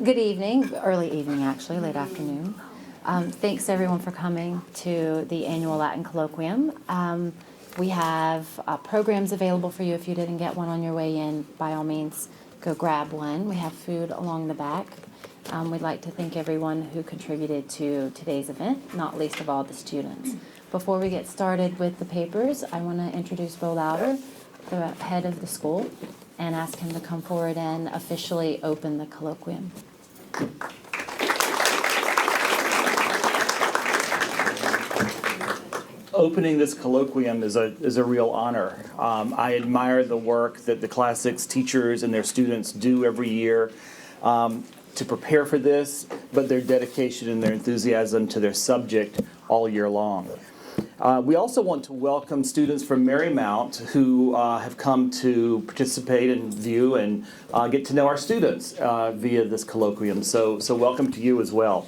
Good evening, early evening actually, late afternoon. Thanks everyone for coming to the annual Latin Colloquium. We have programs available for you. If you didn't get one on your way in, by all means, go grab one. We have food along the back. We'd like to thank everyone who contributed to today's event, not least of all the students. Before we get started with the papers, I want to introduce Bo Lauder, the head of the school, and ask him to come forward and officially open the colloquium. Opening this colloquium is a real honor. I admire the work that the classics teachers and their students do every year to prepare for this, but their dedication and their enthusiasm to their subject all year long. We also want to welcome students from Marymount who have come to participate and view and get to know our students via this colloquium. So welcome to you as well.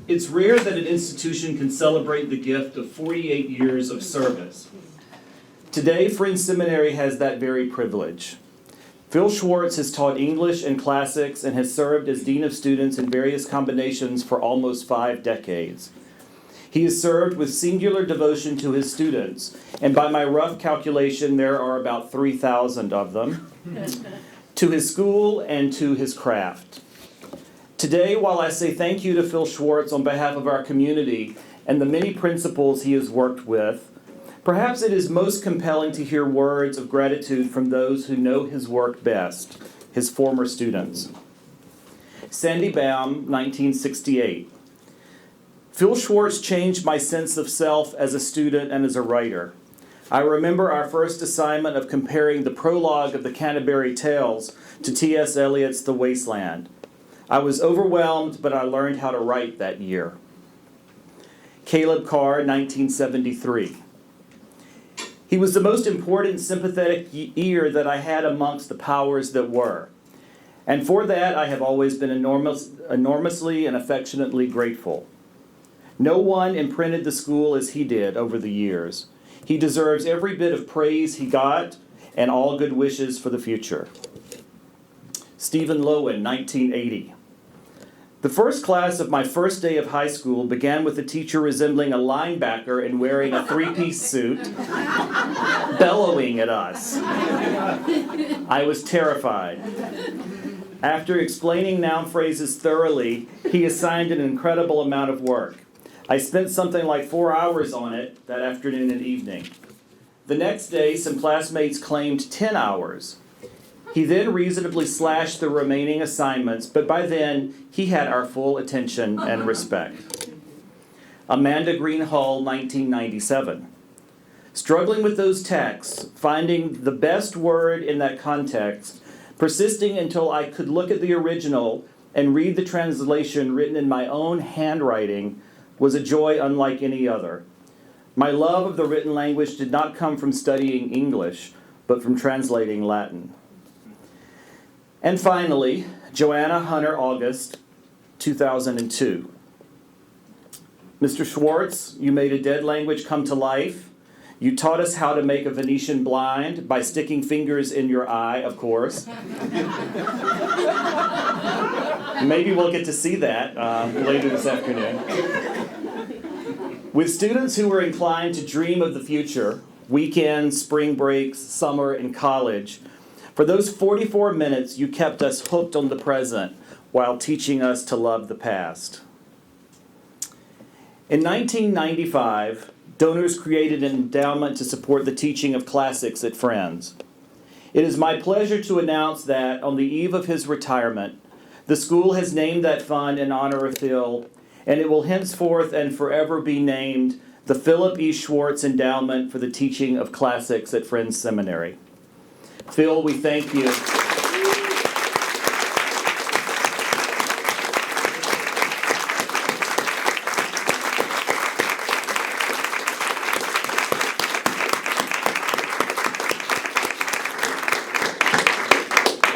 It's rare that an institution can celebrate the gift of 48 years of service. Today, Friends Seminary has that very privilege. Phil Schwartz has taught English and classics and has served as Dean of Students in various combinations for almost 5 decades. He has served with singular devotion to his students, and by my rough calculation, there are about 3,000 of them, to his school and to his craft. Today, while I say thank you to Phil Schwartz on behalf of our community and the many principals he has worked with, perhaps it is most compelling to hear words of gratitude from those who know his work best, his former students. Sandy Baum, 1968. Phil Schwartz changed my sense of self as a student and as a writer. I remember our first assignment of comparing the prologue of the Canterbury Tales to T.S. Eliot's The Wasteland. I was overwhelmed, but I learned how to write that year. Caleb Carr, 1973. He was the most important sympathetic ear that I had amongst the powers that were. And for that, I have always been enormously and affectionately grateful. No one imprinted the school as he did over the years. He deserves every bit of praise he got and all good wishes for the future. Stephen Lowen, 1980. The first class of my first day of high school began with a teacher resembling a linebacker and wearing a 3-piece suit, bellowing at us. I was terrified. After explaining noun phrases thoroughly, he assigned an incredible amount of work. I spent something like 4 hours on it that afternoon and evening. The next day, some classmates claimed 10 hours. He then reasonably slashed the remaining assignments, but by then, he had our full attention and respect. Amanda Green Hull, 1997. Struggling with those texts, finding the best word in that context, persisting until I could look at the original and read the translation written in my own handwriting was a joy unlike any other. My love of the written language did not come from studying English, but from translating Latin. And finally, Joanna Hunter August, 2002. Mr. Schwartz, you made a dead language come to life. You taught us how to make a Venetian blind by sticking fingers in your eye, of course. Maybe we'll get to see that later this afternoon. With students who were inclined to dream of the future, weekends, spring breaks, summer, and college, for those 44 minutes, you kept us hooked on the present while teaching us to love the past. In 1995, donors created an endowment to support the teaching of classics at Friends. It is my pleasure to announce that on the eve of his retirement, the school has named that fund in honor of Phil, and it will henceforth and forever be named the Philip E. Schwartz Endowment for the Teaching of Classics at Friends Seminary. Phil, we thank you.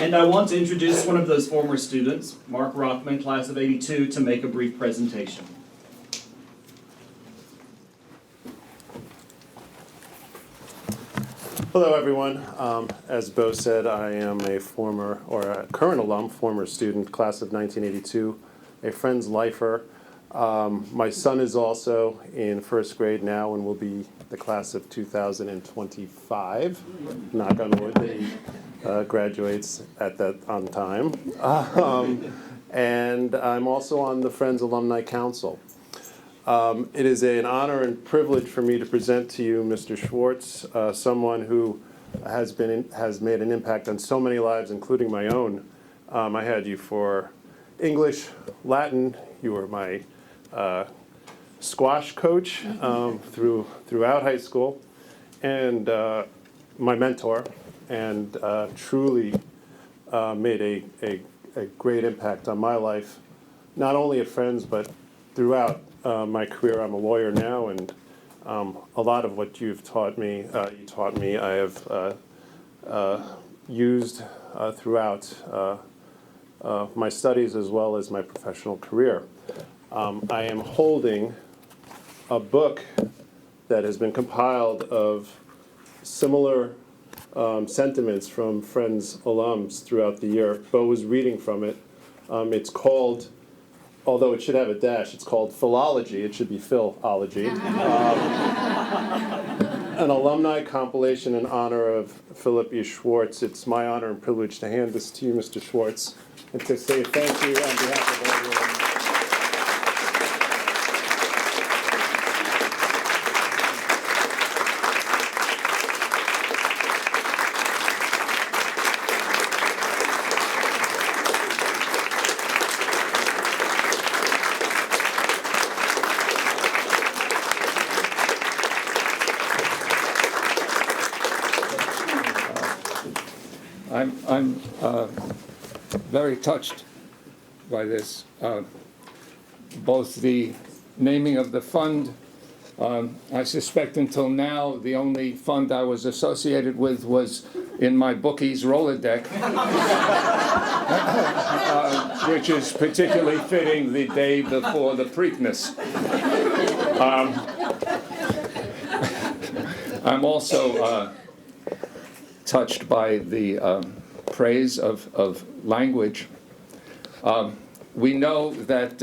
And I want to introduce one of those former students, Mark Rothman, class of '82, to make a brief presentation. Hello, everyone. As Bo said, I am a former, or a current alum, former student, class of 1982, a Friends lifer. My son is also in first grade now and will be the class of 2025. Knock on wood that he graduates on time. And I'm also on the Friends Alumni Council. It is an honor and privilege for me to present to you Mr. Schwartz, someone who has made an impact on so many lives, including my own. I had you for English, Latin. You were my squash coach throughout high school, and my mentor, and truly made a great impact on my life, not only at Friends, but throughout my career. I'm a lawyer now, and a lot of what you taught me, I have used throughout my studies as well as my professional career. I am holding a book that has been compiled of similar sentiments from Friends alums throughout the year. Bo was reading from it. It's called, although it should have a dash, it's called Philology. It should be philology. An alumni compilation in honor of Philip E. Schwartz. It's my honor and privilege to hand this to you, Mr. Schwartz, and to say thank you on behalf of everyone. I'm very touched by this. Both the naming of the fund, I suspect until now the only fund I was associated with was in my bookie's Rolodeck, which is particularly fitting the day before the Preakness. I'm also touched by the praise of language. We know that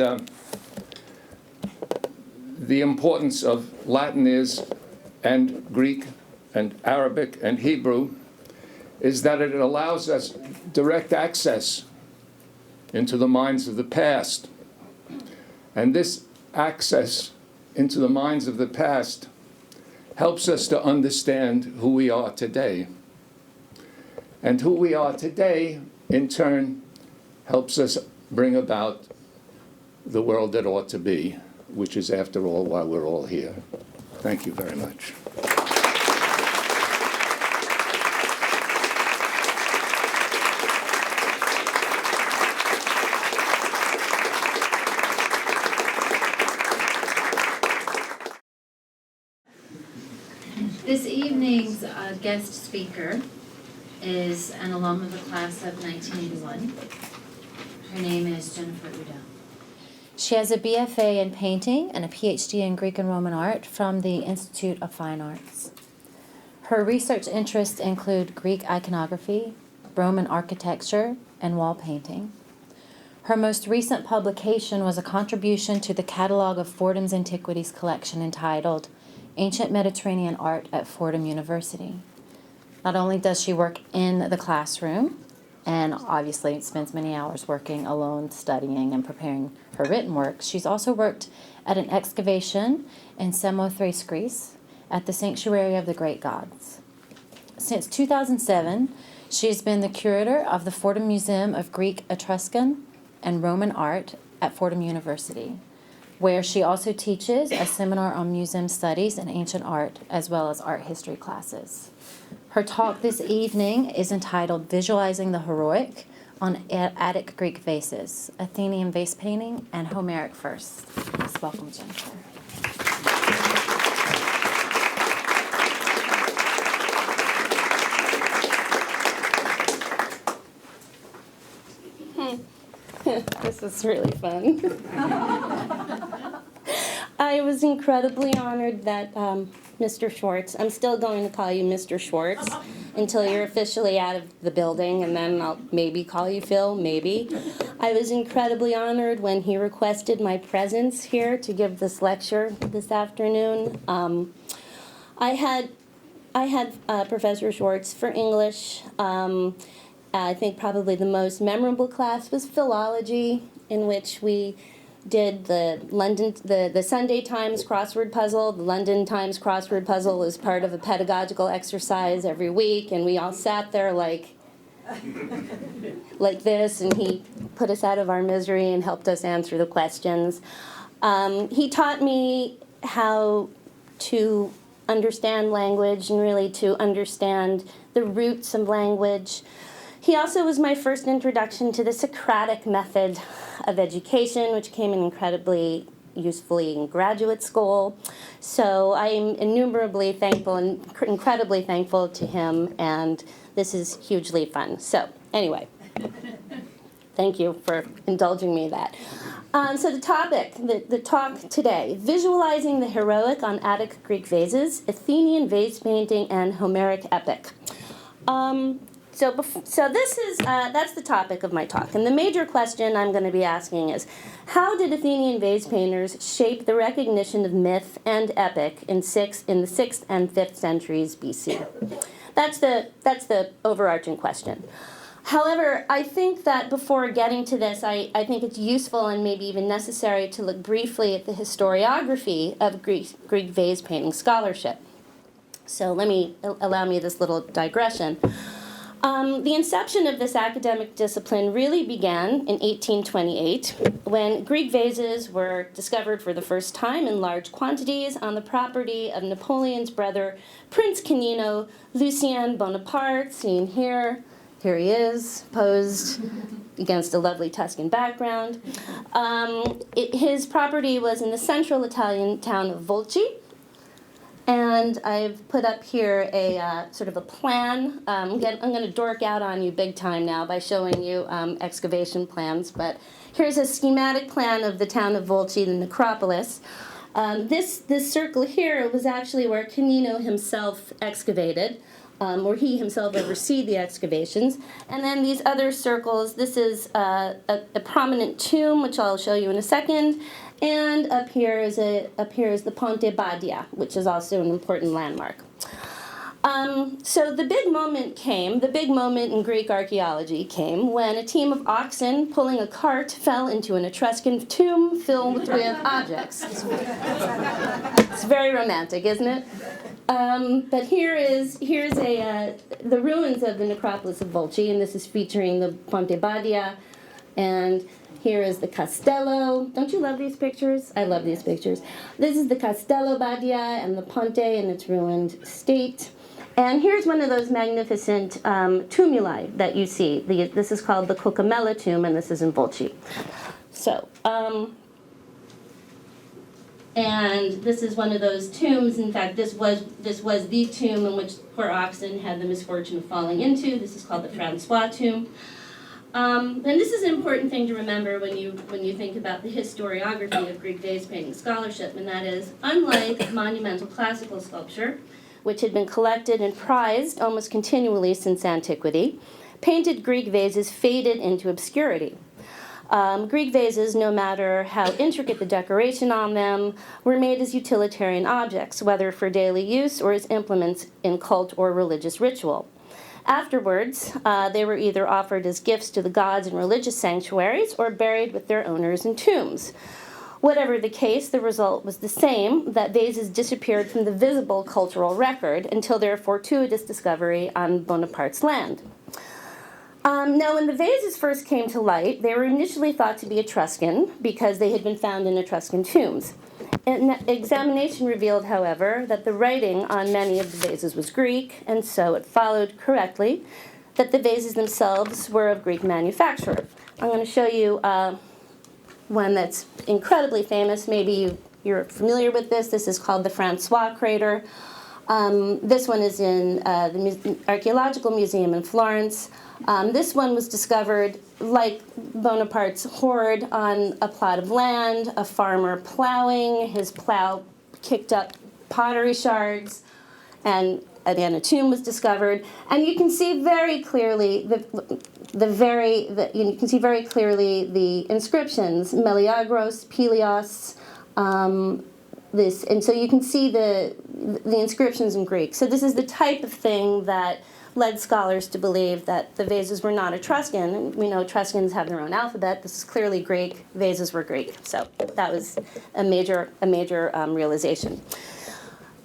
the importance of Latin and Greek and Arabic and Hebrew is that it allows us direct access into the minds of the past. And this access into the minds of the past helps us to understand who we are today. And who we are today, in turn, helps us bring about the world that ought to be, which is, after all, why we're all here. Thank you very much. This evening's guest speaker is an alum of the class of 1981. Her name is Jennifer Udo. She has a BFA in painting and a PhD in Greek and Roman art from the Institute of Fine Arts. Her research interests include Greek iconography, Roman architecture, and wall painting. Her most recent publication was a contribution to the Catalog of Fordham's Antiquities collection entitled Ancient Mediterranean Art at Fordham University. Not only does she work in the classroom, and obviously spends many hours working alone, studying and preparing her written work, she's also worked at an excavation in Samothrace, Greece, at the Sanctuary of the Great Gods. Since 2007, she has been the curator of the Fordham Museum of Greek, Etruscan, and Roman Art at Fordham University, where she also teaches a seminar on museum studies and ancient art, as well as art history classes. Her talk this evening is entitled Visualizing the Heroic on Attic Greek Vases, Athenian Vase Painting, and Homeric Verse. Please welcome Jennifer. This is really fun. I was incredibly honored that Mr. Schwartz. I'm still going to call you Mr. Schwartz until you're officially out of the building, and then I'll maybe call you Phil, maybe. I was incredibly honored when he requested my presence here to give this lecture this afternoon. I had Professor Schwartz for English. I think probably the most memorable class was philology, in which we did the Sunday Times crossword puzzle. The London Times crossword puzzle is part of a pedagogical exercise every week, and we all sat there like this, and he put us out of our misery and helped us answer the questions. He taught me how to understand language and really to understand the roots of language. He also was my first introduction to the Socratic method of education, which came in incredibly usefully in graduate school. So I am innumerably thankful and incredibly thankful to him, and this is hugely fun. So anyway, thank you for indulging me in that. So the topic, the talk today, visualizing the heroic on Attic Greek vases, Athenian vase painting, and Homeric epic. So this is, that's the topic of my talk. And the major question I'm going to be asking is, how did Athenian vase painters shape the recognition of myth and epic in the 6th and 5th centuries BC? That's the overarching question. However, I think that before getting to this, I think it's useful and maybe even necessary to look briefly at the historiography of Greek vase painting scholarship. So allow me this little digression. The inception of this academic discipline really began in 1828 when Greek vases were discovered for the first time in large quantities on the property of Napoleon's brother, Prince Canino Lucien Bonaparte, seen here. Here he is, posed against a lovely Tuscan background. His property was in the central Italian town of Volci. And I've put up here a sort of a plan. I'm going to dork out on you big time now by showing you excavation plans. But here's a schematic plan of the town of Volci, the necropolis. This circle here was actually where Canino himself excavated, or he himself oversaw the excavations. And then these other circles, this is a prominent tomb, which I'll show you in a second. And up here is the Ponte Badia, which is also an important landmark. So the big moment in Greek archaeology came when a team of oxen pulling a cart fell into an Etruscan tomb filled with objects. It's very romantic, isn't it? But here's the ruins of the necropolis of Volci, and this is featuring the Ponte Badia, and here is the Castello. Don't you love these pictures? I love these pictures. This is the Castello Badia and the Ponte in its ruined state. And here's one of those magnificent tumuli that you see. This is called the Cocamella tomb, and this is in Volci. So, and this is one of those tombs. In fact, this was the tomb in which poor oxen had the misfortune of falling into. This is called the Francois tomb. And this is an important thing to remember when you think about the historiography of Greek vase painting scholarship, and that is, unlike monumental classical sculpture, which had been collected and prized almost continually since antiquity, painted Greek vases faded into obscurity. Greek vases, no matter how intricate the decoration on them, were made as utilitarian objects, whether for daily use or as implements in cult or religious ritual. Afterwards, they were either offered as gifts to the gods in religious sanctuaries or buried with their owners in tombs. Whatever the case, the result was the same, that vases disappeared from the visible cultural record until their fortuitous discovery on Bonaparte's land. Now, when the vases first came to light, they were initially thought to be Etruscan because they had been found in Etruscan tombs. An examination revealed, however, that the writing on many of the vases was Greek, and so it followed correctly that the vases themselves were of Greek manufacture. I'm going to show you one that's incredibly famous. Maybe you're familiar with this. This is called the Francois crater. This one is in the Archaeological Museum in Florence. This one was discovered, like Bonaparte's hoard, on a plot of land, a farmer plowing, his plow kicked up pottery shards, and again a tomb was discovered, and you can see very clearly the inscriptions, Meleagros, Pelios, and so you can see the inscriptions in Greek. So this is the type of thing that led scholars to believe that the vases were not Etruscan. We know Etruscans have their own alphabet. This is clearly Greek. Vases were Greek. So that was a major realization.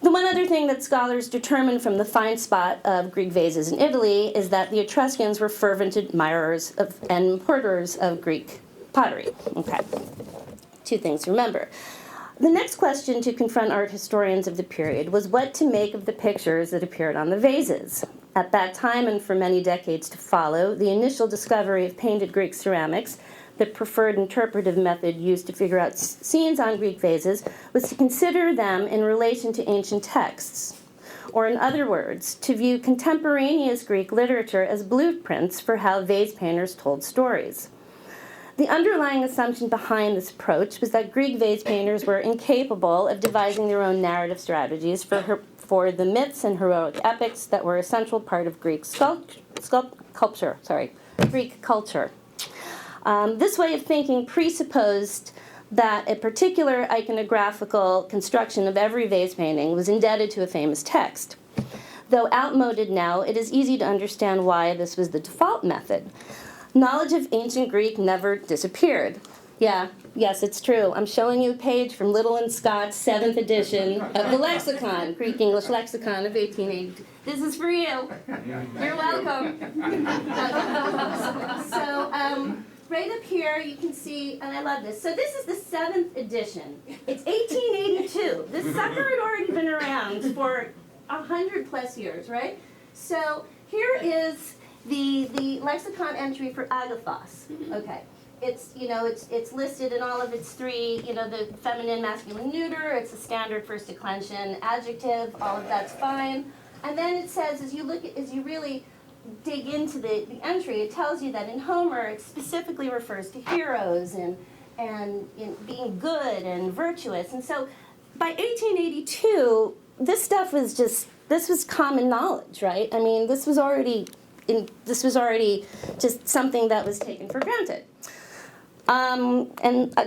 The one other thing that scholars determined from the find spot of Greek vases in Italy is that the Etruscans were fervent admirers and importers of Greek pottery. Okay, two things to remember. The next question to confront art historians of the period was what to make of the pictures that appeared on the vases. At that time and for many decades to follow, the initial discovery of painted Greek ceramics, the preferred interpretive method used to figure out scenes on Greek vases, was to consider them in relation to ancient texts. Or in other words, to view contemporaneous Greek literature as blueprints for how vase painters told stories. The underlying assumption behind this approach was that Greek vase painters were incapable of devising their own narrative strategies for the myths and heroic epics that were a central part of Greek Greek culture. This way of thinking presupposed that a particular iconographical construction of every vase painting was indebted to a famous text. Though outmoded now, it is easy to understand why this was the default method. Knowledge of ancient Greek never disappeared. Yes, it's true. I'm showing you a page from Little and Scott's 7th edition of the lexicon, Greek-English lexicon of 1880. This is for you. You're welcome. So, right up here, you can see, and I love this. So this is the 7th edition. It's 1882. This sucker had already been around for 100 plus years, right? So here is the lexicon entry for agathos. Okay. It's, it's listed in all of its three, the feminine, masculine, neuter. It's a standard first declension adjective. All of that's fine. And then it says, as you really dig into the entry, it tells you that in Homer, it specifically refers to heroes and being good and virtuous. And so by 1882, this stuff was this was common knowledge, right? I mean, this was already just something that was taken for granted.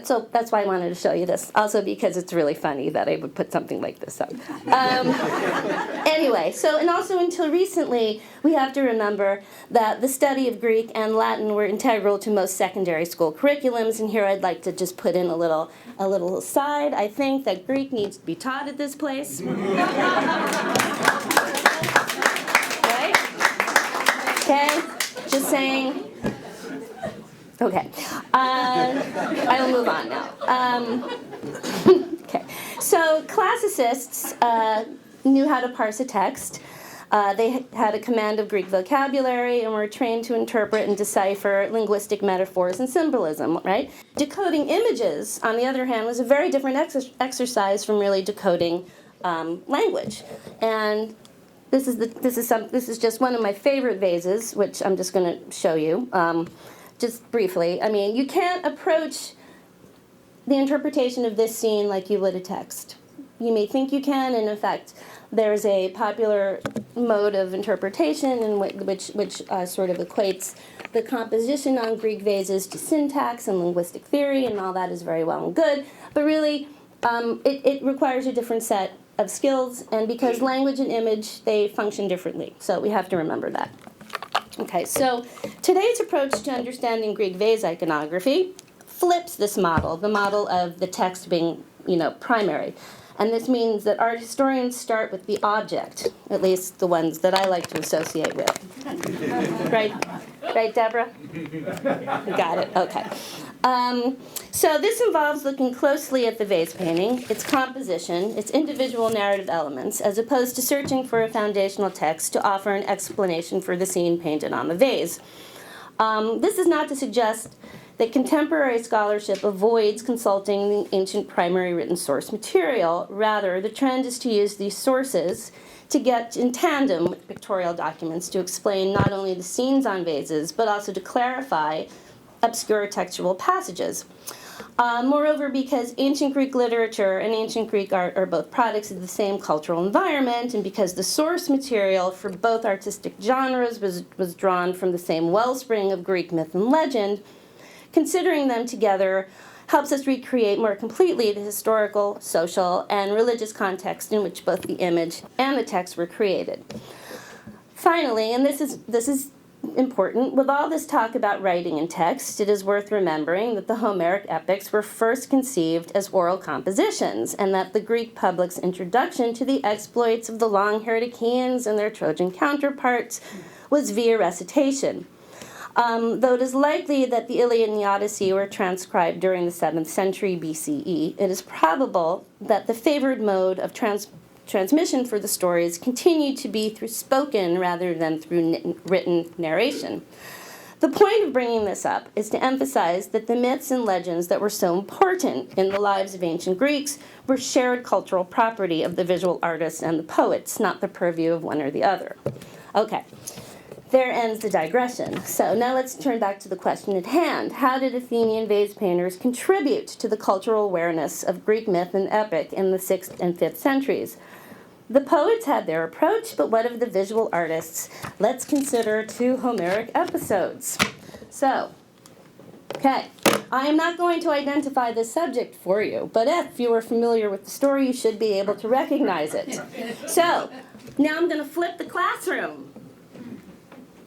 So that's why I wanted to show you this. Also because it's really funny that I would put something like this up. Anyway, and also until recently, we have to remember that the study of Greek and Latin were integral to most secondary school curriculums. And here I'd like to just put in a little aside. I think that Greek needs to be taught at this place. Right? Okay? Just saying. Okay, I'll move on now. Okay, so classicists knew how to parse a text. They had a command of Greek vocabulary and were trained to interpret and decipher linguistic metaphors and symbolism, right? Decoding images, on the other hand, was a very different exercise from really decoding language. And this is just one of my favorite vases, which I'm just going to show you. Just briefly, I mean, you can't approach the interpretation of this scene like you would a text. You may think you can, and in fact, there's a popular mode of interpretation in which sort of equates the composition on Greek vases to syntax and linguistic theory, and all that is very well and good. But really, it requires a different set of skills, and because language and image, they function differently. So we have to remember that. Okay, so today's approach to understanding Greek vase iconography flips this model, the model of the text being, primary. And this means that art historians start with the object, at least the ones that I like to associate with. Right, Deborah? Got it, okay. So this involves looking closely at the vase painting, its composition, its individual narrative elements, as opposed to searching for a foundational text to offer an explanation for the scene painted on the vase. This is not to suggest that contemporary scholarship avoids consulting the ancient primary written source material. Rather, the trend is to use these sources to get in tandem with pictorial documents to explain not only the scenes on vases, but also to clarify obscure textual passages. Moreover, because ancient Greek literature and ancient Greek art are both products of the same cultural environment, and because the source material for both artistic genres was drawn from the same wellspring of Greek myth and legend, considering them together helps us recreate more completely the historical, social, and religious context in which both the image and the text were created. Finally, and this is important, with all this talk about writing and text, it is worth remembering that the Homeric epics were first conceived as oral compositions, and that the Greek public's introduction to the exploits of the long-haired Achaeans and their Trojan counterparts was via recitation. Though it is likely that the Iliad and the Odyssey were transcribed during the 7th century BCE, it is probable that the favored mode of transmission for the stories continued to be through spoken rather than through written narration. The point of bringing this up is to emphasize that the myths and legends that were so important in the lives of ancient Greeks were shared cultural property of the visual artists and the poets, not the purview of one or the other. Okay. There ends the digression. So now let's turn back to the question at hand. How did Athenian vase painters contribute to the cultural awareness of Greek myth and epic in the 6th and 5th centuries? The poets had their approach, but what of the visual artists? Let's consider 2 Homeric episodes. So, okay, I am not going to identify this subject for you, but if you are familiar with the story, you should be able to recognize it. So, now I'm going to flip the classroom.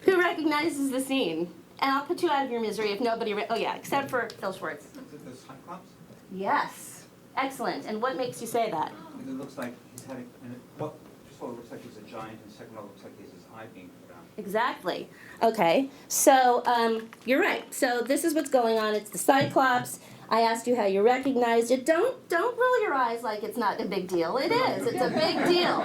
Who recognizes the scene? And I'll put you out of your misery if nobody, oh yeah, except for Phil Schwartz. Is it the Cyclops? Yes, excellent. And what makes you say that? Because it looks like he's having, well, first of all, it looks like he's a giant, and second of all, it looks like he has his eye being put out. Exactly. Okay, so you're right. So this is what's going on. It's the Cyclops. I asked you how you recognized it. Don't roll your eyes like it's not a big deal. It is. It's a big deal.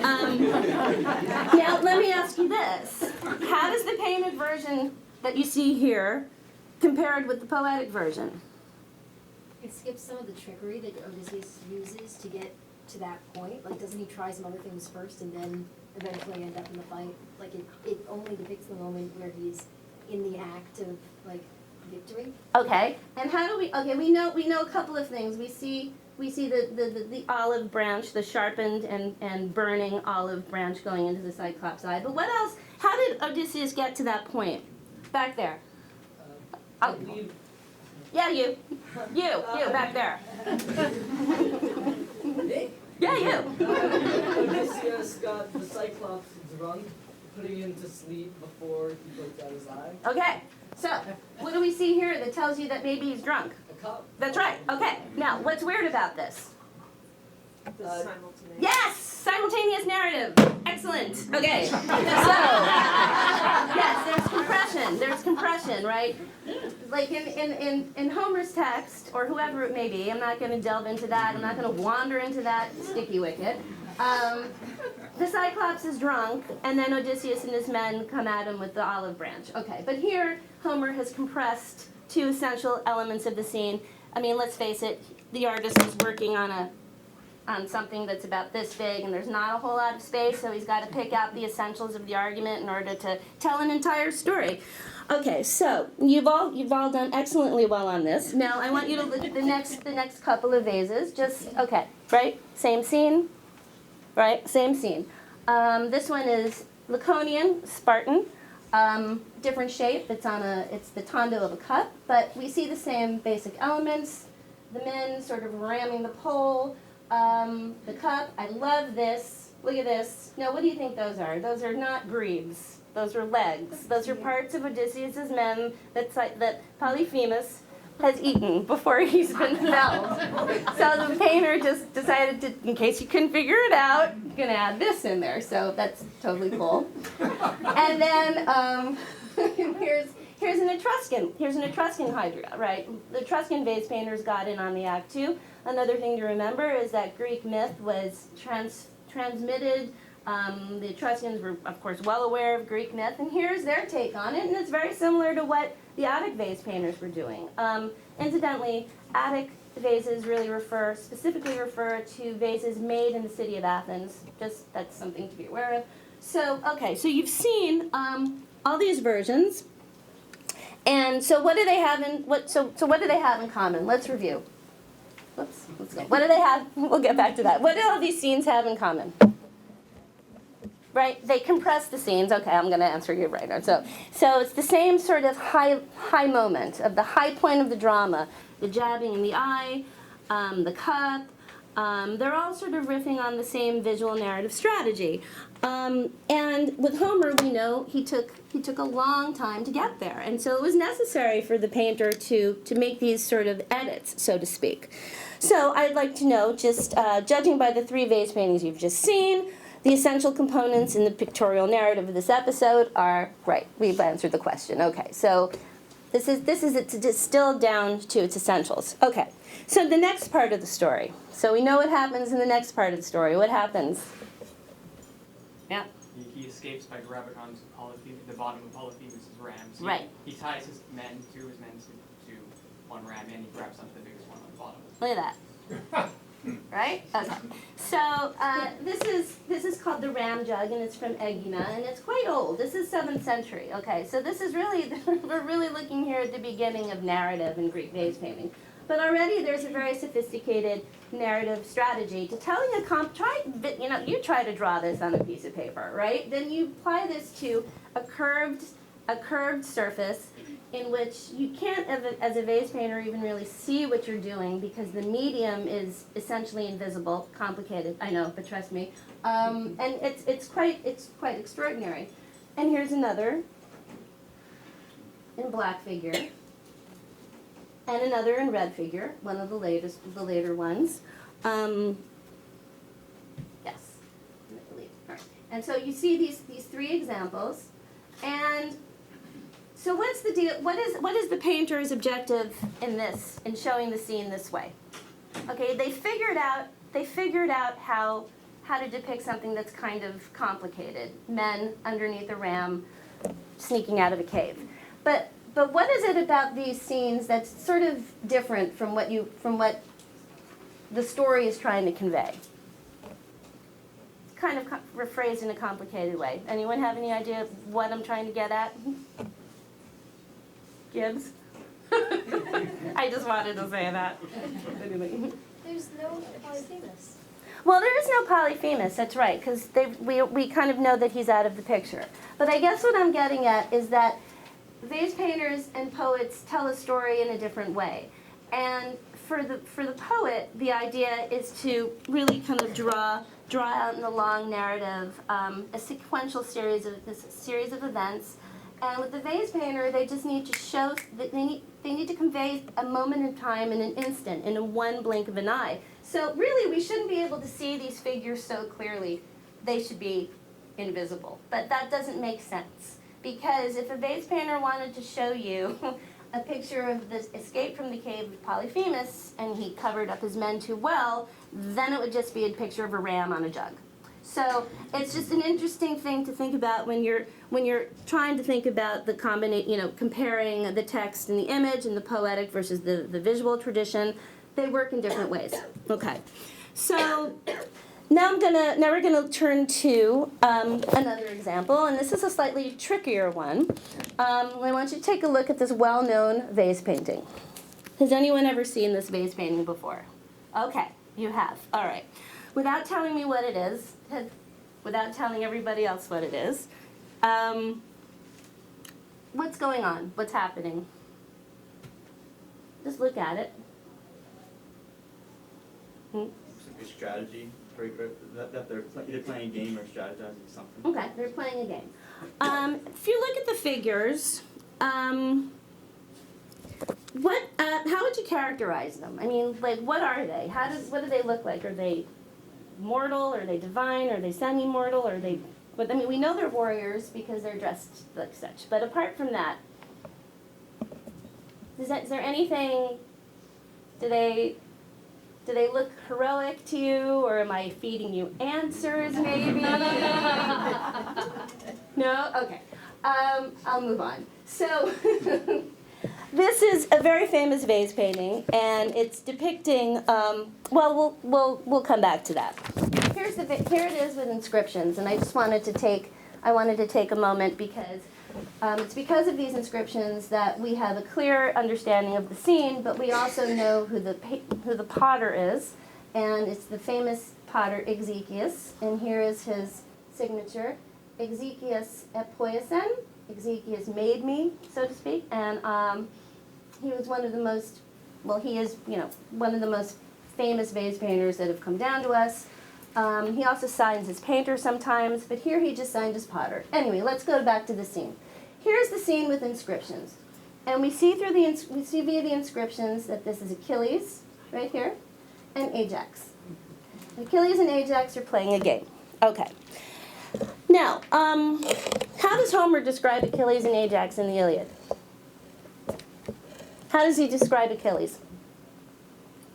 Now, let me ask you this. How does the painted version that you see here compared with the poetic version? It skips some of the trickery that Odysseus uses to get to that point. Like, doesn't he try some other things first and then eventually end up in the fight? Like, it only depicts the moment where he's in the act of, like, victory. Okay, and how do we? Okay, we know a couple of things. We see the olive branch, the sharpened and burning olive branch going into the Cyclops' eye. But what else? How did Odysseus get to that point? Back there. I believe Yeah, you back there. Nick? Yeah, you. Odysseus got the Cyclops drunk, putting him to sleep before he looked at his eye. Okay, so what do we see here that tells you that maybe he's drunk? A cup. That's right. Okay, now what's weird about this? Simultaneous. Yes, simultaneous narrative. Excellent. Okay, so yes, there's compression. There's compression, right? Like in Homer's text, or whoever it may be, I'm not going to delve into that. I'm not going to wander into that sticky wicket. The Cyclops is drunk, and then Odysseus and his men come at him with the olive branch. Okay, but here Homer has compressed 2 essential elements of the scene. I mean, let's face it, the artist is working on something that's about this big, and there's not a whole lot of space, so he's got to pick out the essentials of the argument in order to tell an entire story. Okay, so you've all done excellently well on this. Now I want you to look at the next couple of vases. Just okay, right? Same scene, right? Same scene. This one is Laconian, Spartan. Different shape. It's the tondo of a cup, but we see the same basic elements. The men sort of ramming the pole. The cup, I love this. Look at this. Now, what do you think those are? Those are not greaves. Those are legs. Those are parts of Odysseus' men that Polyphemus has eaten before he's been felled. So the painter just decided to, in case you couldn't figure it out, you're going to add this in there. So that's totally cool. And then here's an Etruscan. Here's an Etruscan Hydra, right? The Etruscan vase painters got in on the act too. Another thing to remember is that Greek myth was transmitted. The Etruscans were, of course, well aware of Greek myth, and here's their take on it, and it's very similar to what the Attic vase painters were doing. Incidentally, Attic vases really specifically refer to vases made in the city of Athens. Just, that's something to be aware of. So, okay, so you've seen all these versions. And so what do they have in what do they have in common? Let's review. Let's go. What do they have? We'll get back to that. What do all these scenes have in common? Right? They compress the scenes. Okay, I'm going to answer you right now. So it's the same sort of high moment of the high point of the drama, the jabbing in the eye, the cup. They're all sort of riffing on the same visual narrative strategy. And with Homer, we know he took a long time to get there, and so it was necessary for the painter to make these sort of edits, so to speak. So I'd like to know, just judging by the 3 vase paintings you've just seen, the essential components in the pictorial narrative of this episode are right. We've answered the question. Okay, so this is it distilled down to its essentials. Okay, so the next part of the story. So we know what happens in the next part of the story. What happens? Yeah. He escapes by grabbing onto the bottom of Polyphemus' ram. So Right. He ties his men to one ram, and he grabs onto the biggest one on the bottom. Look at that. Right? Okay. So this is called the ram jug, and it's from Egina, and it's quite old. This is 7th century. Okay, so this is really we're really looking here at the beginning of narrative in Greek vase painting. But already there's a very sophisticated narrative strategy to telling you try to draw this on a piece of paper, right? Then you apply this to a curved surface in which you can't, as a vase painter, even really see what you're doing because the medium is essentially invisible, complicated, I know, but trust me. And it's quite extraordinary. And here's another in black figure, and another in red figure, one of the later ones. Yes, I believe. All right. And so you see these 3 examples, and so what's the deal? What is the painter's objective in showing the scene this way? Okay, they figured out how to depict something that's kind of complicated. Men underneath a ram sneaking out of a cave. But what is it about these scenes that's sort of different from what the story is trying to convey? It's kind of rephrased in a complicated way. Anyone have any idea what I'm trying to get at? Gibbs? I just wanted to say that. There's no Polyphemus. Well, there is no Polyphemus, that's right, because we kind of know that he's out of the picture. But I guess what I'm getting at is that vase painters and poets tell a story in a different way. And for the poet, the idea is to really kind of draw out in the long narrative a sequential series of events. And with the vase painter, they just need to show that they need to convey a moment in time in an instant, in a one blink of an eye. So really, we shouldn't be able to see these figures so clearly. They should be invisible. But that doesn't make sense. Because if a vase painter wanted to show you a picture of this escape from the cave of Polyphemus, and he covered up his men too well, then it would just be a picture of a ram on a jug. So it's just an interesting thing to think about when you're trying to think about the comparing the text and the image and the poetic versus the visual tradition. They work in different ways. Okay, so now we're gonna turn to another example, and this is a slightly trickier one. I want you to take a look at this well-known vase painting. Has anyone ever seen this vase painting before? Okay, you have. All right. Without telling me what it is, without telling everybody else what it is, what's going on? What's happening? Just look at it. Looks like a strategy. That they're either playing a game or strategizing something. Okay, they're playing a game. If you look at the figures, how would you characterize them? I mean, like, what are they? What do they look like? Are they mortal? Are they divine? Are they semi-mortal? We know they're warriors because they're dressed like such. But apart from that, is there anything? Do they look heroic to you, or am I feeding you answers, maybe? No? Okay. I'll move on. So, this is a very famous vase painting, and it's depicting, we'll come back to that. Here it is with inscriptions, and I wanted to take a moment because It's because of these inscriptions that we have a clear understanding of the scene, but we also know who the potter is, and it's the famous potter Ezekias, and here is his signature, Ezekias epoiasen. Ezekias made me, so to speak, and he was one of the most, well, he is, one of the most famous vase painters that have come down to us. He also signs as painter sometimes, but here he just signed as potter. Anyway, let's go back to the scene. Here's the scene with inscriptions, and we see via the inscriptions that this is Achilles right here, and Ajax. Achilles and Ajax are playing a game. Okay. Now, how does Homer describe Achilles and Ajax in the Iliad? How does he describe Achilles?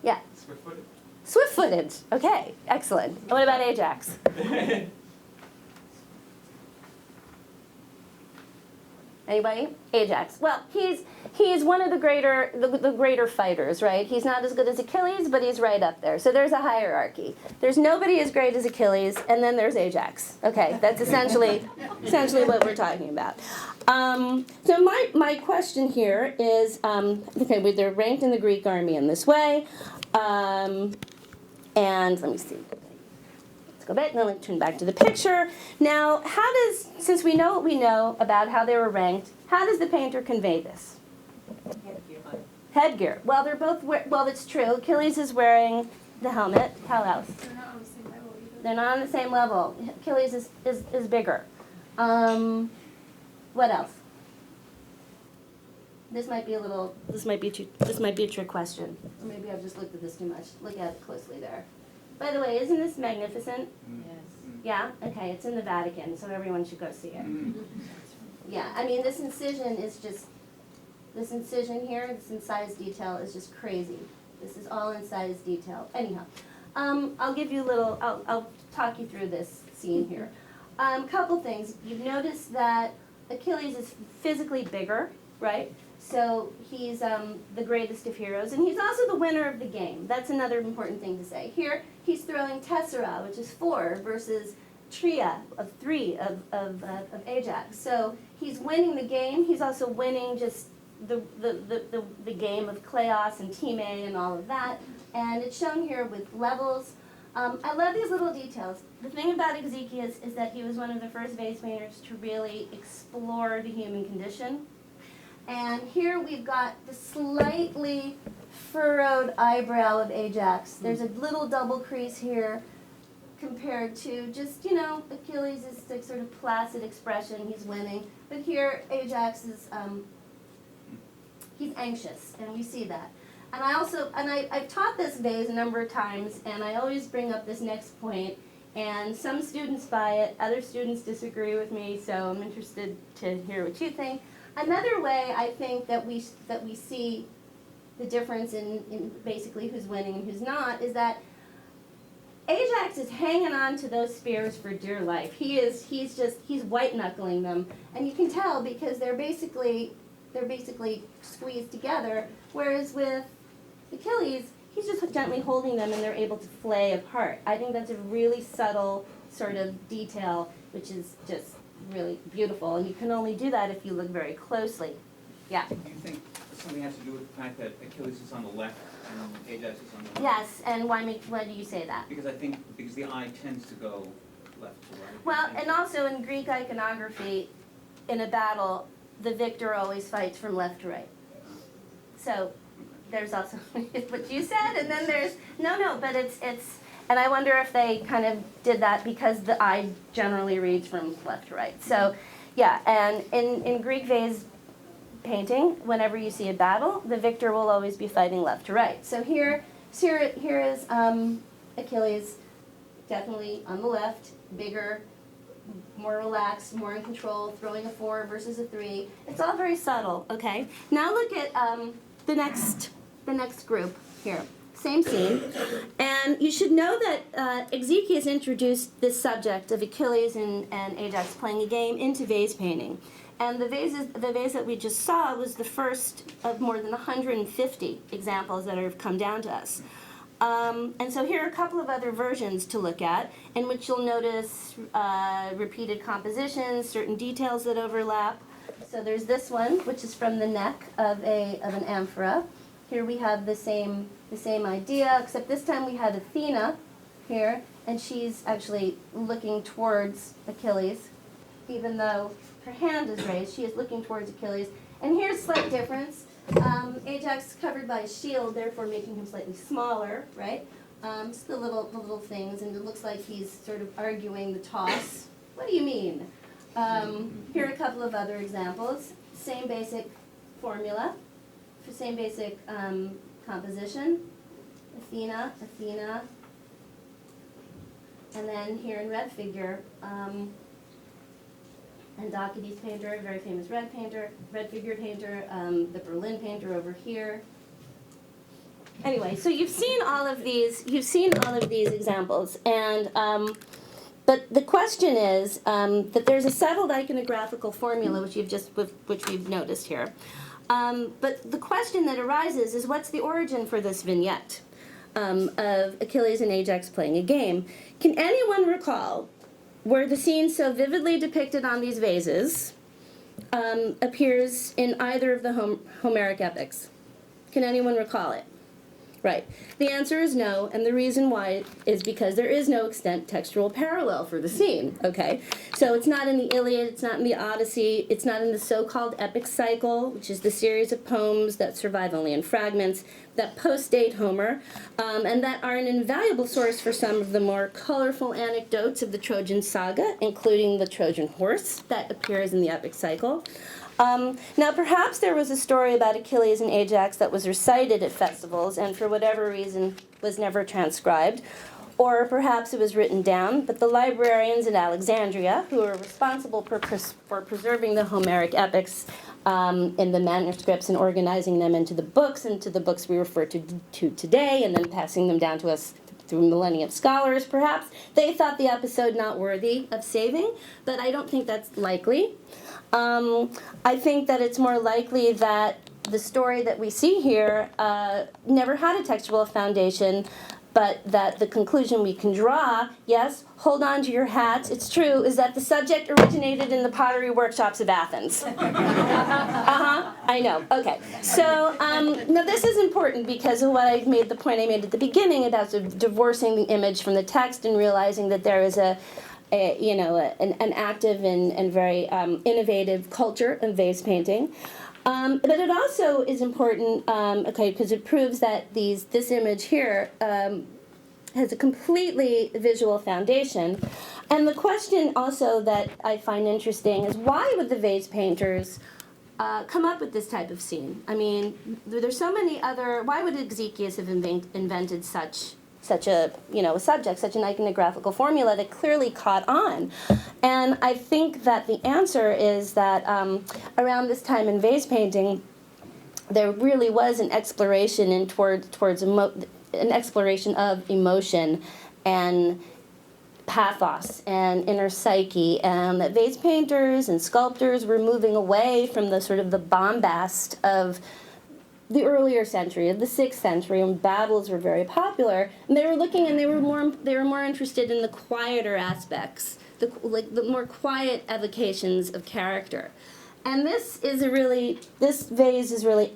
Yeah. Swift-footed. Swift-footed. Okay, excellent. What about Ajax? Anybody? Ajax. Well, he's one of the greater fighters, right? He's not as good as Achilles, but he's right up there. So there's a hierarchy. There's nobody as great as Achilles, and then there's Ajax. Okay, that's essentially what we're talking about. So my question here is, okay, they're ranked in the Greek army in this way, and let me see. Go back, and then let's turn back to the picture. Now, since we know what we know about how they were ranked, how does the painter convey this? Headgear. Well, they're both, well, it's true. Achilles is wearing the helmet. How else? They're not on the same level either. They're not on the same level. Achilles is bigger. What else? This might be a trick question. Or maybe I've just looked at this too much. Look at it closely there. By the way, isn't this magnificent? Yes. Yeah? Okay, it's in the Vatican, so everyone should go see it. Yeah, I mean, this incision here, this incised detail is just crazy. This is all incised detail. Anyhow, I'll talk you through this scene here. Couple things. You've noticed that Achilles is physically bigger, right? So he's the greatest of heroes, and he's also the winner of the game. That's another important thing to say. Here, he's throwing tessera, which is 4, versus tria of 3 of Ajax. So he's winning the game. He's also winning just the game of kleos and time and all of that. And it's shown here with levels. I love these little details. The thing about Ezekias is that he was one of the first vase painters to really explore the human condition. And here we've got the slightly furrowed eyebrow of Ajax. There's a little double crease here compared to just, Achilles is the sort of placid expression, he's winning. But here Ajax is, he's anxious, and we see that. And I've taught this vase a number of times, and I always bring up this next point, and some students buy it, other students disagree with me, so I'm interested to hear what you think. Another way I think that we see the difference in basically who's winning and who's not is that Ajax is hanging on to those spears for dear life. He's white knuckling them, and you can tell because they're basically squeezed together. Whereas with Achilles, he's just gently holding them, and they're able to flay apart. I think that's a really subtle sort of detail, which is just really beautiful, and you can only do that if you look very closely. Yeah? Do you think something has to do with the fact that Achilles is on the left and Ajax is on the right? Yes, and why do you say that? Because the eye tends to go left to right. Well, and also in Greek iconography, in a battle, the victor always fights from left to right. So there's also what you said, and then there's, but it's, and I wonder if they kind of did that because the eye generally reads from left to right. So, yeah, and in Greek vase painting, whenever you see a battle, the victor will always be fighting left to right. So here is Achilles, definitely on the left, bigger, more relaxed, more in control, throwing a 4 versus a 3. It's all very subtle, okay? Now look at the next group here. Same scene. And you should know that Ezekias introduced this subject of Achilles and Ajax playing a game into vase painting. And the vase that we just saw was the first of more than 150 examples that have come down to us. And so here are a couple of other versions to look at, in which you'll notice repeated compositions, certain details that overlap. So there's this one, which is from the neck of an amphora. Here we have the same idea, except this time we had Athena here, and she's actually looking towards Achilles. Even though her hand is raised, she is looking towards Achilles. And here's a slight difference. Ajax is covered by a shield, therefore making him slightly smaller, right? Just the little things, and it looks like he's sort of arguing the toss. What do you mean? Here are a couple of other examples. Same basic formula, same basic composition. Athena, and then here in red figure, Endocades painter, a very famous red figure painter, the Berlin painter over here. Anyway, so you've seen all of these examples, and but the question is that there's a settled iconographical formula which we've noticed here. But the question that arises is, what's the origin for this vignette of Achilles and Ajax playing a game? Can anyone recall where the scene so vividly depicted on these vases appears in either of the Homeric epics? Can anyone recall it? Right. The answer is no, and the reason why is because there is no extant textual parallel for the scene, okay? So it's not in the Iliad, it's not in the Odyssey, it's not in the so-called epic cycle, which is the series of poems that survive only in fragments, that post-date Homer, and that are an invaluable source for some of the more colorful anecdotes of the Trojan saga, including the Trojan horse that appears in the epic cycle. Now, perhaps there was a story about Achilles and Ajax that was recited at festivals and for whatever reason was never transcribed, or perhaps it was written down, but the librarians in Alexandria, who are responsible for preserving the Homeric epics in the manuscripts and organizing them into the books we refer to today, and then passing them down to us through millennia of scholars, perhaps, they thought the episode not worthy of saving, but I don't think that's likely. I think that it's more likely that the story that we see here never had a textual foundation, but that the conclusion we can draw, yes, hold on to your hats, it's true, is that the subject originated in the pottery workshops of Athens. I know, okay. So, now this is important because of what the point I made at the beginning about divorcing the image from the text and realizing that there is an active and very innovative culture of vase painting. But it also is important, because it proves that this image here has a completely visual foundation. And the question also that I find interesting is, why would the vase painters come up with this type of scene? I mean, there's so many other. Why would Exekias have invented such a subject, such an iconographical formula that clearly caught on? And I think that the answer is that around this time in vase painting, there really was an exploration towards an exploration of emotion and pathos and inner psyche, and that vase painters and sculptors were moving away from the sort of the bombast of the earlier century, of the 6th century, when battles were very popular, and they were looking, and they were more interested in the quieter aspects, the more quiet evocations of character. And this vase is really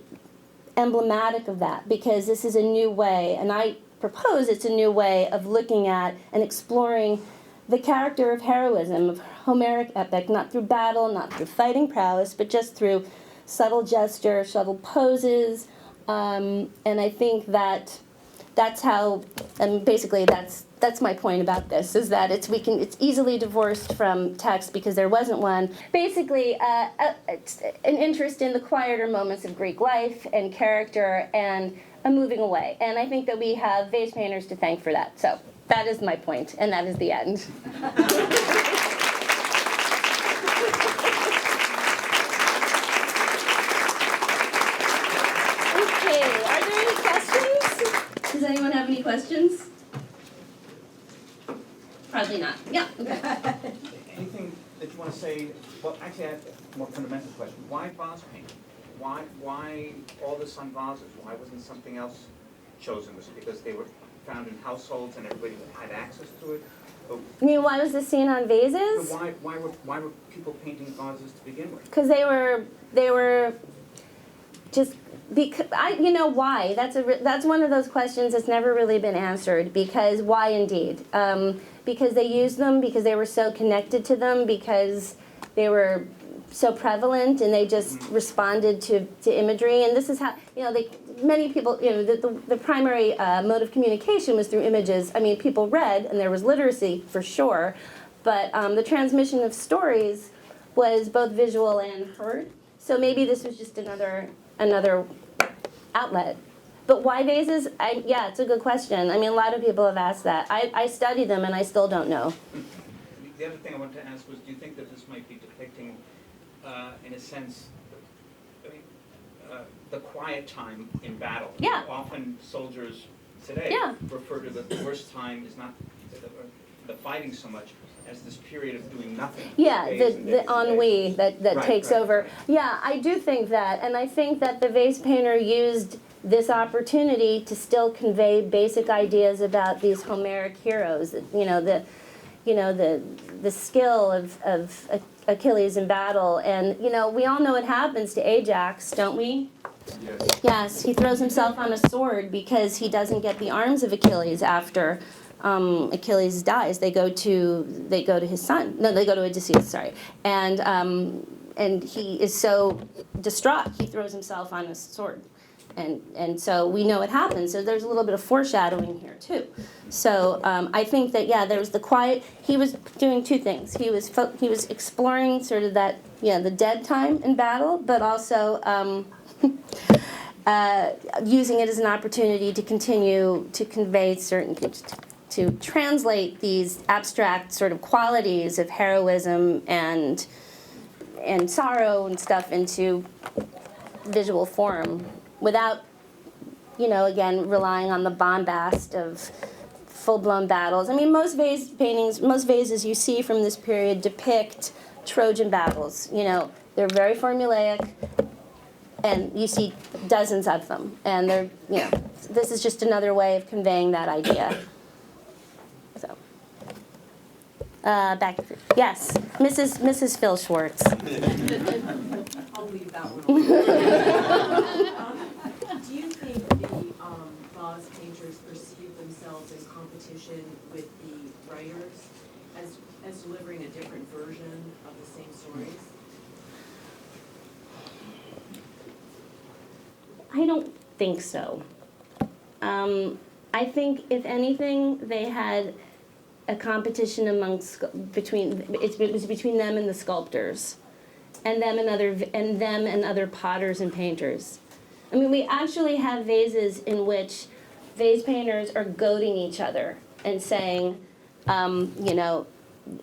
emblematic of that, because this is a new way, and I propose it's a new way of looking at and exploring the character of heroism, of Homeric epic, not through battle, not through fighting prowess, but just through subtle gesture, subtle poses, and I think that's how, and basically that's my point about this, is that it's easily divorced from text because there wasn't one. Basically, it's an interest in the quieter moments of Greek life and character and a moving away. And I think that we have vase painters to thank for that. So that is my point, and that is the end. Does anyone have any questions? Probably not. Yeah. Okay. Anything that you want to say? Well, actually, I have a more fundamental question. Why vase painting? Why all this on vases? Why wasn't something else chosen? Was it because they were found in households and everybody had access to it? You mean, why was this scene on But vases? why were people painting vases to begin with? Because they were just, because, you know why? That's one of those questions that's never really been answered, because why indeed? Because they used them, because they were so connected to them, because they were so prevalent and they just responded to imagery. And this is how, you know, many people, you know, the primary mode of communication was through images. I mean, people read and there was literacy for sure, but the transmission of stories was both visual and heard. So maybe this was just another outlet. But why vases? Yeah, it's a good question. I mean, a lot of people have asked that. I study them and I still don't know. The other thing I wanted to ask was, do you think that this might be depicting, in a sense, the quiet time in battle? Yeah. Often soldiers today Yeah. refer to the worst time is not the fighting so much as this period of doing nothing. Yeah, Days and days the and ennui days. that Right, takes right, over. right. Yeah, I do think that, and I think that the vase painter used this opportunity to still convey basic ideas about these Homeric heroes. The skill of Achilles in battle, and we all know what happens to Ajax, don't we? Yes. Yes, he throws himself on a sword because he doesn't get the arms of Achilles after Achilles dies. They go to his son. No, they go to Odysseus. Sorry, and he is so distraught he throws himself on a sword, and so we know what happens. So there's a little bit of foreshadowing here too. So I think that there was the quiet. He was doing two things. He was exploring sort of that the dead time in battle, but also using it as an opportunity to continue to convey to translate these abstract sort of qualities of heroism and sorrow and stuff into visual form without, again, relying on the bombast of full-blown battles. I mean, most vases you see from this period depict Trojan battles. They're very formulaic, and you see dozens of them. And they're, this is just another way of conveying that idea. So, back to, yes, Mrs. Phil Schwartz. I'll leave that one alone. Do you think the vase painters perceive themselves in competition with the writers as delivering a different version of the same stories? I don't think so. I think, if anything, they had a competition between them and the sculptors, and them and other potters and painters. I mean, we actually have vases in which vase painters are goading each other and saying,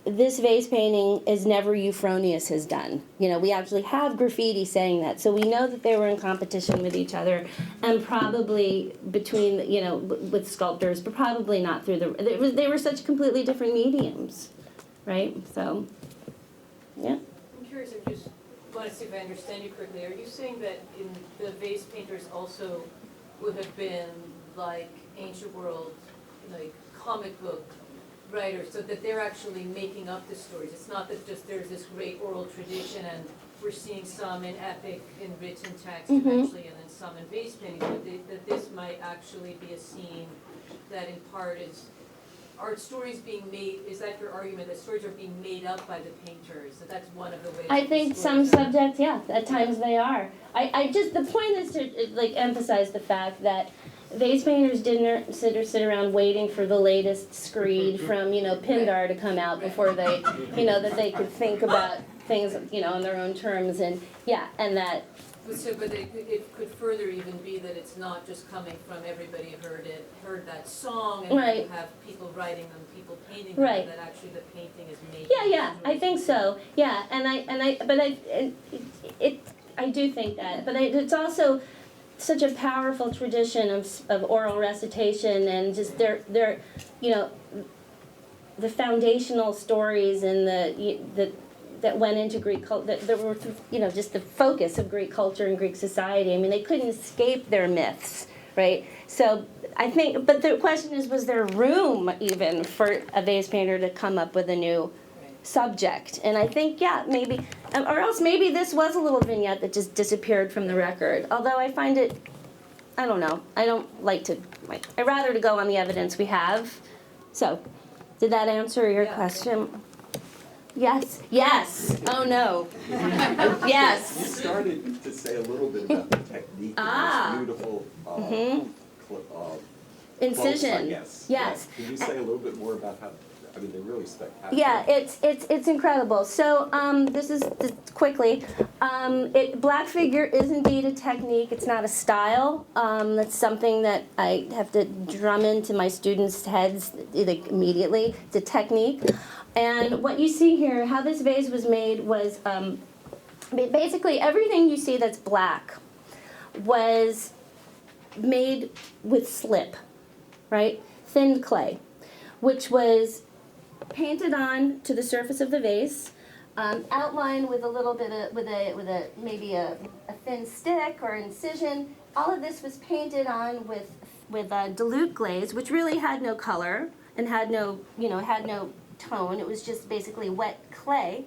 this vase painting is never Euphronius has done. We actually have graffiti saying that. So we know that they were in competition with each other, and probably between, with sculptors, but probably not through they were such completely different mediums, right? So, yeah. I'm curious, I just want to see if I understand you correctly. Are you saying that in the vase painters also would have been like ancient world, like comic book writers, so that they're actually making up the stories? It's not that just there's this great oral tradition and we're seeing some in epic, in written text eventually, and then some in vase painting, but that this might actually be a scene that in part are stories being made, is that your argument, that stories are being made up by the painters, that that's one of the ways? I think some subjects, at times they are. I just, the point is to emphasize the fact that vase painters didn't sit around waiting for the latest screed from, Pindar to come out before they, that they could think about things, on their own terms, and that. But it could further even be that it's not just coming from everybody heard that song, and Right. you have people writing them, people painting them, Right. that actually the painting is made. I think so. Yeah, I do think that, but it's also such a powerful tradition of oral recitation, and just their the foundational stories and that went into Greek culture, that were just the focus of Greek culture and Greek society. I mean, they couldn't escape their myths, right? So I think, but the question is, was there room even for a vase painter to come up with a new subject? And I think, yeah, maybe, or else maybe this was a little vignette that just disappeared from the record. Although I find it, I don't know, I don't like to, I'd rather to go on the evidence we have. So, did that answer your question? Yes, yes, oh no, You yes. started to say a little bit about the technique of this beautiful close, Incision, I guess. yes. Can you say a little bit more about how, I mean, they're really spectacular. Yeah, it's incredible. So this is quickly. Black figure is indeed a technique. It's not a style. That's something that I have to drum into my students' heads like, immediately. It's a technique. And what you see here, how this vase was made was basically everything you see that's black was made with slip, right? Thinned clay, which was painted on to the surface of the vase, outlined with a little bit of, maybe a thin stick or incision. All of this was painted on with dilute glaze, which really had no color and had no tone. It was just basically wet clay,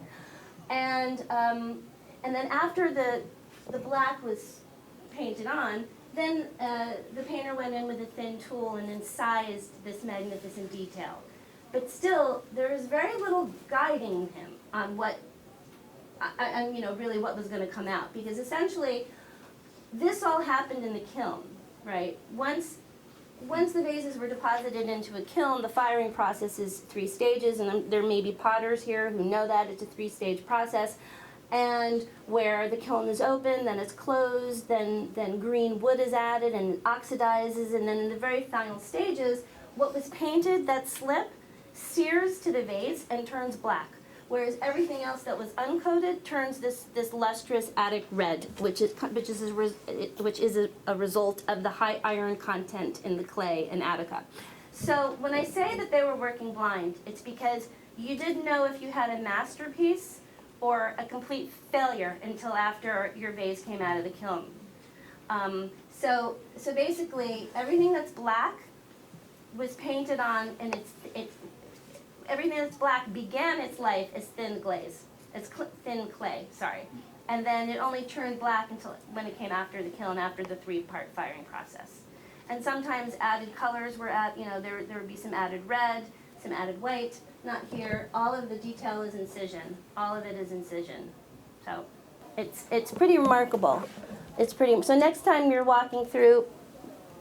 and then after the black was painted on, then the painter went in with a thin tool and incised this magnificent detail. But still, there is very little guiding him on what, really what was going to come out. Because essentially, this all happened in the kiln, right? Once the vases were deposited into a kiln, the firing process is 3 stages, and there may be potters here who know that it's a 3-stage process. And where the kiln is open, then it's closed, then green wood is added and oxidizes, and then in the very final stages, what was painted, that slip, sears to the vase and turns black, whereas everything else that was uncoated turns this lustrous Attic red, which is a result of the high iron content in the clay in Attica. So when I say that they were working blind, it's because you didn't know if you had a masterpiece or a complete failure until after your vase came out of the kiln. So basically, everything that's black was painted on, and everything that's black began its life as thin glaze. It's thin clay, sorry. And then it only turned black until when it came after the kiln, after the 3-part firing process. And sometimes added colors were there would be some added red, some added white. Not here. All of the detail is incision. All of it is incision. So it's pretty remarkable. So next time you're walking through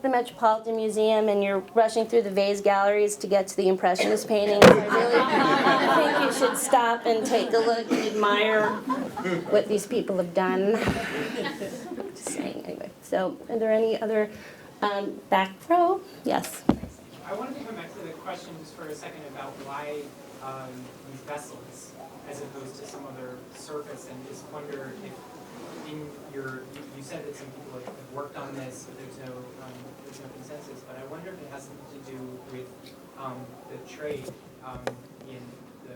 the Metropolitan Museum and you're rushing through the vase galleries to get to the Impressionist paintings, I really think you should stop and take a look and admire what these people have done. Just saying, anyway. So, are there any other back row? Yes. I wanted to come back to the question just for a second about why these vessels, as opposed to some other surface, and just wonder if in you said that some people have worked on this, but there's no consensus. But I wonder if it has something to do with the trade in the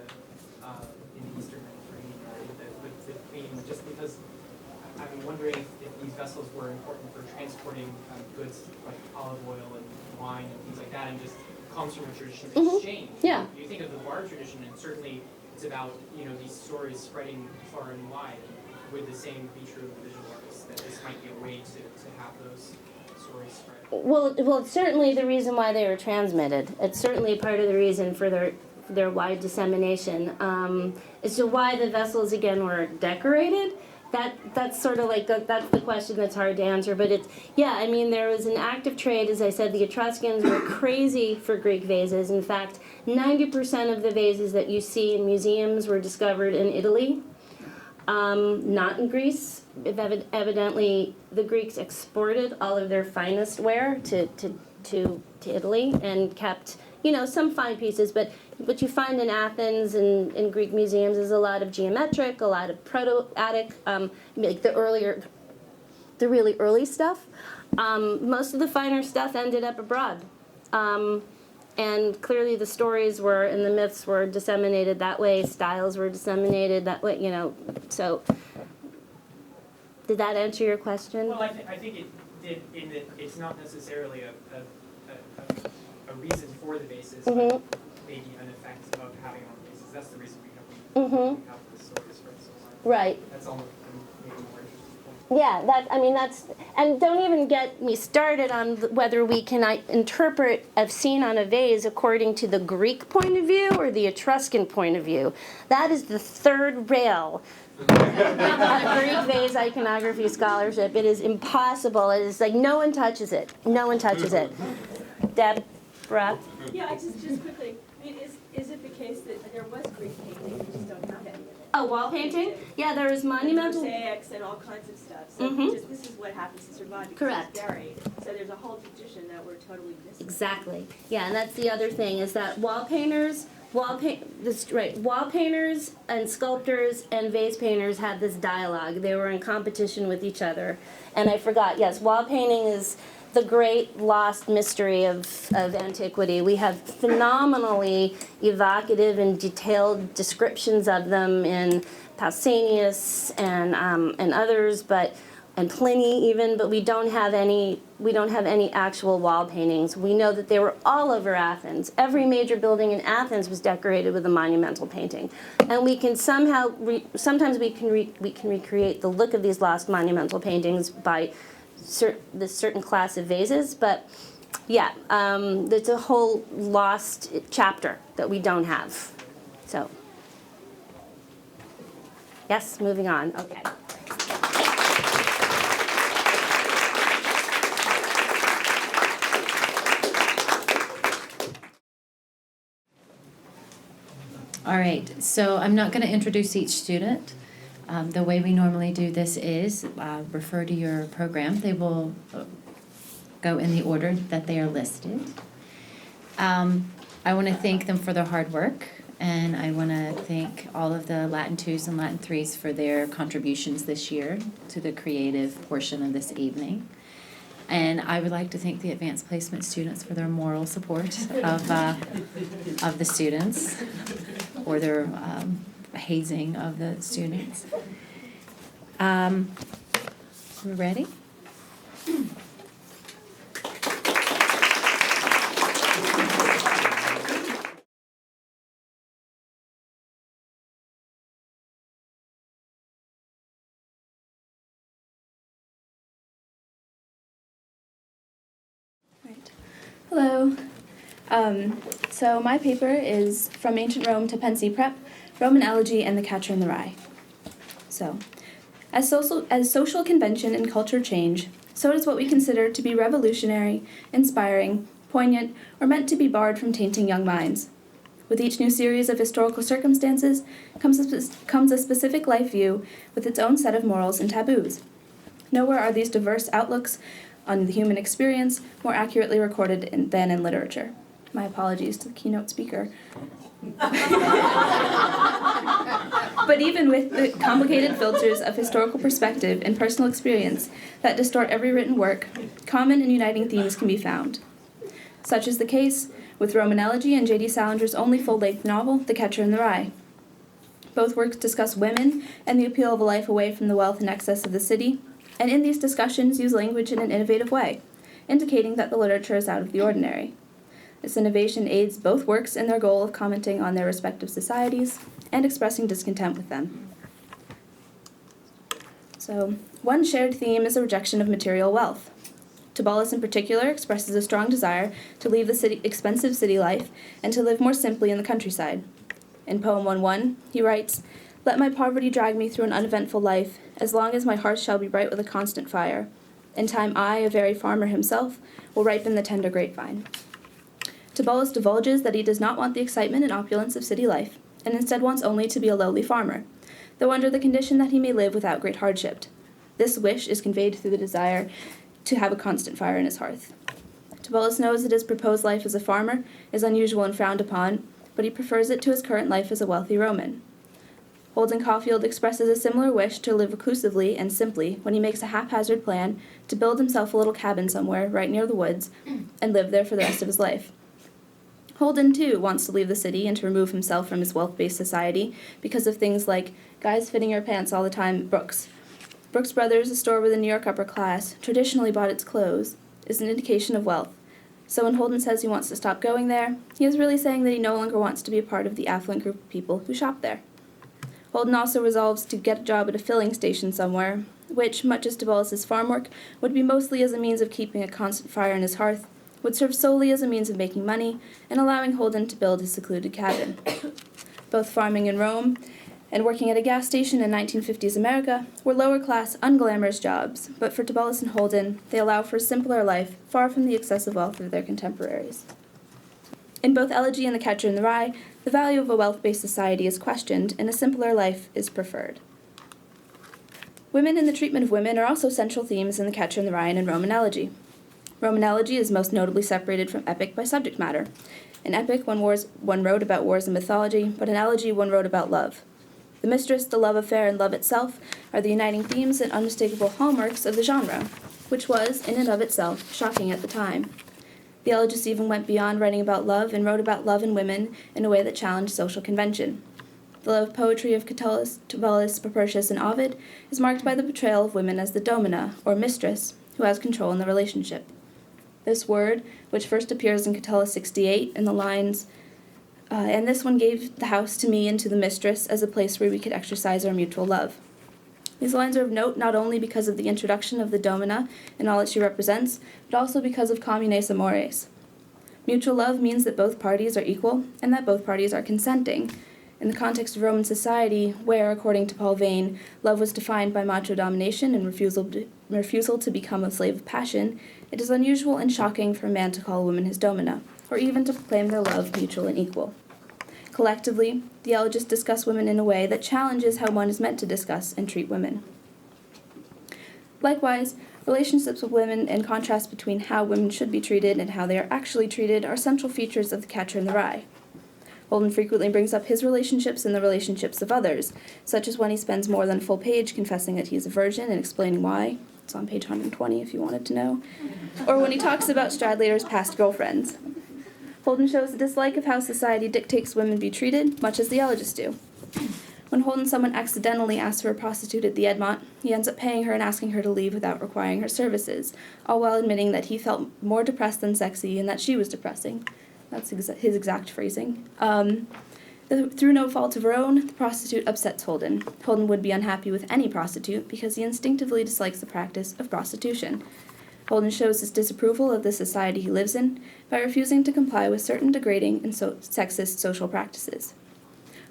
Eastern Mediterranean, just because I'm wondering if these vessels were important for transporting goods like olive oil and wine and things like that, and just comes from a tradition of exchange. Yeah. You think of the bar tradition, and certainly it's about these stories spreading far and wide. Would the same be true of the visual artists, that this might be a way to have those stories spread? Well, it's certainly the reason why they were transmitted. It's certainly part of the reason for their wide dissemination. As to why the vessels again were decorated, that's sort of like that's the question that's hard to answer. But there was an active trade. As I said, the Etruscans were crazy for Greek vases. In fact, 90% of the vases that you see in museums were discovered in Italy. Not in Greece. Evidently, the Greeks exported all of their finest ware to Italy and kept, some fine pieces. But what you find in Athens and in Greek museums is a lot of geometric, a lot of proto-Attic, like the really early stuff. Most of the finer stuff ended up abroad. And clearly the stories were, and the myths were disseminated that way, styles were disseminated that way, so. Did that answer your question? Well, I think it did, in that it's not necessarily a reason for the vases, Mhm. but maybe an effect of having on the vases. That's the reason we have the stories for so long. Right. That's almost maybe more interesting point. Yeah, that's, and don't even get me started on whether we can interpret a scene on a vase according to the Greek point of view or the Etruscan point of view. That is the third rail of Greek vase iconography scholarship. It is impossible. It is like no one touches it. No one touches it. Deborah? Yeah, just quickly, I mean, is it the case that there was Greek painting, we just don't have any of it? Oh, wall painting? Yeah, there is monumental. Mosaics and all kinds of stuff, so just this is what happens to survive because Correct. it's buried. So there's a whole tradition that we're totally missing. Exactly. Yeah, and that's the other thing is that wall painters and sculptors and vase painters had this dialogue. They were in competition with each other. And I forgot, yes, wall painting is the great lost mystery of antiquity. We have phenomenally evocative and detailed descriptions of them in Pausanias and others, and Pliny even, but we don't have any actual wall paintings. We know that they were all over Athens. Every major building in Athens was decorated with a monumental painting, and we can sometimes we can recreate the look of these lost monumental paintings by this certain class of vases. But yeah, there's a whole lost chapter that we don't have. So yes, moving on. Okay. All right, so I'm not going to introduce each student. The way we normally do this is refer to your program. They will go in the order that they are listed. I want to thank them for their hard work, and I want to thank all of the Latin 2s and Latin 3s for their contributions this year to the creative portion of this evening. And I would like to thank the advanced placement students for their moral support of the students, or their hazing of the students. We ready? Hello. So my paper is From Ancient Rome to Pensee Prep, Roman Elegy and the Catcher in the Rye. So, as social convention and culture change, so does what we consider to be revolutionary, inspiring, poignant, or meant to be barred from tainting young minds. With each new series of historical circumstances comes a specific life view with its own set of morals and taboos. Nowhere are these diverse outlooks on the human experience more accurately recorded than in literature. My apologies to the keynote speaker. But even with the complicated filters of historical perspective and personal experience that distort every written work, common and uniting themes can be found. Such is the case with Roman Elegy and J.D. Salinger's only full-length novel, The Catcher in the Rye. Both works discuss women and the appeal of a life away from the wealth and excess of the city, and in these discussions use language in an innovative way, indicating that the literature is out of the ordinary. This innovation aids both works in their goal of commenting on their respective societies and expressing discontent with them. So, one shared theme is a rejection of material wealth. Tibullus in particular expresses a strong desire to leave the expensive city life and to live more simply in the countryside. In Poem 1:1, he writes, "Let my poverty drag me through an uneventful life, as long as my hearth shall be bright with a constant fire. In time I, a very farmer himself, will ripen the tender grapevine." Tibullus divulges that he does not want the excitement and opulence of city life, and instead wants only to be a lowly farmer, though under the condition that he may live without great hardship. This wish is conveyed through the desire to have a constant fire in his hearth. Tibullus knows that his proposed life as a farmer is unusual and frowned upon, but he prefers it to his current life as a wealthy Roman. Holden Caulfield expresses a similar wish to live reclusively and simply when he makes a haphazard plan to build himself a little cabin somewhere right near the woods and live there for the rest of his life. Holden, too, wants to leave the city and to remove himself from his wealth-based society because of things like guys fitting your pants all the time at Brooks. Brooks Brothers, a store where the New York upper class traditionally bought its clothes, is an indication of wealth, So when Holden says he wants to stop going there, he is really saying that he no longer wants to be a part of the affluent group of people who shop there. Holden also resolves to get a job at a filling station somewhere, which, much as Tibullus's farm work would be mostly as a means of keeping a constant fire in his hearth, would serve solely as a means of making money and allowing Holden to build his secluded cabin. Both farming in Rome and working at a gas station in 1950s America were lower-class, unglamorous jobs, but for Tibullus and Holden, they allow for a simpler life, far from the excessive wealth of their contemporaries. In both Elegy and The Catcher in the Rye, the value of a wealth-based society is questioned, and a simpler life is preferred. Women and the treatment of women are also central themes in The Catcher in the Rye and in Roman Elegy. Roman Elegy is most notably separated from epic by subject matter. In epic, one wrote about wars and mythology, but in elegy, one wrote about love. The mistress, the love affair, and love itself are the uniting themes and unmistakable hallmarks of the genre, which was, in and of itself, shocking at the time. The elegist even went beyond writing about love and wrote about love and women in a way that challenged social convention. The love poetry of Catullus, Tibullus, Propertius, and Ovid is marked by the portrayal of women as the domina, or mistress, who has control in the relationship. This word, which first appears in Catullus 68 in the lines, and this one gave the house to me and to the mistress as a place where we could exercise our mutual love. These lines are of note not only because of the introduction of the domina and all that she represents, but also because of communes amores. Mutual love means that both parties are equal and that both parties are consenting. In the context of Roman society, where, according to Paul Vane, love was defined by macho domination and refusal to become a slave of passion, it is unusual and shocking for a man to call a woman his domina, or even to proclaim their love mutual and equal. Collectively, the elegists discuss women in a way that challenges how one is meant to discuss and treat women. Likewise, relationships with women and contrast between how women should be treated and how they are actually treated are central features of The Catcher in the Rye. Holden frequently brings up his relationships and the relationships of others, such as when he spends more than a full page confessing that he is a virgin and explaining why. It's on page 120 if you wanted to know. Or when he talks about Stradlater's past girlfriends. Holden shows a dislike of how society dictates women be treated, much as the elegists do. When Holden someone accidentally asks for a prostitute at the Edmont, he ends up paying her and asking her to leave without requiring her services, all while admitting that he felt more depressed than sexy and that she was depressing. That's his exact phrasing. Through no fault of her own, the prostitute upsets Holden. Holden would be unhappy with any prostitute because he instinctively dislikes the practice of prostitution. Holden shows his disapproval of the society he lives in by refusing to comply with certain degrading and sexist social practices.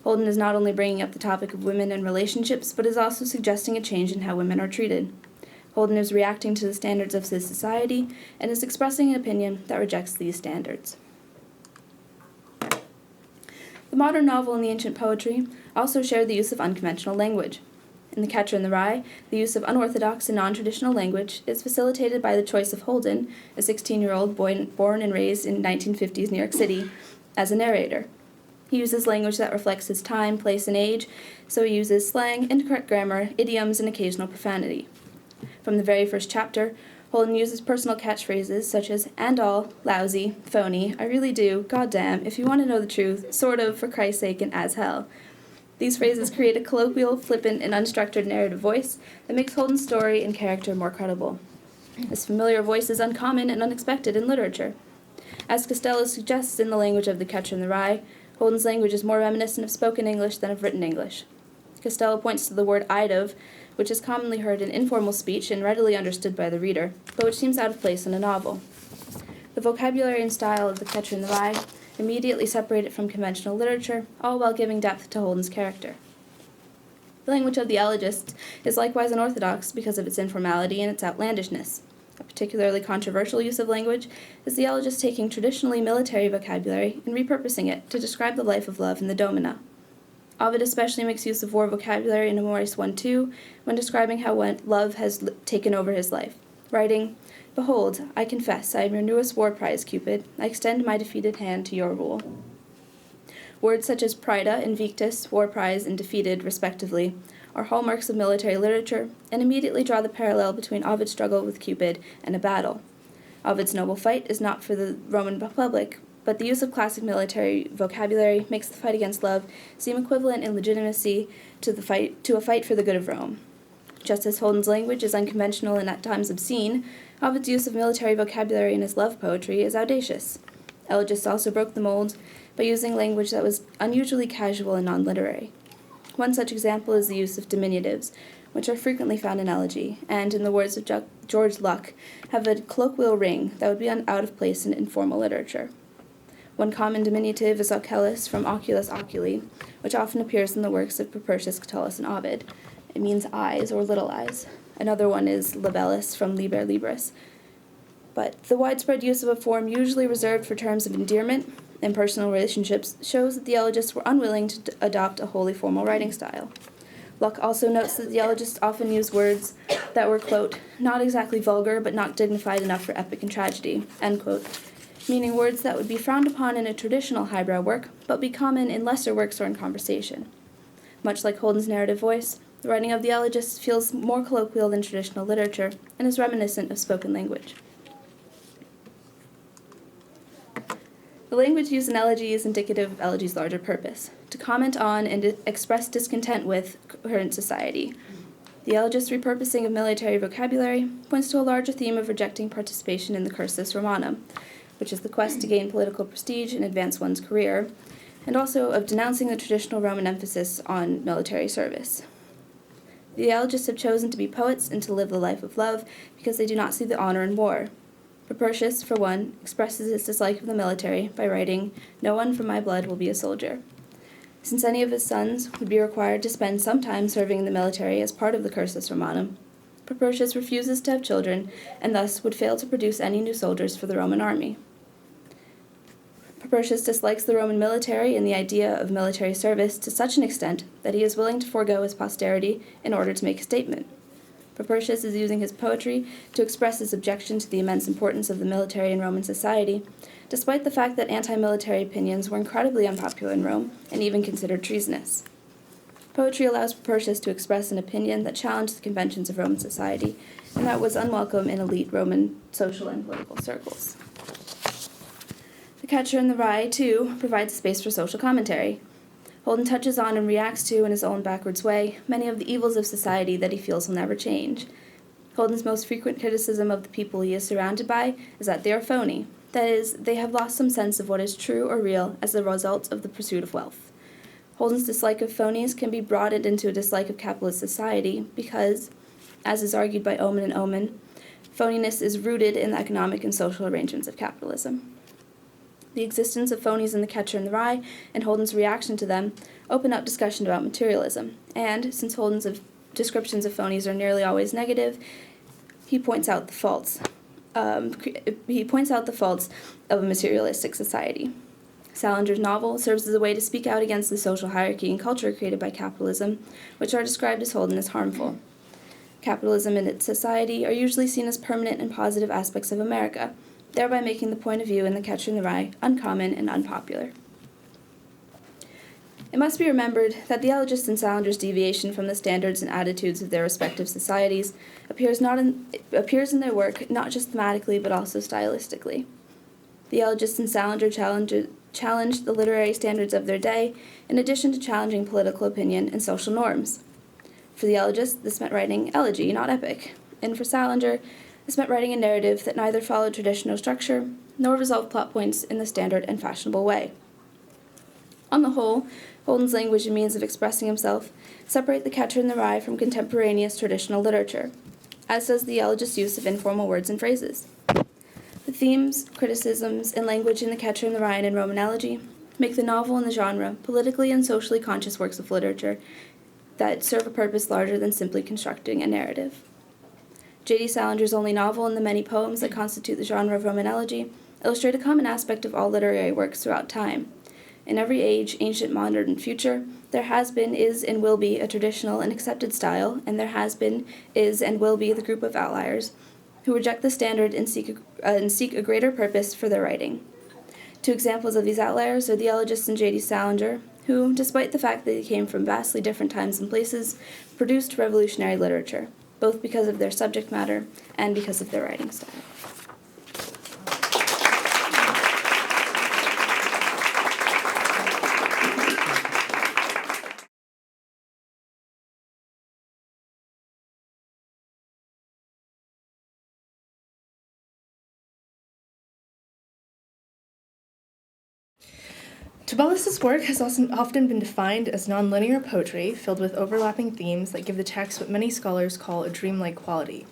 Holden is not only bringing up the topic of women and relationships, but is also suggesting a change in how women are treated. Holden is reacting to the standards of his society and is expressing an opinion that rejects these standards. The modern novel and the ancient poetry also shared the use of unconventional language. In The Catcher in the Rye, the use of unorthodox and non-traditional language is facilitated by the choice of Holden, a 16-year-old boy born and raised in 1950s New York City, as a narrator. He uses language that reflects his time, place, and age, so he uses slang, incorrect grammar, idioms, and occasional profanity. From the very first chapter, Holden uses personal catchphrases such as and all, lousy, phony, I really do, goddamn, if you want to know the truth, sort of, for Christ's sake, and as hell. These phrases create a colloquial, flippant, and unstructured narrative voice that makes Holden's story and character more credible. This familiar voice is uncommon and unexpected in literature. As Christel suggests in The Language of the Catcher in the Rye, Holden's language is more reminiscent of spoken English than of written English. Christel points to the word "I'd of," which is commonly heard in informal speech and readily understood by the reader, but which seems out of place in a novel. The vocabulary and style of The Catcher in the Rye immediately separate it from conventional literature, all while giving depth to Holden's character. The language of the elegist is likewise unorthodox because of its informality and its outlandishness. A particularly controversial use of language is the elegist taking traditionally military vocabulary and repurposing it to describe the life of love in the domina. Ovid especially makes use of war vocabulary in Amoris 1:2 when describing how love has taken over his life, writing, "Behold, I confess, I am your newest war prize, Cupid. I extend my defeated hand to your rule." Words such as prida, invictus, war prize, and defeated, respectively, are hallmarks of military literature and immediately draw the parallel between Ovid's struggle with Cupid and a battle. Ovid's noble fight is not for the Roman Republic, but the use of classic military vocabulary makes the fight against love seem equivalent in legitimacy to a fight for the good of Rome. Just as Holden's language is unconventional and at times obscene, Ovid's use of military vocabulary in his love poetry is audacious. Elegists also broke the mold by using language that was unusually casual and non-literary. One such example is the use of diminutives, which are frequently found in elegy, and, in the words of George Luck, have a colloquial ring that would be out of place in informal literature. One common diminutive is oculus, from oculus oculi, which often appears in the works of Propertius, Catullus, and Ovid. It means eyes or little eyes. Another one is libellus, from liber libris. But the widespread use of a form usually reserved for terms of endearment and personal relationships shows that the elegists were unwilling to adopt a wholly formal writing style. Luck also notes that the elegists often used words that were, quote, not exactly vulgar but not dignified enough for epic and tragedy, end quote, meaning words that would be frowned upon in a traditional highbrow work but be common in lesser works or in conversation. Much like Holden's narrative voice, the writing of the elegists feels more colloquial than traditional literature and is reminiscent of spoken language. The language used in elegy is indicative of elegy's larger purpose, to comment on and express discontent with current society. The elegist's repurposing of military vocabulary points to a larger theme of rejecting participation in the cursus Romanum, which is the quest to gain political prestige and advance one's career, and also of denouncing the traditional Roman emphasis on military service. The elegists have chosen to be poets and to live the life of love because they do not see the honor in war. Propertius, for one, expresses his dislike of the military by writing, "No one from my blood will be a soldier." Since any of his sons would be required to spend some time serving in the military as part of the cursus Romanum, Propertius refuses to have children and thus would fail to produce any new soldiers for the Roman army. Propertius dislikes the Roman military and the idea of military service to such an extent that he is willing to forego his posterity in order to make a statement. Propertius is using his poetry to express his objection to the immense importance of the military in Roman society, despite the fact that anti-military opinions were incredibly unpopular in Rome and even considered treasonous. Poetry allows Propertius to express an opinion that challenged the conventions of Roman society and that was unwelcome in elite Roman social and political circles. The Catcher in the Rye, too, provides space for social commentary. Holden touches on and reacts to, in his own backwards way, many of the evils of society that he feels will never change. Holden's most frequent criticism of the people he is surrounded by is that they are phony. That is, they have lost some sense of what is true or real as the result of the pursuit of wealth. Holden's dislike of phonies can be broadened into a dislike of capitalist society because, as is argued by Oman and Oman, phoniness is rooted in the economic and social arrangements of capitalism. The existence of phonies in The Catcher in the Rye and Holden's reaction to them open up discussion about materialism, and since Holden's descriptions of phonies are nearly always negative, he points out the faults. Of a materialistic society. Salinger's novel serves as a way to speak out against the social hierarchy and culture created by capitalism, which are described as Holden as harmful. Capitalism and its society are usually seen as permanent and positive aspects of America, thereby making the point of view in The Catcher in the Rye uncommon and unpopular. It must be remembered that the elegist and Salinger's deviation from the standards and attitudes of their respective societies appears in their work not just thematically but also stylistically. The elegist and Salinger challenged the literary standards of their day, in addition to challenging political opinion and social norms. For the elegist, this meant writing elegy, not epic, and for Salinger, this meant writing a narrative that neither followed traditional structure nor resolved plot points in the standard and fashionable way. On the whole, Holden's language and means of expressing himself separate The Catcher in the Rye from contemporaneous traditional literature, as does the elegist's use of informal words and phrases. The themes, criticisms, and language in The Catcher in the Rye and in Roman elegy make the novel and the genre politically and socially conscious works of literature that serve a purpose larger than simply constructing a narrative. J.D. Salinger's only novel and the many poems that constitute the genre of Roman elegy illustrate a common aspect of all literary works throughout time. In every age, ancient, modern, and future, there has been, is, and will be a traditional and accepted style, and there has been, is, and will be the group of outliers who reject the standard and seek a greater purpose for their writing. Two examples of these outliers are the elegist and J.D. Salinger, who, despite the fact that they came from vastly different times and places, produced revolutionary literature, both because of their subject matter and because of their writing style. Tibullus' work has also often been defined as nonlinear poetry filled with overlapping themes that give the text what many scholars call a dreamlike quality.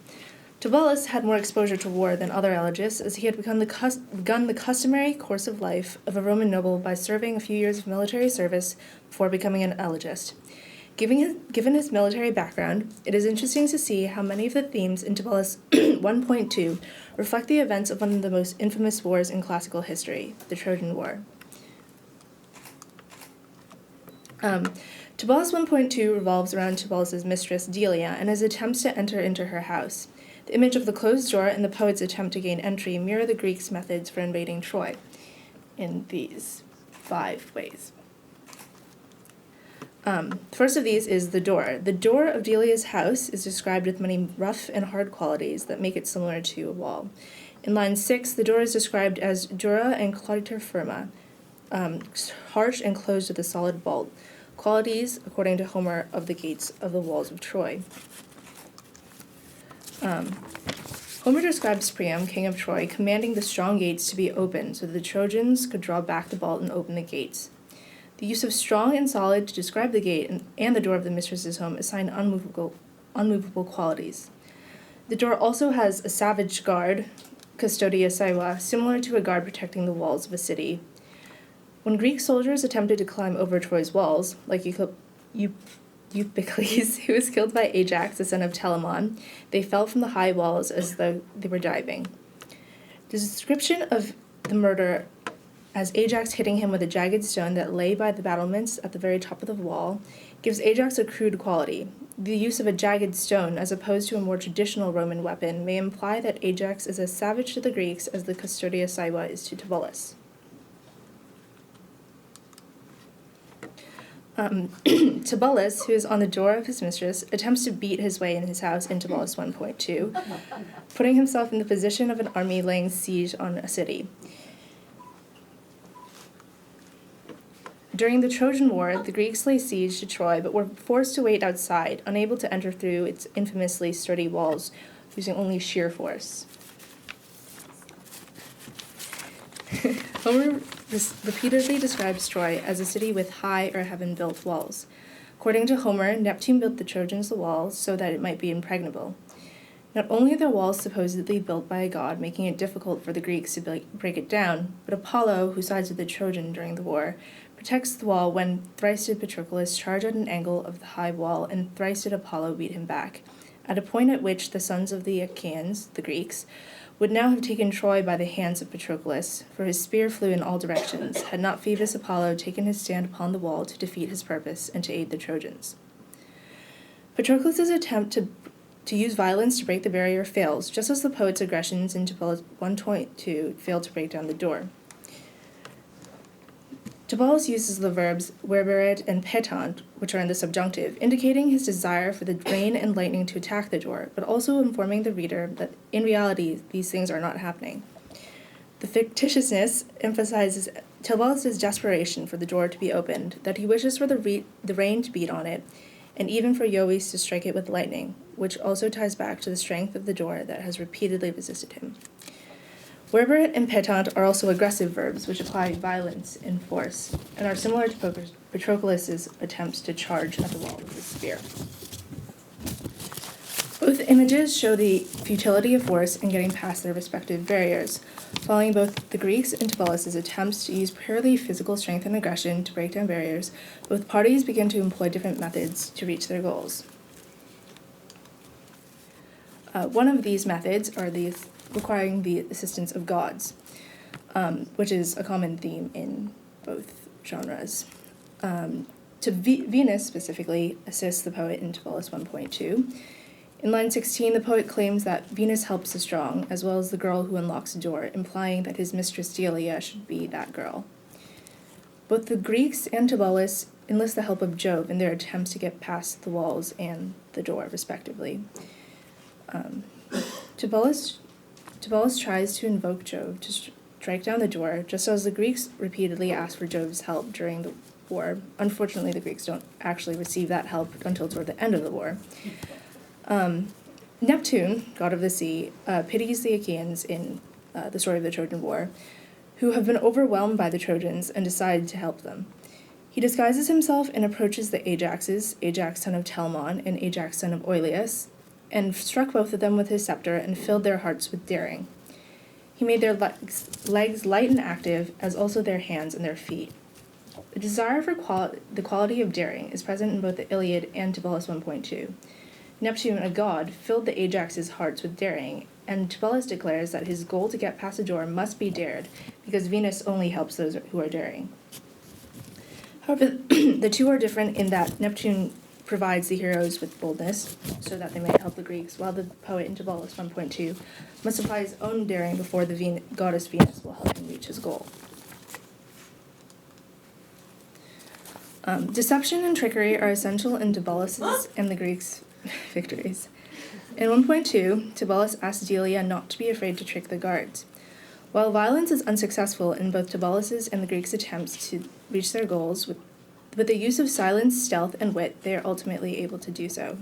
Tibullus had more exposure to war than other elegists, as he had begun the customary course of life of a Roman noble by serving a few years of military service before becoming an elegist. Given his military background, it is interesting to see how many of the themes in Tibullus 1.2 reflect the events of one of the most infamous wars in classical history, the Trojan War. Tibullus 1.2 revolves around Tibullus' mistress Delia and his attempts to enter into her house. The image of the closed door and the poet's attempt to gain entry mirror the Greeks' methods for invading Troy in these 5 ways. First of these is the door. The door of Delia's house is described with many rough and hard qualities that make it similar to a wall. In line 6, the door is described as dura and clauditur firma, harsh and closed with a solid bolt, qualities, according to Homer, of the gates of the walls of Troy. Homer describes Priam, king of Troy, commanding the strong gates to be opened so that the Trojans could draw back the bolt and open the gates. The use of strong and solid to describe the gate and the door of the mistress's home assign unmovable qualities. The door also has a savage guard, custodia saiwa, similar to a guard protecting the walls of a city. When Greek soldiers attempted to climb over Troy's walls, like Euphocles, who was killed by Ajax, the son of Telamon, they fell from the high walls as though they were diving. The description of the murder as Ajax hitting him with a jagged stone that lay by the battlements at the very top of the wall gives Ajax a crude quality. The use of a jagged stone, as opposed to a more traditional Roman weapon, may imply that Ajax is as savage to the Greeks as the custodia saiwa is to Tibullus. Tibullus, who is on the door of his mistress, attempts to beat his way in his house in Tibullus 1.2, putting himself in the position of an army laying siege on a city. During the Trojan War, the Greeks lay siege to Troy, but were forced to wait outside, unable to enter through its infamously sturdy walls, using only sheer force. Homer repeatedly describes Troy as a city with high or heaven-built walls. According to Homer, Neptune built the Trojans the walls so that it might be impregnable. Not only are the walls supposedly built by a god, making it difficult for the Greeks to break it down, but Apollo, who sides with the Trojan during the war, protects the wall when thrice did Patroclus charge at an angle of the high wall, and thrice did Apollo beat him back, at a point at which the sons of the Achaeans, the Greeks, would now have taken Troy by the hands of Patroclus, for his spear flew in all directions, had not Phoebus Apollo taken his stand upon the wall to defeat his purpose and to aid the Trojans. Patroclus' attempt to use violence to break the barrier fails, just as the poet's aggressions in Tibullus 1.2 failed to break down the door. Tibullus uses the verbs verberit and petant, which are in the subjunctive, indicating his desire for the rain and lightning to attack the door, but also informing the reader that in reality these things are not happening. The fictitiousness emphasizes Tibullus' desperation for the door to be opened, that he wishes for the rain to beat on it, and even for Ioes to strike it with lightning, which also ties back to the strength of the door that has repeatedly resisted him. Verberit and petant are also aggressive verbs, which apply violence and force, and are similar to Patroclus' attempts to charge at the wall with his spear. Both images show the futility of force in getting past their respective barriers. Following both the Greeks and Tibullus' attempts to use purely physical strength and aggression to break down barriers, both parties begin to employ different methods to reach their goals. One of these methods are requiring the assistance of gods, which is a common theme in both genres. Venus specifically assists the poet in Tibullus 1.2. In line 16, the poet claims that Venus helps the strong, as well as the girl who unlocks a door, implying that his mistress Delia should be that girl. Both the Greeks and Tibullus enlist the help of Jove in their attempts to get past the walls and the door, respectively. Tibullus tries to invoke Jove to strike down the door, just as the Greeks repeatedly ask for Jove's help during the war. Unfortunately, the Greeks don't actually receive that help until toward the end of the war. Neptune, god of the sea, pities the Achaeans in the story of the Trojan War, who have been overwhelmed by the Trojans and decide to help them. He disguises himself and approaches the Ajaxes, Ajax son of Telamon and Ajax son of Oileus, and struck both of them with his scepter and filled their hearts with daring. He made their legs light and active, as also their hands and their feet. The desire for the quality of daring is present in both the Iliad and Tibullus 1.2. Neptune, a god, filled the Ajax's hearts with daring, and Tibullus declares that his goal to get past a door must be dared, because Venus only helps those who are daring. However, the two are different in that Neptune provides the heroes with boldness, so that they may help the Greeks, while the poet in Tibullus 1.2 must apply his own daring before the goddess Venus will help him reach his goal. Deception and trickery are essential in Tibullus's and the Greeks' victories. In 1.2, Tibullus asks Delia not to be afraid to trick the guards. While violence is unsuccessful in both Tibullus' and the Greeks' attempts to reach their goals, with the use of silence, stealth, and wit, they are ultimately able to do so.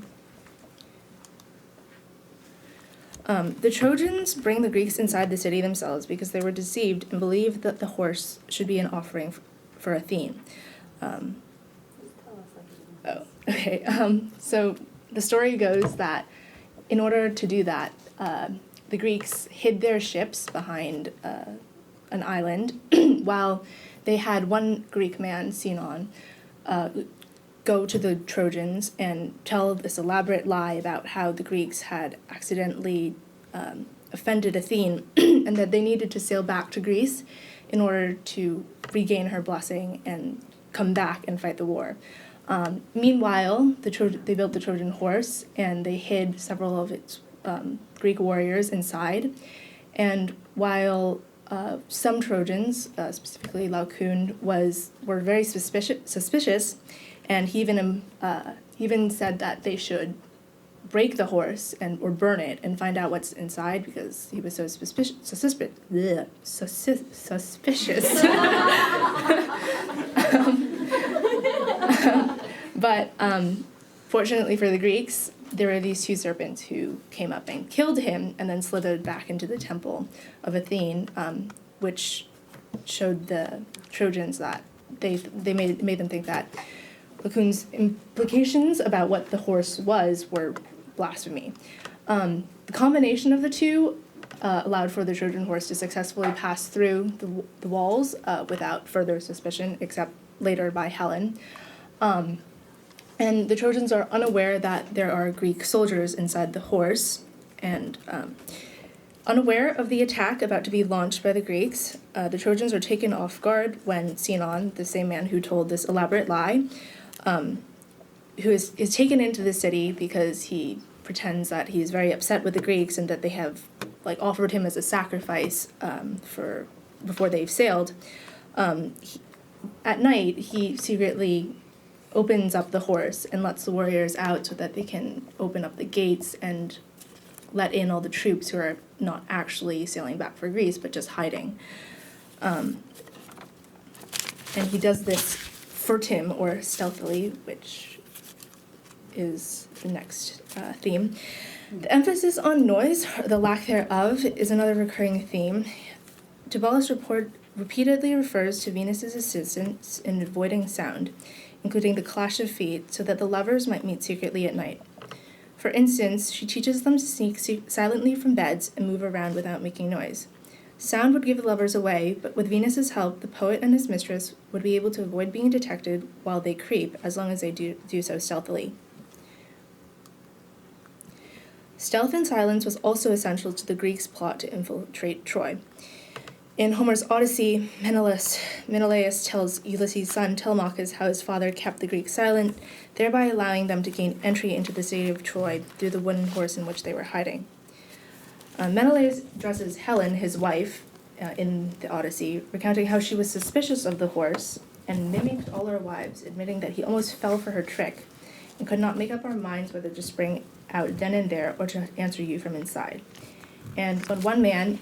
The Trojans bring the Greeks inside the city themselves because they were deceived and believed that the horse should be an offering for Athene. So the story goes that in order to do that, the Greeks hid their ships behind an island while they had one Greek man, Sinon, go to the Trojans and tell this elaborate lie about how the Greeks had accidentally offended Athene and that they needed to sail back to Greece in order to regain her blessing and come back and fight the war. Meanwhile, they built the Trojan horse and they hid several of its Greek warriors inside. And while some Trojans, specifically Laocoon, were very suspicious, and he even said that they should break the horse or burn it and find out what's inside because he was so suspicious. But fortunately for the Greeks, there were these two serpents who came up and killed him and then slithered back into the temple of Athene, which showed the Trojans that they made them think that Laocoon's implications about what the horse were blasphemy. The combination of the two allowed for the Trojan horse to successfully pass through the walls without further suspicion, except later by Helen. And the Trojans are unaware that there are Greek soldiers inside the horse, and unaware of the attack about to be launched by the Greeks, the Trojans are taken off guard when Sinon, the same man who told this elaborate lie, who is taken into the city because he pretends that he is very upset with the Greeks and that they have offered him as a sacrifice before they've sailed. At night, he secretly opens up the horse and lets the warriors out so that they can open up the gates and let in all the troops who are not actually sailing back for Greece, but just hiding. And he does this furtim, or stealthily, which is the next theme. The emphasis on noise, or the lack thereof, is another recurring theme. Tibullus repeatedly refers to Venus's assistance in avoiding sound, including the clash of feet, so that the lovers might meet secretly at night. For instance, she teaches them to sneak silently from beds and move around without making noise. Sound would give the lovers away, but with Venus's help, the poet and his mistress would be able to avoid being detected while they creep, as long as they do so stealthily. Stealth and silence was also essential to the Greeks' plot to infiltrate Troy. In Homer's Odyssey, Menelaus tells Ulysses' son Telemachus how his father kept the Greeks silent, thereby allowing them to gain entry into the city of Troy through the wooden horse in which they were hiding. Menelaus dresses Helen, his wife, in the Odyssey, recounting how she was suspicious of the horse and mimicked all her wives, admitting that he almost fell for her trick and could not make up our minds whether to spring out then and there or to answer you from inside. And when one man,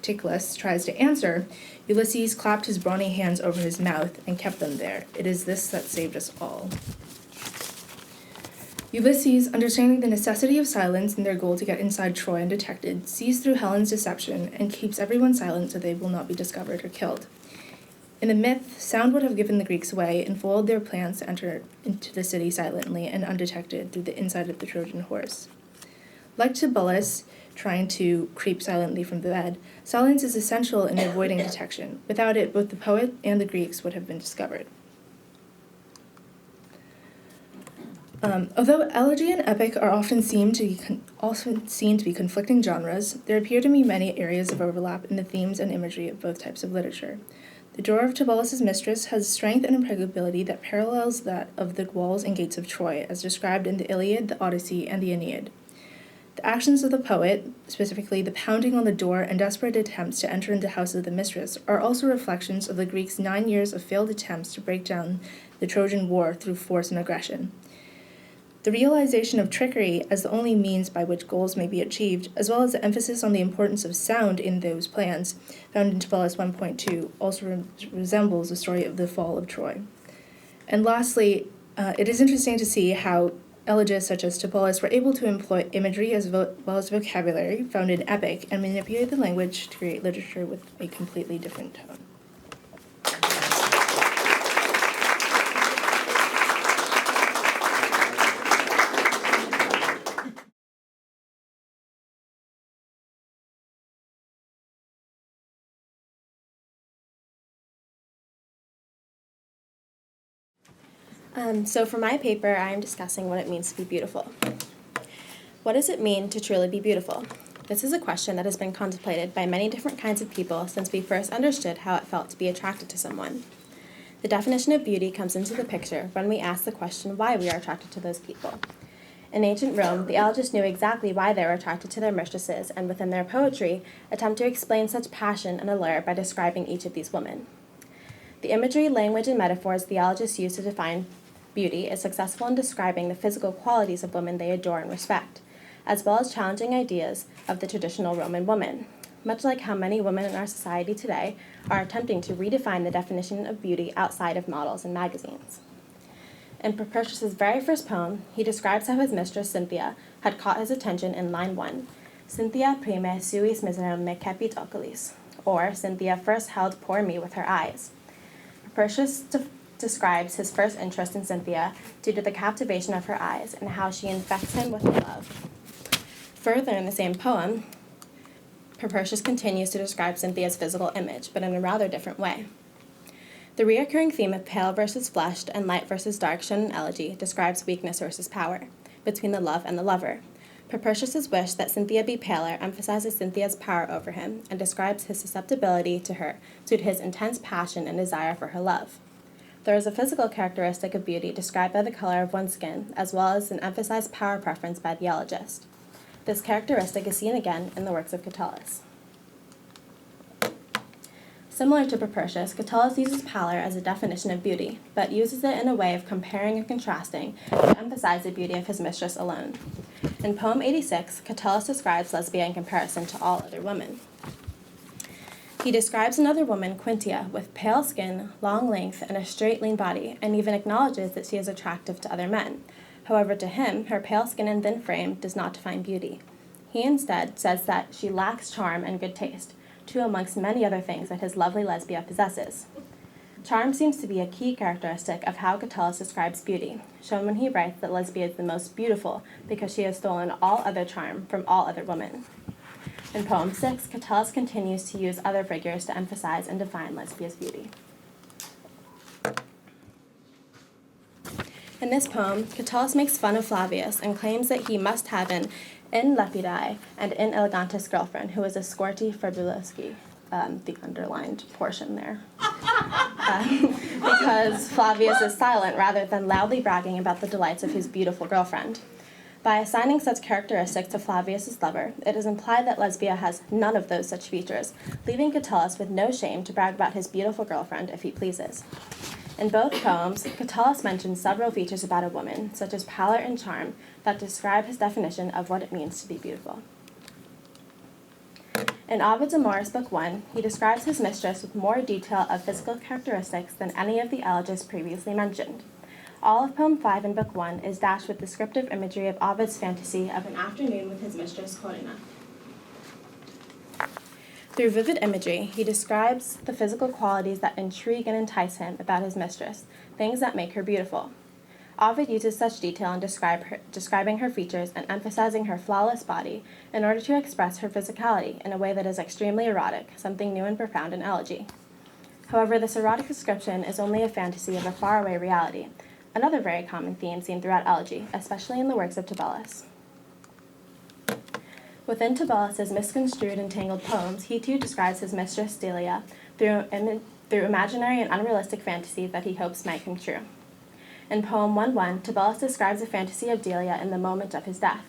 Catullus, tries to answer, Ulysses clapped his brawny hands over his mouth and kept them there. It is this that saved us all. Ulysses, understanding the necessity of silence in their goal to get inside Troy undetected, sees through Helen's deception and keeps everyone silent so they will not be discovered or killed. In the myth, sound would have given the Greeks away and foiled their plans to enter into the city silently and undetected through the inside of the Trojan horse. Like Tibullus, trying to creep silently from the bed, silence is essential in avoiding detection. Without it, both the poet and the Greeks would have been discovered. Although elegy and epic are often seen to be conflicting genres, there appear to be many areas of overlap in the themes and imagery of both types of literature. The door of Tibullus' mistress has strength and impregnability that parallels that of the walls and gates of Troy, as described in the Iliad, the Odyssey, and the Aeneid. The actions of the poet, specifically the pounding on the door and desperate attempts to enter into the house of the mistress, are also reflections of the Greeks' 9 years of failed attempts to break down the Trojan War through force and aggression. The realization of trickery as the only means by which goals may be achieved, as well as the emphasis on the importance of sound in those plans, found in Tibullus 1.2, also resembles the story of the fall of Troy. And lastly, it is interesting to see how elegists such as Tibullus were able to employ imagery as well as vocabulary found in epic and manipulate the language to create literature with a completely different tone. So for my paper, I am discussing what it means to be beautiful. What does it mean to truly be beautiful? This is a question that has been contemplated by many different kinds of people since we first understood how it felt to be attracted to someone. The definition of beauty comes into the picture when we ask the question why we are attracted to those people. In ancient Rome, the elegists knew exactly why they were attracted to their mistresses, and within their poetry, attempt to explain such passion and allure by describing each of these women. The imagery, language, and metaphors the elegists use to define beauty is successful in describing the physical qualities of women they adore and respect, as well as challenging ideas of the traditional Roman woman, much like how many women in our society today are attempting to redefine the definition of beauty outside of models and magazines. In Propertius' very first poem, he describes how his mistress, Cynthia, had caught his attention in line 1, Cynthia prime suis miserum me cepit oculis, or Cynthia first held poor me with her eyes. Propertius describes his first interest in Cynthia due to the captivation of her eyes and how she infects him with love. Further in the same poem, Propertius continues to describe Cynthia's physical image, but in a rather different way. The recurring theme of pale versus flushed and light versus dark shown in elegy describes weakness versus power, between the love and the lover. Propertius' wish that Cynthia be paler emphasizes Cynthia's power over him and describes his susceptibility to her due to his intense passion and desire for her love. There is a physical characteristic of beauty described by the color of one's skin, as well as an emphasized power preference by the elegist. This characteristic is seen again in the works of Catullus. Similar to Propertius, Catullus uses pallor as a definition of beauty, but uses it in a way of comparing and contrasting to emphasize the beauty of his mistress alone. In poem 86, Catullus describes Lesbia in comparison to all other women. He describes another woman, Quintia, with pale skin, long length, and a straight, lean body, and even acknowledges that she is attractive to other men. However, to him, her pale skin and thin frame does not define beauty. He instead says that she lacks charm and good taste, two amongst many other things that his lovely Lesbia possesses. Charm seems to be a key characteristic of how Catullus describes beauty, shown when he writes that Lesbia is the most beautiful because she has stolen all other charm from all other women. In poem 6, Catullus continues to use other figures to emphasize and define Lesbia's beauty. In this poem, Catullus makes fun of Flavius and claims that he must have an in lepidae and in elegantis girlfriend who is a scorti fabuloski, the underlined portion there. Because Flavius is silent rather than loudly bragging about the delights of his beautiful girlfriend. By assigning such characteristics to Flavius' lover, it is implied that Lesbia has none of those such features, leaving Catullus with no shame to brag about his beautiful girlfriend if he pleases. In both poems, Catullus mentions several features about a woman, such as pallor and charm, that describe his definition of what it means to be beautiful. In Ovid's Amoris Book 1, he describes his mistress with more detail of physical characteristics than any of the elegists previously mentioned. All of Poem 5 in Book 1 is dashed with descriptive imagery of Ovid's fantasy of an afternoon with his mistress, Corinna. Through vivid imagery, he describes the physical qualities that intrigue and entice him about his mistress, things that make her beautiful. Ovid uses such detail in describing her features and emphasizing her flawless body in order to express her physicality in a way that is extremely erotic, something new and profound in elegy. However, this erotic description is only a fantasy of a faraway reality, another very common theme seen throughout elegy, especially in the works of Tibullus. Within Tibullus's misconstrued and tangled poems, he too describes his mistress Delia through imaginary and unrealistic fantasies that he hopes might come true. In poem 1:1, Tibullus describes a fantasy of Delia in the moment of his death.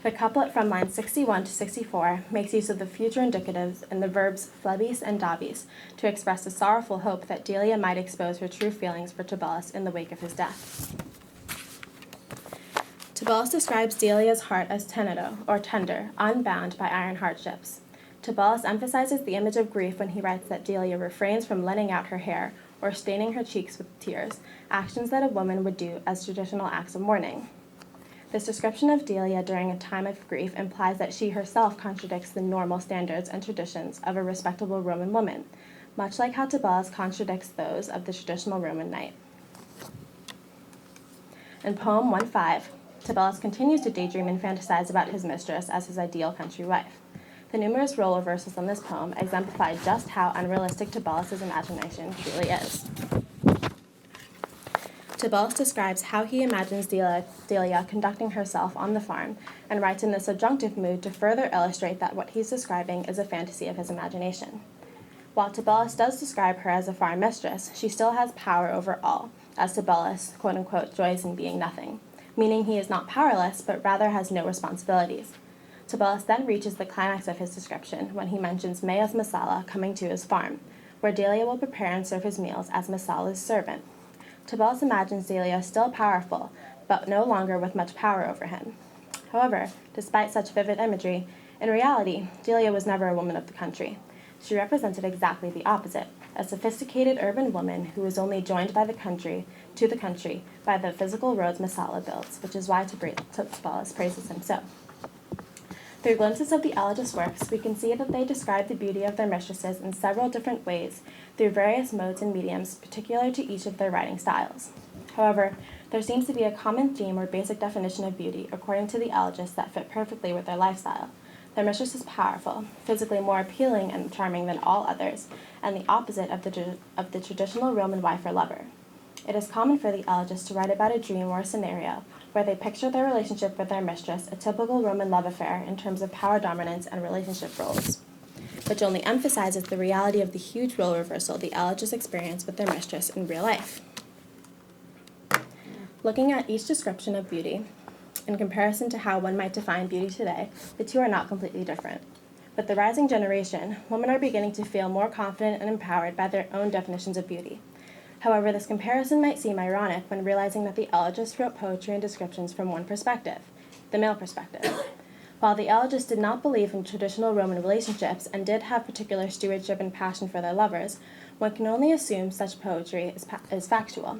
The couplet from lines 61 to 64 makes use of the future indicatives in the verbs phlebis and dabis to express a sorrowful hope that Delia might expose her true feelings for Tibullus in the wake of his death. Tibullus describes Delia's heart as tenedo, or tender, unbound by iron hardships. Tibullus emphasizes the image of grief when he writes that Delia refrains from letting out her hair or staining her cheeks with tears, actions that a woman would do as traditional acts of mourning. This description of Delia during a time of grief implies that she herself contradicts the normal standards and traditions of a respectable Roman woman, much like how Tibullus contradicts those of the traditional Roman knight. In poem 1:5, Tibullus continues to daydream and fantasize about his mistress as his ideal country wife. The numerous role reversals in this poem exemplify just how unrealistic Tibullus's imagination truly is. Tibullus describes how he imagines Delia conducting herself on the farm and writes in the subjunctive mood to further illustrate that what he's describing is a fantasy of his imagination. While Tibullus does describe her as a farm mistress, she still has power over all, as Tibullus, quote-unquote, joys in being nothing, meaning he is not powerless, but rather has no responsibilities. Tibullus then reaches the climax of his description when he mentions Maia's Messala coming to his farm, where Delia will prepare and serve his meals as Messala's servant. Tibullus imagines Delia still powerful, but no longer with much power over him. However, despite such vivid imagery, in reality, Delia was never a woman of the country. She represented exactly the opposite, a sophisticated urban woman who was only joined by the country by the physical roads Messala builds, which is why Tibullus praises him so. Through glimpses of the elegist works, we can see that they describe the beauty of their mistresses in several different ways through various modes and mediums particular to each of their writing styles. However, there seems to be a common theme or basic definition of beauty according to the elegists that fit perfectly with their lifestyle. Their mistress is powerful, physically more appealing and charming than all others, and the opposite of the traditional Roman wife or lover. It is common for the elegists to write about a dream or a scenario where they picture their relationship with their mistress, a typical Roman love affair in terms of power dominance and relationship roles, which only emphasizes the reality of the huge role reversal the elegists experience with their mistress in real life. Looking at each description of beauty, in comparison to how one might define beauty today, the two are not completely different. With the rising generation, women are beginning to feel more confident and empowered by their own definitions of beauty. However, this comparison might seem ironic when realizing that the elegists wrote poetry and descriptions from one perspective, the male perspective. While the elegists did not believe in traditional Roman relationships and did have particular stewardship and passion for their lovers, one can only assume such poetry is factual.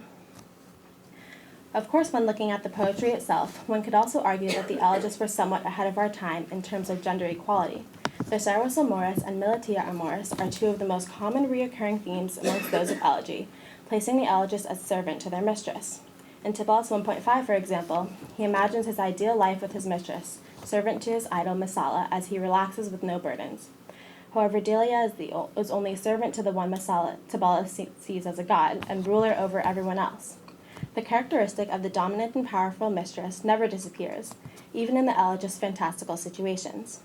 Of course, when looking at the poetry itself, one could also argue that the elegists were somewhat ahead of our time in terms of gender equality. Thesaurus Amoris and Militia Amoris are two of the most common reoccurring themes amongst those of elegy, placing the elegist as servant to their mistress. In Tibullus 1.5, for example, he imagines his ideal life with his mistress, servant to his idol Messala, as he relaxes with no burdens. However, Delia is only servant to the one Messala Tibullus sees as a god, and ruler over everyone else. The characteristic of the dominant and powerful mistress never disappears, even in the elegist's fantastical situations.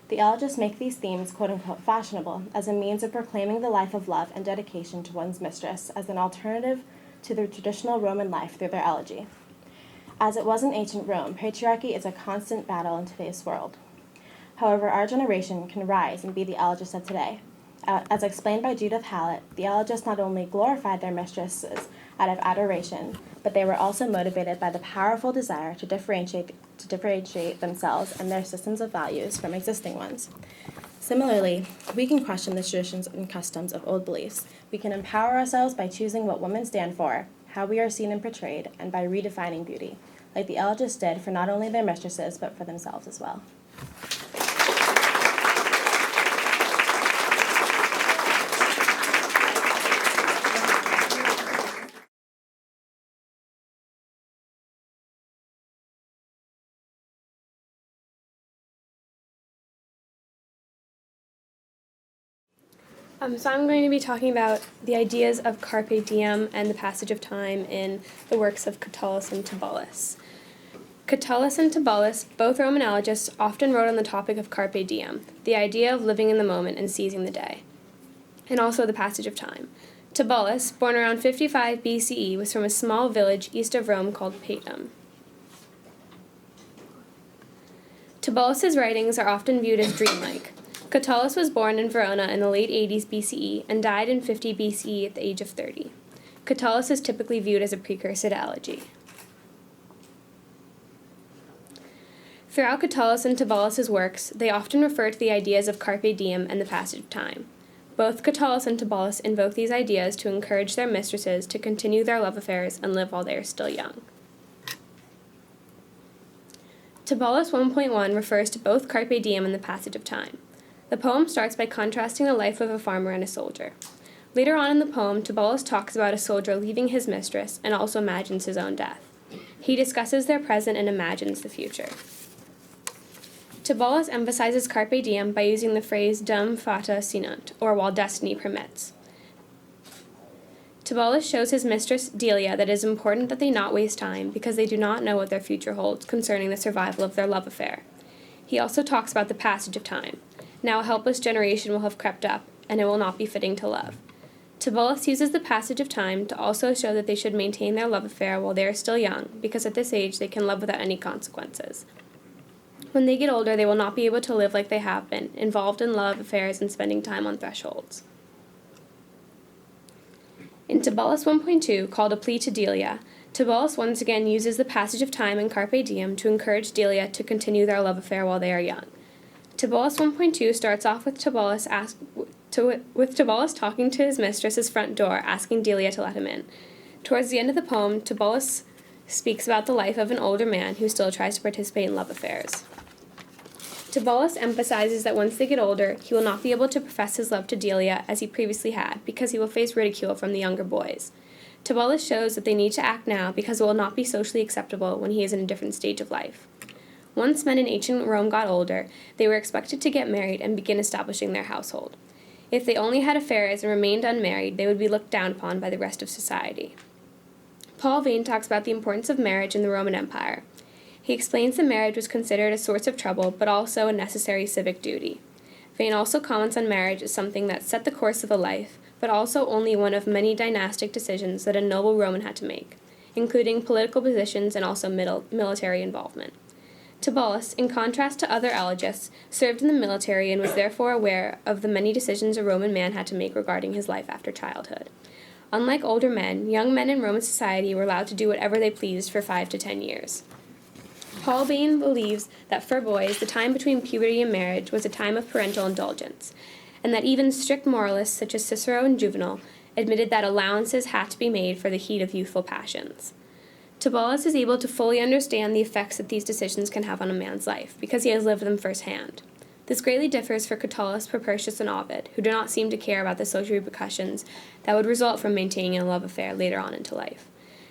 The elegists make these themes quote-unquote fashionable as a means of proclaiming the life of love and dedication to one's mistress as an alternative to the traditional Roman life through their elegy. As it was in ancient Rome, patriarchy is a constant battle in today's world. However, our generation can rise and be the elegists of today. As explained by Judith Hallett, the elegists not only glorified their mistresses out of adoration, but they were also motivated by the powerful desire to differentiate themselves and their systems of values from existing ones. Similarly, we can question the traditions and customs of old beliefs. We can empower ourselves by choosing what women stand for how we are seen and portrayed, and by redefining beauty, like the elegists did for not only their mistresses, but for themselves as well. So I'm going to be talking about the ideas of Carpe diem and the passage of time in the works of Catullus and Tibullus. Catullus and Tibullus, both Roman elegists, often wrote on the topic of Carpe diem, the idea of living in the moment and seizing the day, and also the passage of time. Tibullus, born around 55 BCE, was from a small village east of Rome called Paetum. Tibullus's writings are often viewed as dreamlike. Catullus was born in Verona in the late 80s BCE and died in 50 BCE at the age of 30. Catullus is typically viewed as a precursor to elegy. Throughout Catullus and Tibullus's works, they often refer to the ideas of Carpe diem and the passage of time. Both Catullus and Tibullus invoke these ideas to encourage their mistresses to continue their love affairs and live while they are still young. Tibullus 1.1 refers to both Carpe diem and the passage of time. The poem starts by contrasting the life of a farmer and a soldier. Later on in the poem, Tibullus talks about a soldier leaving his mistress and also imagines his own death. He discusses their present and imagines the future. Tibullus emphasizes Carpe diem by using the phrase dum fata sinunt, or while destiny permits. Tibullus shows his mistress Delia that it is important that they not waste time because they do not know what their future holds concerning the survival of their love affair. He also talks about the passage of time. Now a helpless generation will have crept up, and it will not be fitting to love. Tibullus uses the passage of time to also show that they should maintain their love affair while they are still young, because at this age they can love without any consequences. When they get older, they will not be able to live like they have been, involved in love affairs and spending time on thresholds. In Tibullus 1.2, called A Plea to Delia, Tibullus once again uses the passage of time in Carpe diem to encourage Delia to continue their love affair while they are young. Tibullus 1.2 starts off with Tibullus talking to his mistress's front door, asking Delia to let him in. Towards the end of the poem, Tibullus speaks about the life of an older man who still tries to participate in love affairs. Tibullus emphasizes that once they get older, he will not be able to profess his love to Delia as he previously had, because he will face ridicule from the younger boys. Tibullus shows that they need to act now because it will not be socially acceptable when he is in a different stage of life. Once men in ancient Rome got older, they were expected to get married and begin establishing their household. If they only had affairs and remained unmarried, they would be looked down upon by the rest of society. Paul Vane talks about the importance of marriage in the Roman Empire. He explains that marriage was considered a source of trouble, but also a necessary civic duty. Vane also comments on marriage as something that set the course of a life, but also only one of many dynastic decisions that a noble Roman had to make, including political positions and also military involvement. Tibullus, in contrast to other elegists, served in the military and was therefore aware of the many decisions a Roman man had to make regarding his life after childhood. Unlike older men, young men in Roman society were allowed to do whatever they pleased for 5 to 10 years. Paul Vane believes that for boys, the time between puberty and marriage was a time of parental indulgence, and that even strict moralists such as Cicero and Juvenal admitted that allowances had to be made for the heat of youthful passions. Tibullus is able to fully understand the effects that these decisions can have on a man's life, because he has lived them firsthand. This greatly differs for Catullus, Propertius, and Ovid, who do not seem to care about the social repercussions that would result from maintaining a love affair later on into life.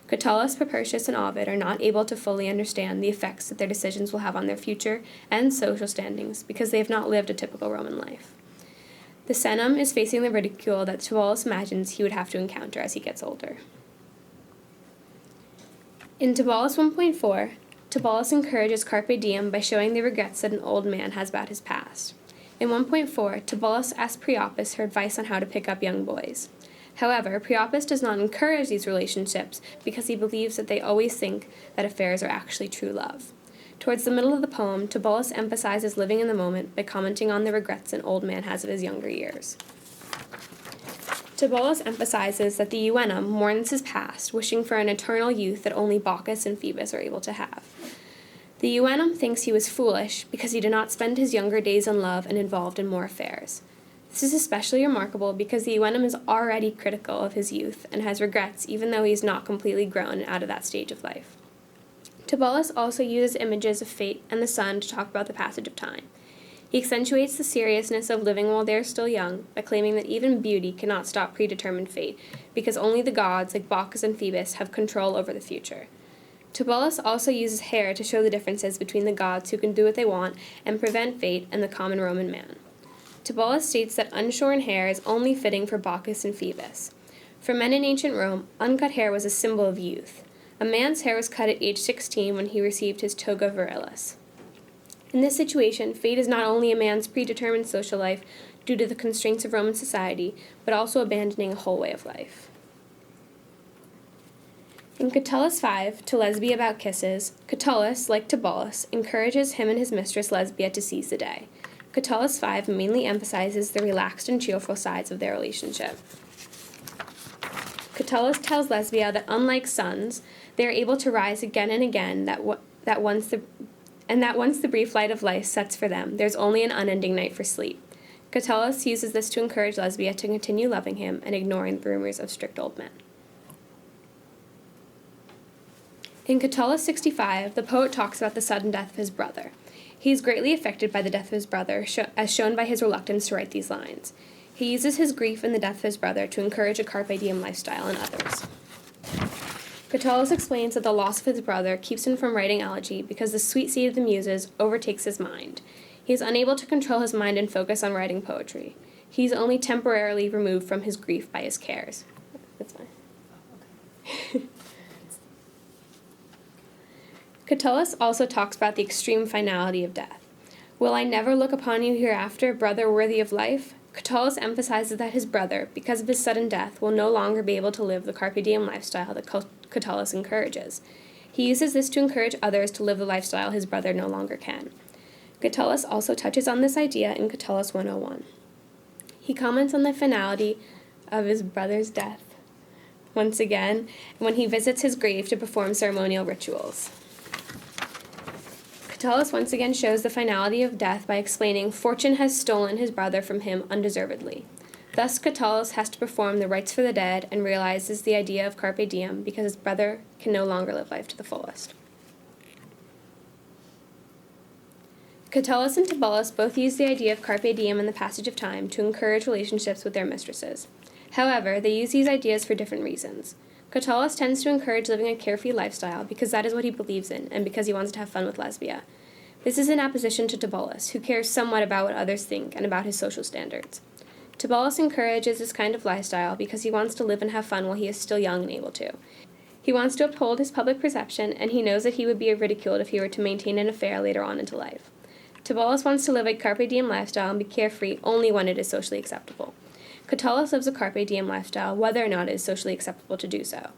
Catullus, Propertius, and Ovid are not able to fully understand the effects that their decisions will have on their future and social standings, because they have not lived a typical Roman life. The Senum is facing the ridicule that Tibullus imagines he would have to encounter as he gets older. In Tibullus 1.4, Tibullus encourages Carpe diem by showing the regrets that an old man has about his past. In 1.4, Tibullus asks Priapus her advice on how to pick up young boys. However, Priapus does not encourage these relationships because he believes that they always think that affairs are actually true love. Towards the middle of the poem, Tibullus emphasizes living in the moment by commenting on the regrets an old man has of his younger years. Tibullus emphasizes that the Euenum mourns his past, wishing for an eternal youth that only Bacchus and Phoebus are able to have. The Euenum thinks he was foolish because he did not spend his younger days in love and involved in more affairs. This is especially remarkable because the Euenum is already critical of his youth and has regrets even though he is not completely grown out of that stage of life. Tibullus also uses images of fate and the sun to talk about the passage of time. He accentuates the seriousness of living while they are still young by claiming that even beauty cannot stop predetermined fate because only the gods, like Bacchus and Phoebus, have control over the future. Tibullus also uses hair to show the differences between the gods who can do what they want and prevent fate and the common Roman man. Tibullus states that unshorn hair is only fitting for Bacchus and Phoebus. For men in ancient Rome, uncut hair was a symbol of youth. A man's hair was cut at age 16 when he received his toga virilis. In this situation, fate is not only a man's predetermined social life due to the constraints of Roman society, but also abandoning a whole way of life. In Catullus 5, To Lesbia About Kisses, Catullus, like Tibullus, encourages him and his mistress Lesbia to seize the day. Catullus 5 mainly emphasizes the relaxed and cheerful sides of their relationship. Catullus tells Lesbia that unlike suns, they are able to rise again and again, that once the brief light of life sets for them, there's only an unending night for sleep. Catullus uses this to encourage Lesbia to continue loving him and ignoring the rumors of strict old men. In Catullus 65, the poet talks about the sudden death of his brother. He is greatly affected by the death of his brother, as shown by his reluctance to write these lines. He uses his grief in the death of his brother to encourage a Carpe diem lifestyle in others. Catullus explains that the loss of his brother keeps him from writing elegy because the sweet seed of the Muses overtakes his mind. He is unable to control his mind and focus on writing poetry. He is only temporarily removed from his grief by his cares. That's fine. Catullus also talks about the extreme finality of death. Will I never look upon you hereafter, brother worthy of life? Catullus emphasizes that his brother, because of his sudden death, will no longer be able to live the Carpe diem lifestyle that Catullus encourages. He uses this to encourage others to live the lifestyle his brother no longer can. Catullus also touches on this idea in Catullus 101. He comments on the finality of his brother's death, once again, when he visits his grave to perform ceremonial rituals. Catullus once again shows the finality of death by explaining fortune has stolen his brother from him undeservedly. Thus, Catullus has to perform the rites for the dead and realizes the idea of Carpe diem because his brother can no longer live life to the fullest. Catullus and Tibullus both use the idea of Carpe diem in the passage of time to encourage relationships with their mistresses. However, they use these ideas for different reasons. Catullus tends to encourage living a carefree lifestyle because that is what he believes in and because he wants to have fun with Lesbia. This is in opposition to Tibullus, who cares somewhat about what others think and about his social standards. Tibullus encourages this kind of lifestyle because he wants to live and have fun while he is still young and able to. He wants to uphold his public perception, and he knows that he would be ridiculed if he were to maintain an affair later on into life. Tibullus wants to live a Carpe diem lifestyle and be carefree only when it is socially acceptable. Catullus lives a Carpe diem lifestyle whether or not it is socially acceptable to do so.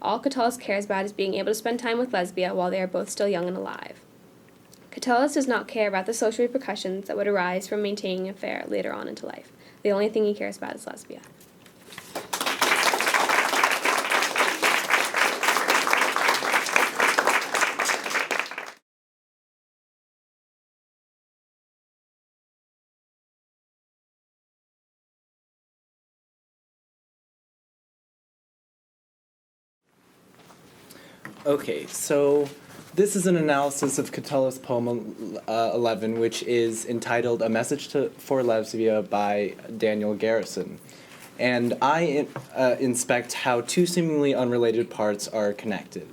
All Catullus cares about is being able to spend time with Lesbia while they are both still young and alive. Catullus does not care about the social repercussions that would arise from maintaining an affair later on into life. The only thing he cares about is Lesbia. Okay, so this is an analysis of Catullus' poem 11, which is entitled A Message for Lesbia by Daniel Garrison. And I inspect how two seemingly unrelated parts are connected.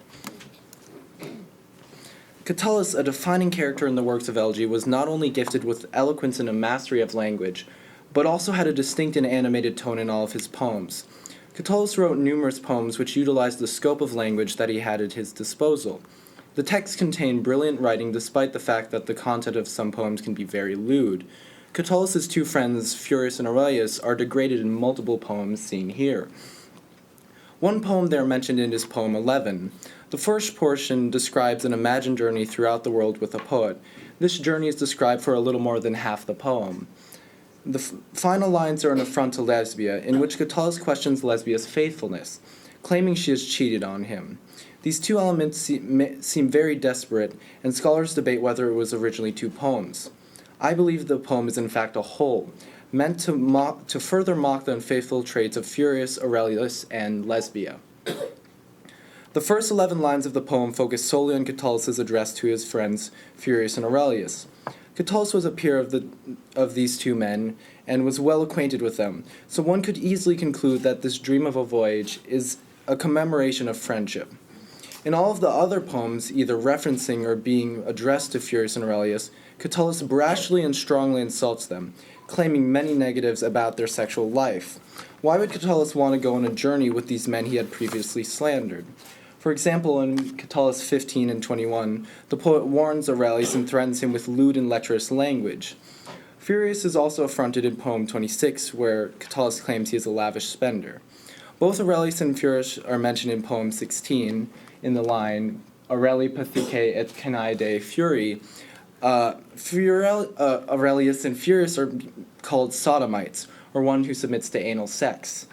Catullus, a defining character in the works of elegy, was not only gifted with eloquence and a mastery of language, but also had a distinct and animated tone in all of his poems. Catullus wrote numerous poems which utilized the scope of language that he had at his disposal. The texts contain brilliant writing despite the fact that the content of some poems can be very lewd. Catullus' two friends, Furius and Aurelius, are degraded in multiple poems seen here. One poem there mentioned in his poem 11. The first portion describes an imagined journey throughout the world with a poet. This journey is described for a little more than half the poem. The final lines are an affront to Lesbia, in which Catullus questions Lesbia's faithfulness, claiming she has cheated on him. These two elements seem very desperate, and scholars debate whether it was originally two poems. I believe the poem is in fact a whole. meant to further mock the unfaithful traits of Furius, Aurelius, and Lesbia. The first 11 lines of the poem focus solely on Catullus's address to his friends Furius and Aurelius. Catullus was a peer of these two men and was well acquainted with them, so one could easily conclude that this dream of a voyage is a commemoration of friendship. In all of the other poems, either referencing or being addressed to Furius and Aurelius, Catullus brashly and strongly insults them, claiming many negatives about their sexual life. Why would Catullus want to go on a journey with these men he had previously slandered? For example, in Catullus 15 and 21, the poet warns Aurelius and threatens him with lewd and lecherous language. Furius is also affronted in poem 26, where Catullus claims he is a lavish spender. Both Aurelius and Furius are mentioned in poem 16 in the line, Aureli pathike et canaide Furii. Aurelius and Furius are called sodomites, or one who submits to anal sex.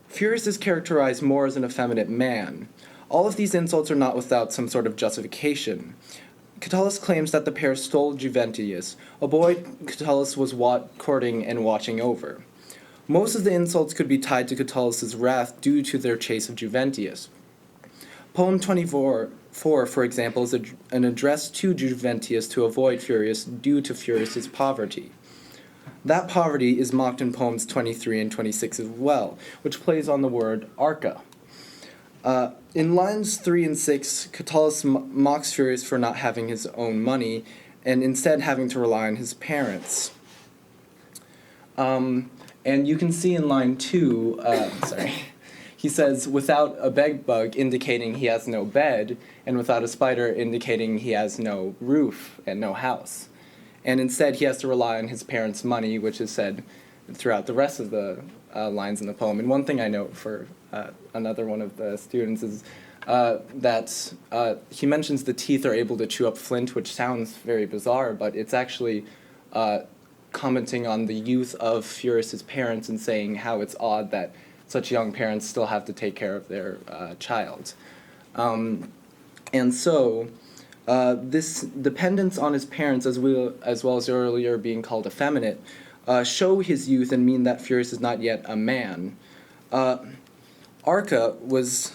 Furius is characterized more as an effeminate man. All of these insults are not without some sort of justification. Catullus claims that the pair stole Juventius, a boy Catullus was courting and watching over. Most of the insults could be tied to Catullus's wrath due to their chase of Juventius. Poem 24, for example, is an address to Juventius to avoid Furius due to Furius's poverty. That poverty is mocked in poems 23 and 26 as well, which plays on the word arca. In lines 3 and 6, Catullus mocks Furius for not having his own money and instead having to rely on his parents. And you can see in line 2, he says, without a bed bug, indicating he has no bed, and without a spider, indicating he has no roof and no house. And instead, he has to rely on his parents' money, which is said throughout the rest of the lines in the poem. And one thing I note for another one of the students is that he mentions the teeth are able to chew up flint, which sounds very bizarre, but it's actually commenting on the youth of Furius's parents and saying how it's odd that such young parents still have to take care of their child. And so this dependence on his parents, as well as earlier being called effeminate, show his youth and mean that Furius is not yet a man. Arca was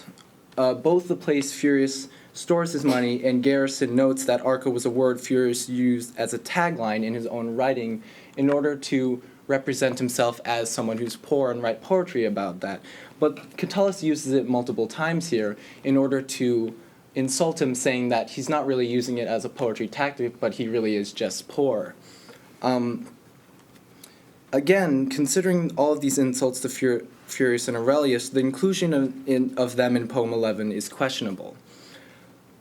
both the place Furius stores his money, and Garrison notes that Arca was a word Furius used as a tagline in his own writing in order to represent himself as someone who's poor and write poetry about that. But Catullus uses it multiple times here in order to insult him, saying that he's not really using it as a poetry tactic, but he really is just poor. Again, considering all of these insults to Furius and Aurelius, the inclusion of them in Poem 11 is questionable.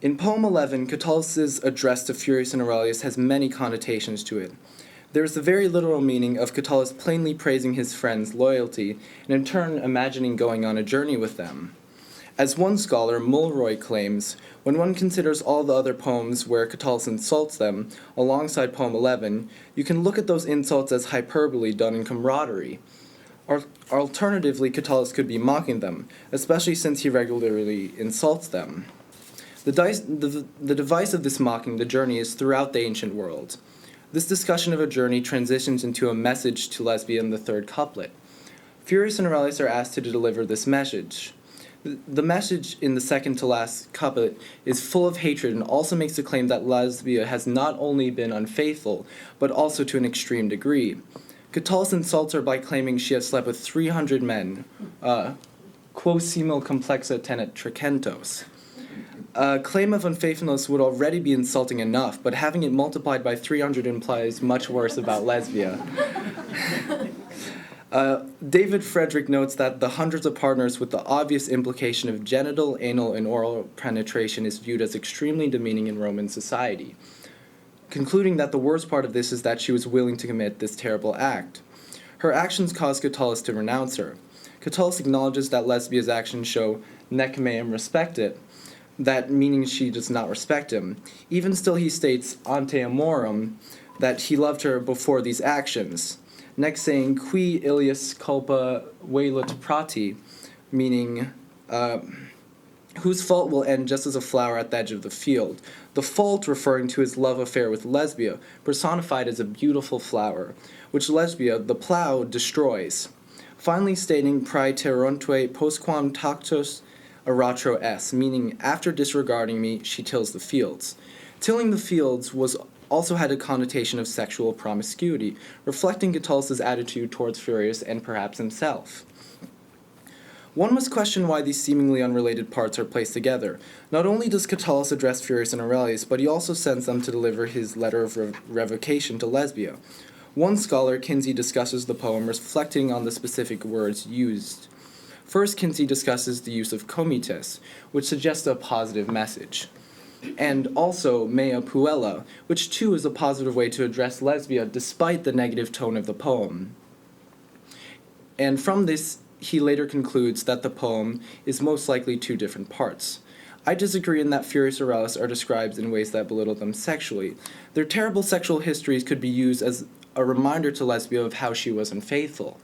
In Poem 11, Catullus's address to Furius and Aurelius has many connotations to it. There is the very literal meaning of Catullus plainly praising his friends' loyalty, and in turn imagining going on a journey with them. As one scholar, Mulroy, claims, when one considers all the other poems where Catullus insults them, alongside Poem 11, you can look at those insults as hyperbole done in camaraderie. Or alternatively, Catullus could be mocking them, especially since he regularly insults them. The device of this mocking the journey is throughout the ancient world. This discussion of a journey transitions into a message to Lesbia in the third couplet. Furius and Aurelius are asked to deliver this message. The message in the second to last couplet is full of hatred and also makes the claim that Lesbia has not only been unfaithful, but also to an extreme degree. Catullus insults her by claiming she has slept with 300 men, quo simul complexa tenet tricentos. A claim of unfaithfulness would already be insulting enough, but having it multiplied by 300 implies much worse about Lesbia. David Frederick notes that the hundreds of partners with the obvious implication of genital, anal, and oral penetration is viewed as extremely demeaning in Roman society, concluding that the worst part of this is that she was willing to commit this terrible act. Her actions caused Catullus to renounce her. Catullus acknowledges that Lesbia's actions show nec meum respectit, that meaning she does not respect him. Even still, he states ante amorum, that he loved her before these actions. Next saying, qui ilias culpa velut prati, meaning whose fault will end just as a flower at the edge of the field. The fault referring to his love affair with Lesbia, personified as a beautiful flower, which Lesbia, the plough, destroys. Finally stating praeteronte postquam tactus aratro es, meaning after disregarding me, she tills the fields. Tilling the fields also had a connotation of sexual promiscuity, reflecting Catullus' attitude towards Furius and perhaps himself. One must question why these seemingly unrelated parts are placed together. Not only does Catullus address Furius and Aurelius, but he also sends them to deliver his letter of revocation to Lesbia. One scholar, Kinsey, discusses the poem reflecting on the specific words used. First, Kinsey discusses the use of comites, which suggests a positive message, and also mea puella, which too is a positive way to address Lesbia despite the negative tone of the poem. And from this, he later concludes that the poem is most likely two different parts. I disagree in that Furius and Aurelius are described in ways that belittle them sexually. Their terrible sexual histories could be used as a reminder to Lesbia of how she was unfaithful.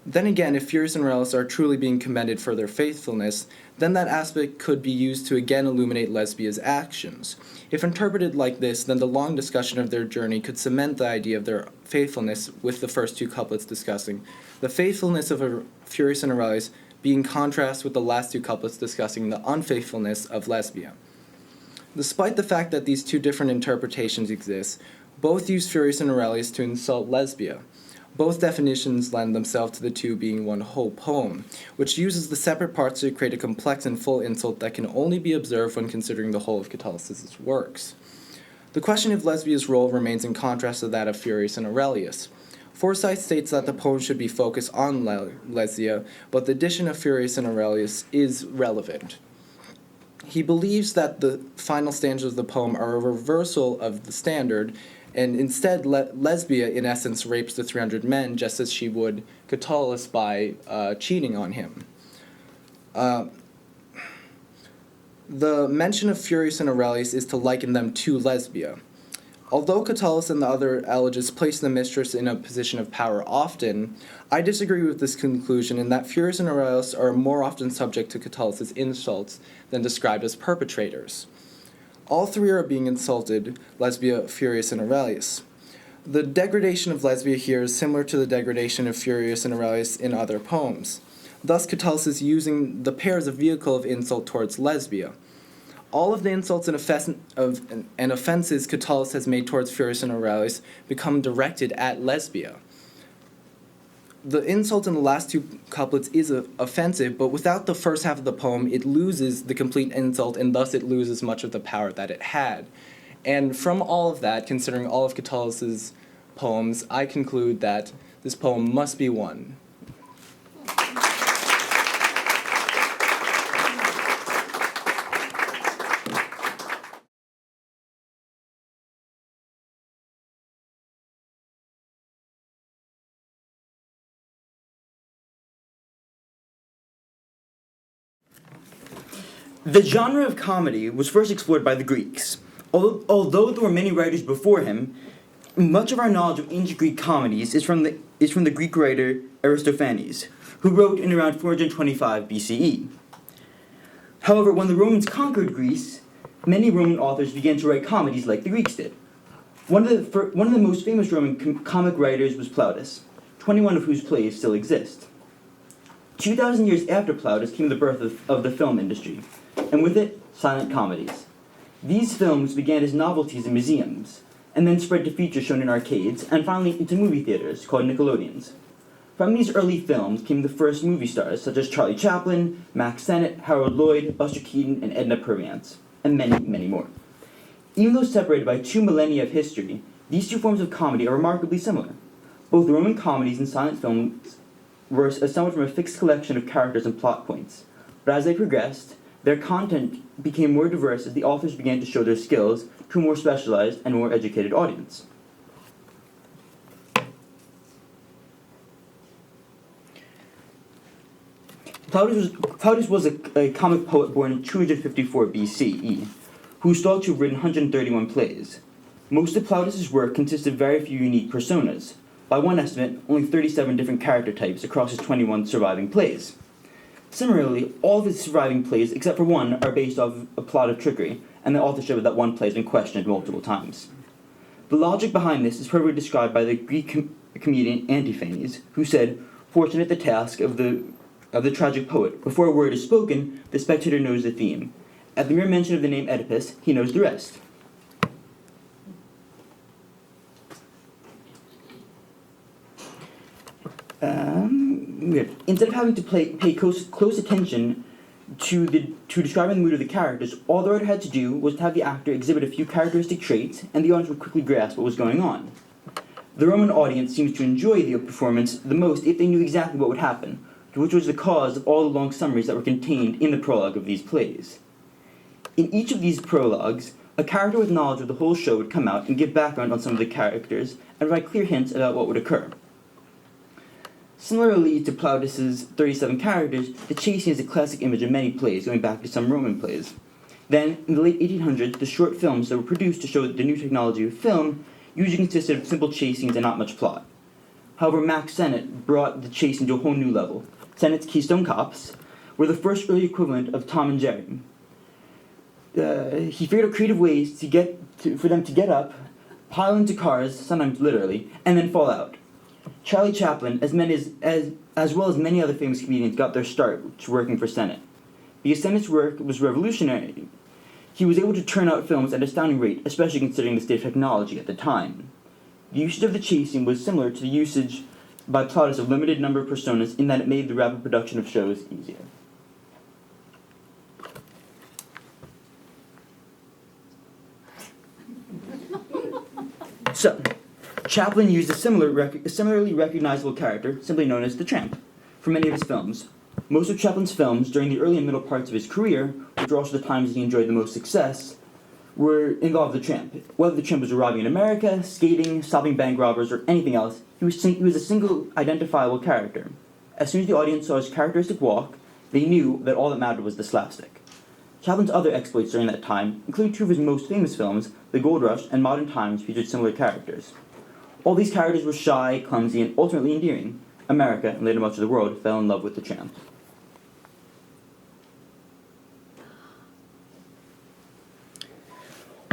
Then again, if Furius and Aurelius are truly being commended for their faithfulness, then that aspect could be used to again illuminate Lesbia's actions. If interpreted like this, then the long discussion of their journey could cement the idea of their faithfulness, with the first two couplets discussing the faithfulness of Furius and Aurelius being in contrast with the last two couplets discussing the unfaithfulness of Lesbia. Despite the fact that these two different interpretations exist, both use Furius and Aurelius to insult Lesbia. Both definitions lend themselves to the two being one whole poem, which uses the separate parts to create a complex and full insult that can only be observed when considering the whole of Catullus' works. The question of Lesbia's role remains in contrast to that of Furius and Aurelius. Forsyth states that the poem should be focused on Lesbia, but the addition of Furius and Aurelius is relevant. He believes that the final stanzas of the poem are a reversal of the standard, and instead Lesbia, in essence, rapes the 300 men just as she would Catullus by cheating on him. The mention of Furius and Aurelius is to liken them to Lesbia. Although Catullus and the other elegists place the mistress in a position of power often, I disagree with this conclusion in that Furius and Aurelius are more often subject to Catullus' insults than described as perpetrators. All three are being insulted, Lesbia, Furius, and Aurelius. The degradation of Lesbia here is similar to the degradation of Furius and Aurelius in other poems. Thus, Catullus is using the pair as a vehicle of insult towards Lesbia. All of the insults and offenses Catullus has made towards Furius and Aurelius become directed at Lesbia. The insult in the last two couplets is offensive, but without the first half of the poem, it loses the complete insult, and thus it loses much of the power that it had. And from all of that, considering all of Catullus' poems, I conclude that this poem must be won. The genre of comedy was first explored by the Greeks. Although there were many writers before him, much of our knowledge of ancient Greek comedies is from the Greek writer Aristophanes, who wrote in around 425 BCE. However, when the Romans conquered Greece, many Roman authors began to write comedies like the Greeks did. One of the most famous Roman comic writers was Plautus, 21 of whose plays still exist. 2,000 years after Plautus came the birth of the film industry, and with it, silent comedies. These films began as novelties in museums, and then spread to features shown in arcades, and finally into movie theaters called Nickelodeons. From these early films came the first movie stars, such as Charlie Chaplin, Max Sennett, Harold Lloyd, Buster Keaton, and Edna Purviance, and many, many more. Even though separated by 2 millennia of history, these two forms of comedy are remarkably similar. Both Roman comedies and silent films were assembled from a fixed collection of characters and plot points, but as they progressed, their content became more diverse as the authors began to show their skills to a more specialized and more educated audience. Plautus was a comic poet born in 254 BCE, who is thought to have written 131 plays. Most of Plautus' work consists of very few unique personas. By one estimate, only 37 different character types across his 21 surviving plays. Similarly, all of his surviving plays, except for one, are based off a plot of trickery, and the authorship of that one play has been questioned multiple times. The logic behind this is perfectly described by the Greek comedian Antiphanes, who said, "Fortunate the task of the tragic poet. Before a word is spoken, the spectator knows the theme. At the mere mention of the name Oedipus, he knows the rest." Instead of having to pay close attention to describing the mood of the characters, all the writer had to do was to have the actor exhibit a few characteristic traits, and the audience would quickly grasp what was going on. The Roman audience seems to enjoy the performance the most if they knew exactly what would happen, which was the cause of all the long summaries that were contained in the prologue of these plays. In each of these prologues, a character with knowledge of the whole show would come out and give background on some of the characters and provide clear hints about what would occur. Similarly to Plautus's 37 characters, the chasing is a classic image of many plays, going back to some Roman plays. Then, in the late 1800s, the short films that were produced to show the new technology of film usually consisted of simple chasings and not much plot. However, Max Sennett brought the chasing to a whole new level. Sennett's Keystone Cops were the first early equivalent of Tom and Jerry. He figured out creative ways for them to get up, pile into cars, sometimes literally, and then fall out. Charlie Chaplin, as well as many other famous comedians, got their start working for Sennett. Because Sennett's work was revolutionary, he was able to turn out films at an astounding rate, especially considering the state of technology at the time. The usage of the chasing was similar to the usage by Plautus of limited number of personas in that it made the rapid production of shows easier. So, Chaplin used a similarly recognizable character, simply known as the Tramp, for many of his films. Most of Chaplin's films, during the early and middle parts of his career, which were also the times he enjoyed the most success, involved the Tramp. Whether the Tramp was arriving in America, skating, stopping bank robbers, or anything else, he was a single identifiable character. As soon as the audience saw his characteristic walk, they knew that all that mattered was the slapstick. Chaplin's other exploits during that time, including two of his most famous films, The Gold Rush and Modern Times, featured similar characters. All these characters were shy, clumsy, and ultimately endearing. America, and later much of the world, fell in love with the Tramp.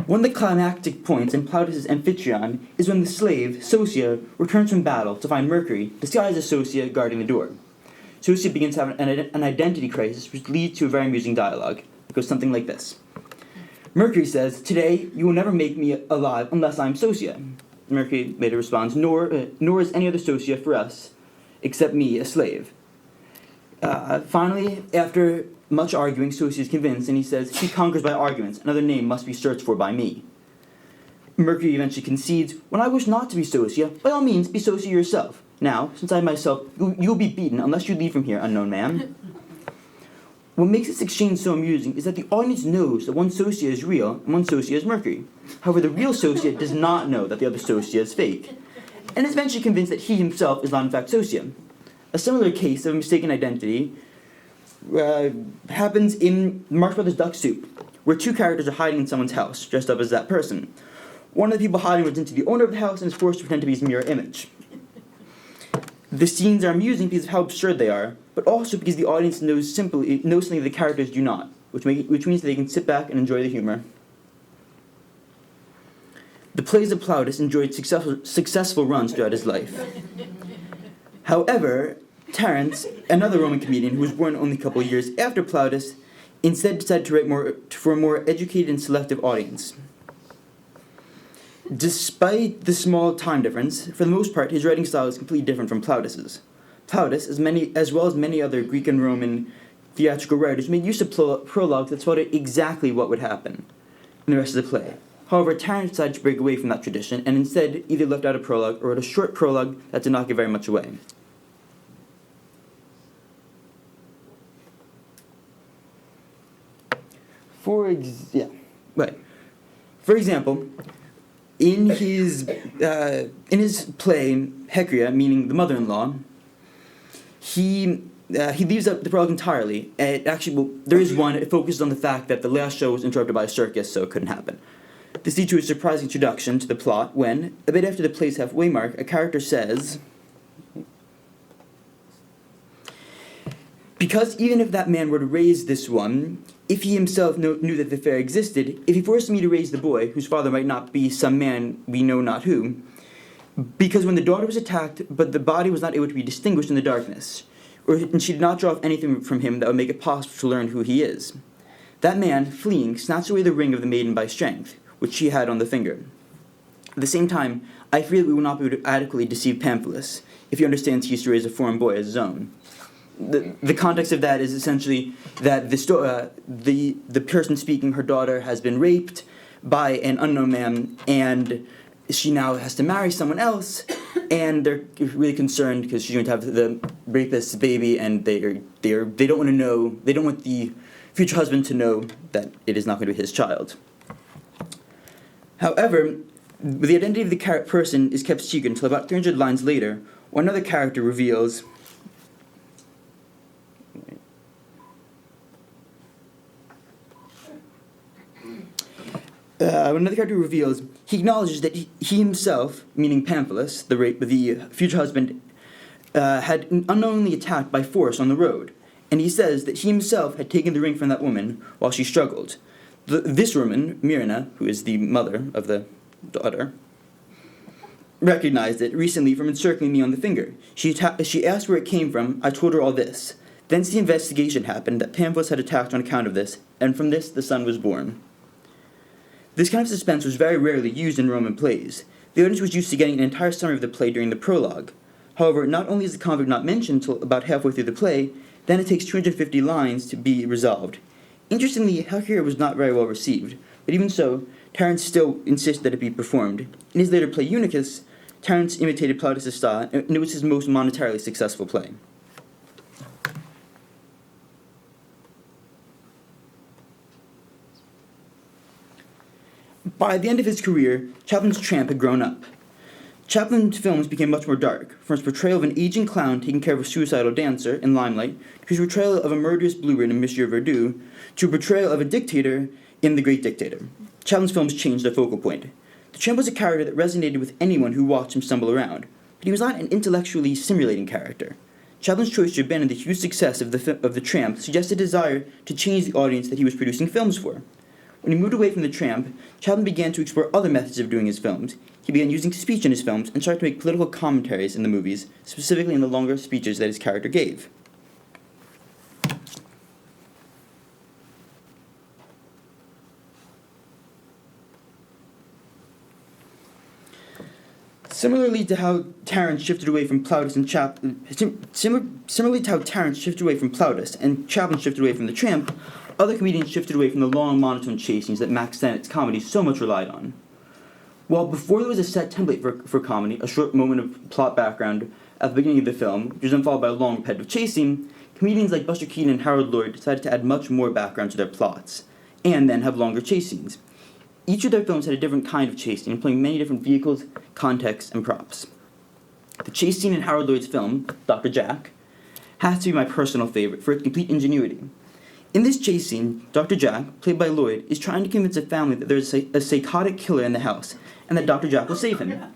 One of the climactic points in Plautus's Amphitryon is when the slave, Sosia, returns from battle to find Mercury, disguised as Sosia, guarding the door. Sosia begins to have an identity crisis, which leads to a very amusing dialogue. It goes something like this. Mercury says, "Today, you will never make me alive unless I am Sosia." Mercury later responds, nor is any other Sosia for us, except me, a slave. Finally, after much arguing, Sosia is convinced, and he says, "He conquers by arguments. Another name must be searched for by me." Mercury eventually concedes, "When I wish not to be Sosia, by all means, be Sosia yourself. Now, since I myself, you will be beaten unless you leave from here, unknown man." What makes this exchange so amusing is that the audience knows that one Sosia is real and one Sosia is Mercury. However, the real Sosia does not know that the other Sosia is fake, and is eventually convinced that he himself is not in fact Sosia. A similar case of mistaken identity happens in Marx Brothers' Duck Soup, where two characters are hiding in someone's house, dressed up as that person. One of the people hiding runs into the owner of the house and is forced to pretend to be his mirror image. The scenes are amusing because of how absurd they are, but also because the audience knows something the characters do not, which means that they can sit back and enjoy the humor. The plays of Plautus enjoyed successful runs throughout his life. However, Terence, another Roman comedian who was born only a couple of years after Plautus, instead decided to write for a more educated and selective audience. Despite the small time difference, for the most part, his writing style is completely different from Plautus's. Plautus, as well as many other Greek and Roman theatrical writers, made use of prologues that spelled out exactly what would happen in the rest of the play. However, Terence decided to break away from that tradition and instead either left out a prologue or wrote a short prologue that did not give very much away. For example, in his play Hecria, meaning the mother-in-law, he leaves out the prologue entirely. There is one. It focuses on the fact that the last show was interrupted by a circus, so it couldn't happen. This leads to a surprising introduction to the plot when, a bit after the play's halfway mark, a character says, Because even if that man were to raise this one, if he himself knew that the affair existed, if he forced me to raise the boy, whose father might not be some man we know not who, because when the daughter was attacked, but the body was not able to be distinguished in the darkness, and she did not draw off anything from him that would make it possible to learn who he is. That man, fleeing, snatched away the ring of the maiden by strength, which she had on the finger. At the same time, I fear that we will not be able to adequately deceive Pamphilus, if he understands he used to raise a foreign boy as his own. The context of that is essentially that the person speaking, her daughter, has been raped by an unknown man, and she now has to marry someone else, and they're really concerned because she's going to have the rapist's baby, and they don't want to know, they don't want the future husband to know that it is not going to be his child. However, the identity of the person is kept secret until about 300 lines later, when another character reveals he acknowledges that he himself, meaning Pamphilus, the future husband, had unknowingly attacked by force on the road, and he says that he himself had taken the ring from that woman while she struggled. This woman, Myrna, who is the mother of the daughter, recognized it recently from encircling me on the finger. She asked where it came from. I told her all this. Thence the investigation happened that Pamphilus had attacked on account of this, and from this the son was born. This kind of suspense was very rarely used in Roman plays. The audience was used to getting an entire summary of the play during the prologue. However, not only is the conflict not mentioned until about halfway through the play, then it takes 250 lines to be resolved. Interestingly, Hector was not very well received, but even so, Terence still insisted that it be performed. In his later play Eunuchus, Terence imitated Plautus' style, and it was his most monetarily successful play. By the end of his career, Chaplin's tramp had grown up. Chaplin's films became much more dark, from his portrayal of an aging clown taking care of a suicidal dancer in Limelight, to his portrayal of a murderous bluebird in Monsieur Verdoux, to a portrayal of a dictator in The Great Dictator. Chaplin's films changed their focal point. The tramp was a character that resonated with anyone who watched him stumble around, but he was not an intellectually stimulating character. Chaplin's choice to abandon the huge success of the tramp suggested a desire to change the audience that he was producing films for. When he moved away from the tramp, Chaplin began to explore other methods of doing his films. He began using speech in his films and started to make political commentaries in the movies, specifically in the longer speeches that his character gave. Similarly to how Terence shifted away from Plautus and Chaplin shifted away from the tramp, other comedians shifted away from the long, monotone chasings that Max Sennett's comedy so much relied on. While before there was a set template for comedy, a short moment of plot background at the beginning of the film, which was then followed by a long, repetitive chasing, comedians like Buster Keaton and Harold Lloyd decided to add much more background to their plots, and then have longer chase scenes. Each of their films had a different kind of chase scene, employing many different vehicles, contexts, and props. The chase scene in Harold Lloyd's film, Dr. Jack, has to be my personal favorite for its complete ingenuity. In this chase scene, Dr. Jack, played by Lloyd, is trying to convince a family that there's a psychotic killer in the house, and that Dr. Jack will save him.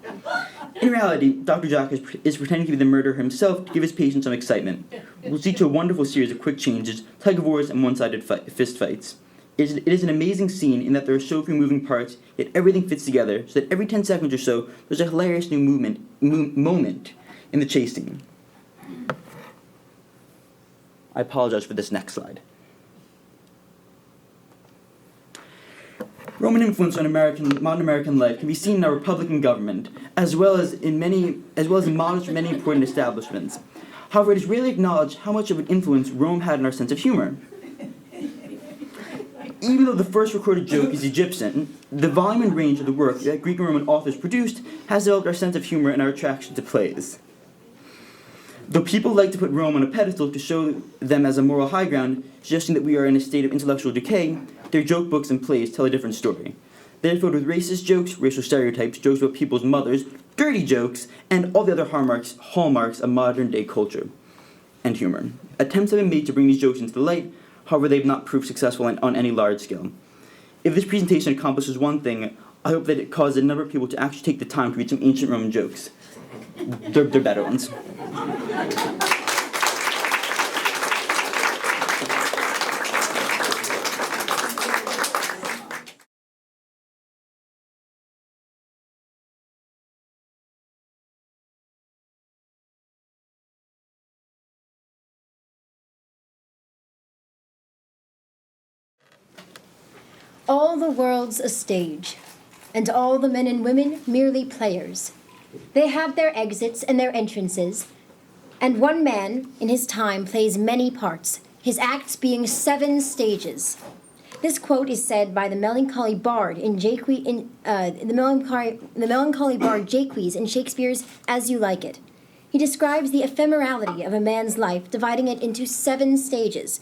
In reality, Dr. Jack is pretending to be the murderer himself to give his patients some excitement. We'll see to a wonderful series of quick changes, tug-of-wars, and one-sided fist fights. It is an amazing scene in that there are so few moving parts, yet everything fits together, so that every 10 seconds or so, there's a hilarious new moment in the chase scene. I apologize for this next slide. Roman influence on modern American life can be seen in our Republican government, as well as in models from many important establishments. However, it is rarely acknowledged how much of an influence Rome had on our sense of humor. Even though the first recorded joke is Egyptian, the volume and range of the work that Greek and Roman authors produced has developed our sense of humor and our attraction to plays. Though people like to put Rome on a pedestal to show them as a moral high ground, suggesting that we are in a state of intellectual decay, their joke books and plays tell a different story. They are filled with racist jokes, racial stereotypes, jokes about people's mothers, dirty jokes, and all the other hallmarks of modern-day culture and humor. Attempts have been made to bring these jokes into the light. However, they have not proved successful on any large scale. If this presentation accomplishes one thing, I hope that it causes a number of people to actually take the time to read some ancient Roman jokes. They're better ones. All the world's a stage, and all the men and women merely players. They have their exits and their entrances, and one man in his time plays many parts, his acts being 7 stages. This quote is said by the melancholy bard the melancholy bard Jaques in Shakespeare's As You Like It. He describes the ephemerality of a man's life, dividing it into 7 stages.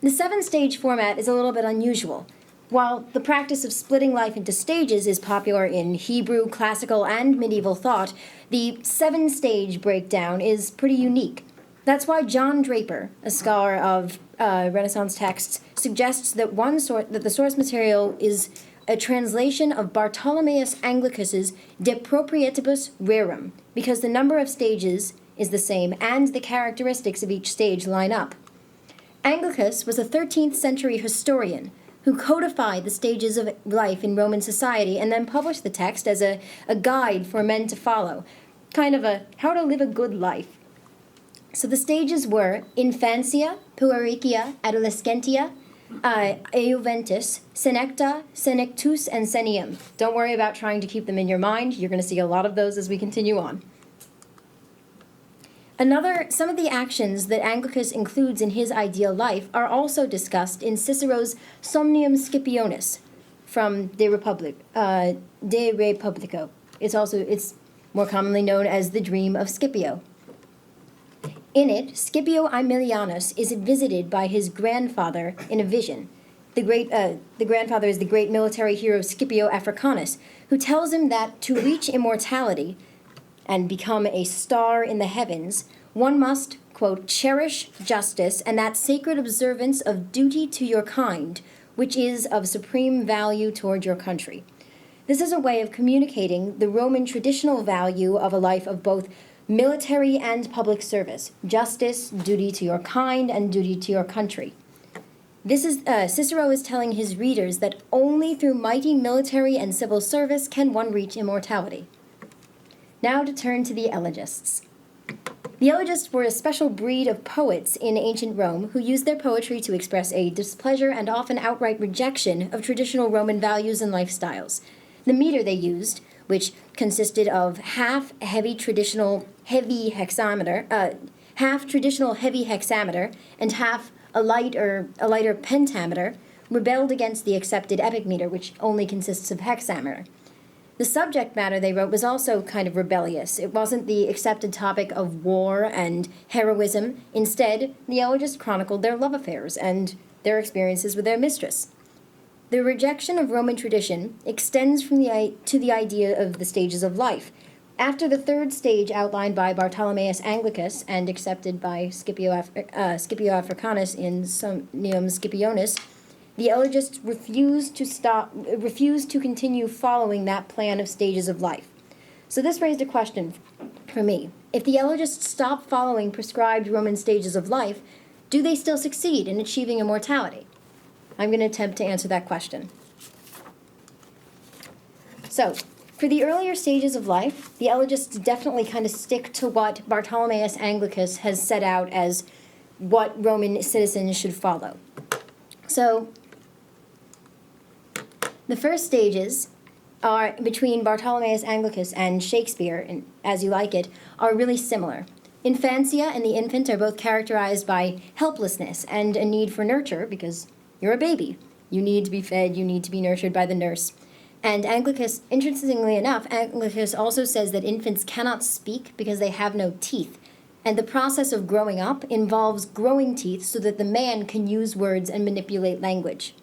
The 7-stage format is a little bit unusual. While the practice of splitting life into stages is popular in Hebrew, classical, and medieval thought, the 7-stage breakdown is pretty unique. That's why John Draper, a scholar of Renaissance texts, suggests that that the source material is a translation of Bartholomeus Anglicus's De Proprietibus Rerum, because the number of stages is the same and the characteristics of each stage line up. Anglicus was a 13th century historian who codified the stages of life in Roman society and then published the text as a guide for men to follow, kind of a how to live a good life. So the stages were infantia, puericia, adolescentia, euventus, senecta, senectus, and senium. Don't worry about trying to keep them in your mind. You're going to see a lot of those as we continue on. Some of the actions that Anglicus includes in his ideal life are also discussed in Cicero's Somnium Scipionis from De Republico. It's more commonly known as the Dream of Scipio. In it, Scipio Aemilianus is visited by his grandfather in a vision. The grandfather is the great military hero Scipio Africanus, who tells him that to reach immortality and become a star in the heavens, one must, quote, cherish justice and that sacred observance of duty to your kind, which is of supreme value toward your country. This is a way of communicating the Roman traditional value of a life of both military and public service, justice, duty to your kind, and duty to your country. Cicero is telling his readers that only through mighty military and civil service can one reach immortality. Now to turn to the elegists. The elegists were a special breed of poets in ancient Rome who used their poetry to express a displeasure and often outright rejection of traditional Roman values and lifestyles. The meter they used, which consisted of half traditional heavy hexameter, and half a lighter pentameter, rebelled against the accepted epic meter, which only consists of hexameter. The subject matter they wrote was also kind of rebellious. It wasn't the accepted topic of war and heroism. Instead, the elegists chronicled their love affairs and their experiences with their mistress. The rejection of Roman tradition extends to the idea of the stages of life. After the 3rd stage outlined by Bartholomeus Anglicus and accepted by Scipio Africanus in Somnium Scipionis, the elegists refused to continue following that plan of stages of life. So this raised a question for me. If the elegists stop following prescribed Roman stages of life, do they still succeed in achieving immortality? I'm going to attempt to answer that question. So, for the earlier stages of life, the elegists definitely kind of stick to what Bartholomeus Anglicus has set out as what Roman citizens should follow. So, the first stages are between Bartholomeus Anglicus and Shakespeare, and As You Like It, are really similar. Infantia and the infant are both characterized by helplessness and a need for nurture because you're a baby. You need to be fed, you need to be nurtured by the nurse. And Anglicus, interestingly enough, Anglicus also says that infants cannot speak because they have no teeth. And the process of growing up involves growing teeth so that the man can use words and manipulate language.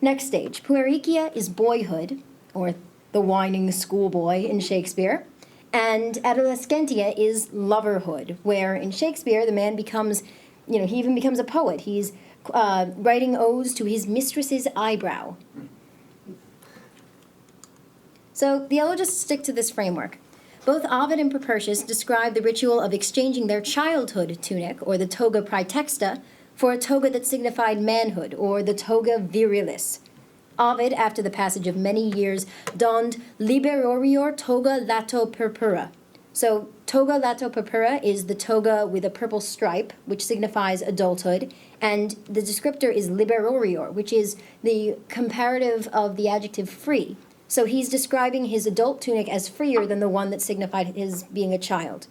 Next stage, puericia is boyhood, or the whining schoolboy in Shakespeare. And adolescentia is loverhood, where in Shakespeare the man becomes, he even becomes a poet. He's writing odes to his mistress's eyebrow. So the elegists stick to this framework. Both Ovid and Propertius describe the ritual of exchanging their childhood tunic, or the toga praetexta, for a toga that signified manhood, or the toga virilis. Ovid, after the passage of many years, donned liberorior toga lato purpura, So toga lato purpura is the toga with a purple stripe, which signifies adulthood, and the descriptor is liberorior, which is the comparative of the adjective free. So he's describing his adult tunic as freer than the one that signified his being a child.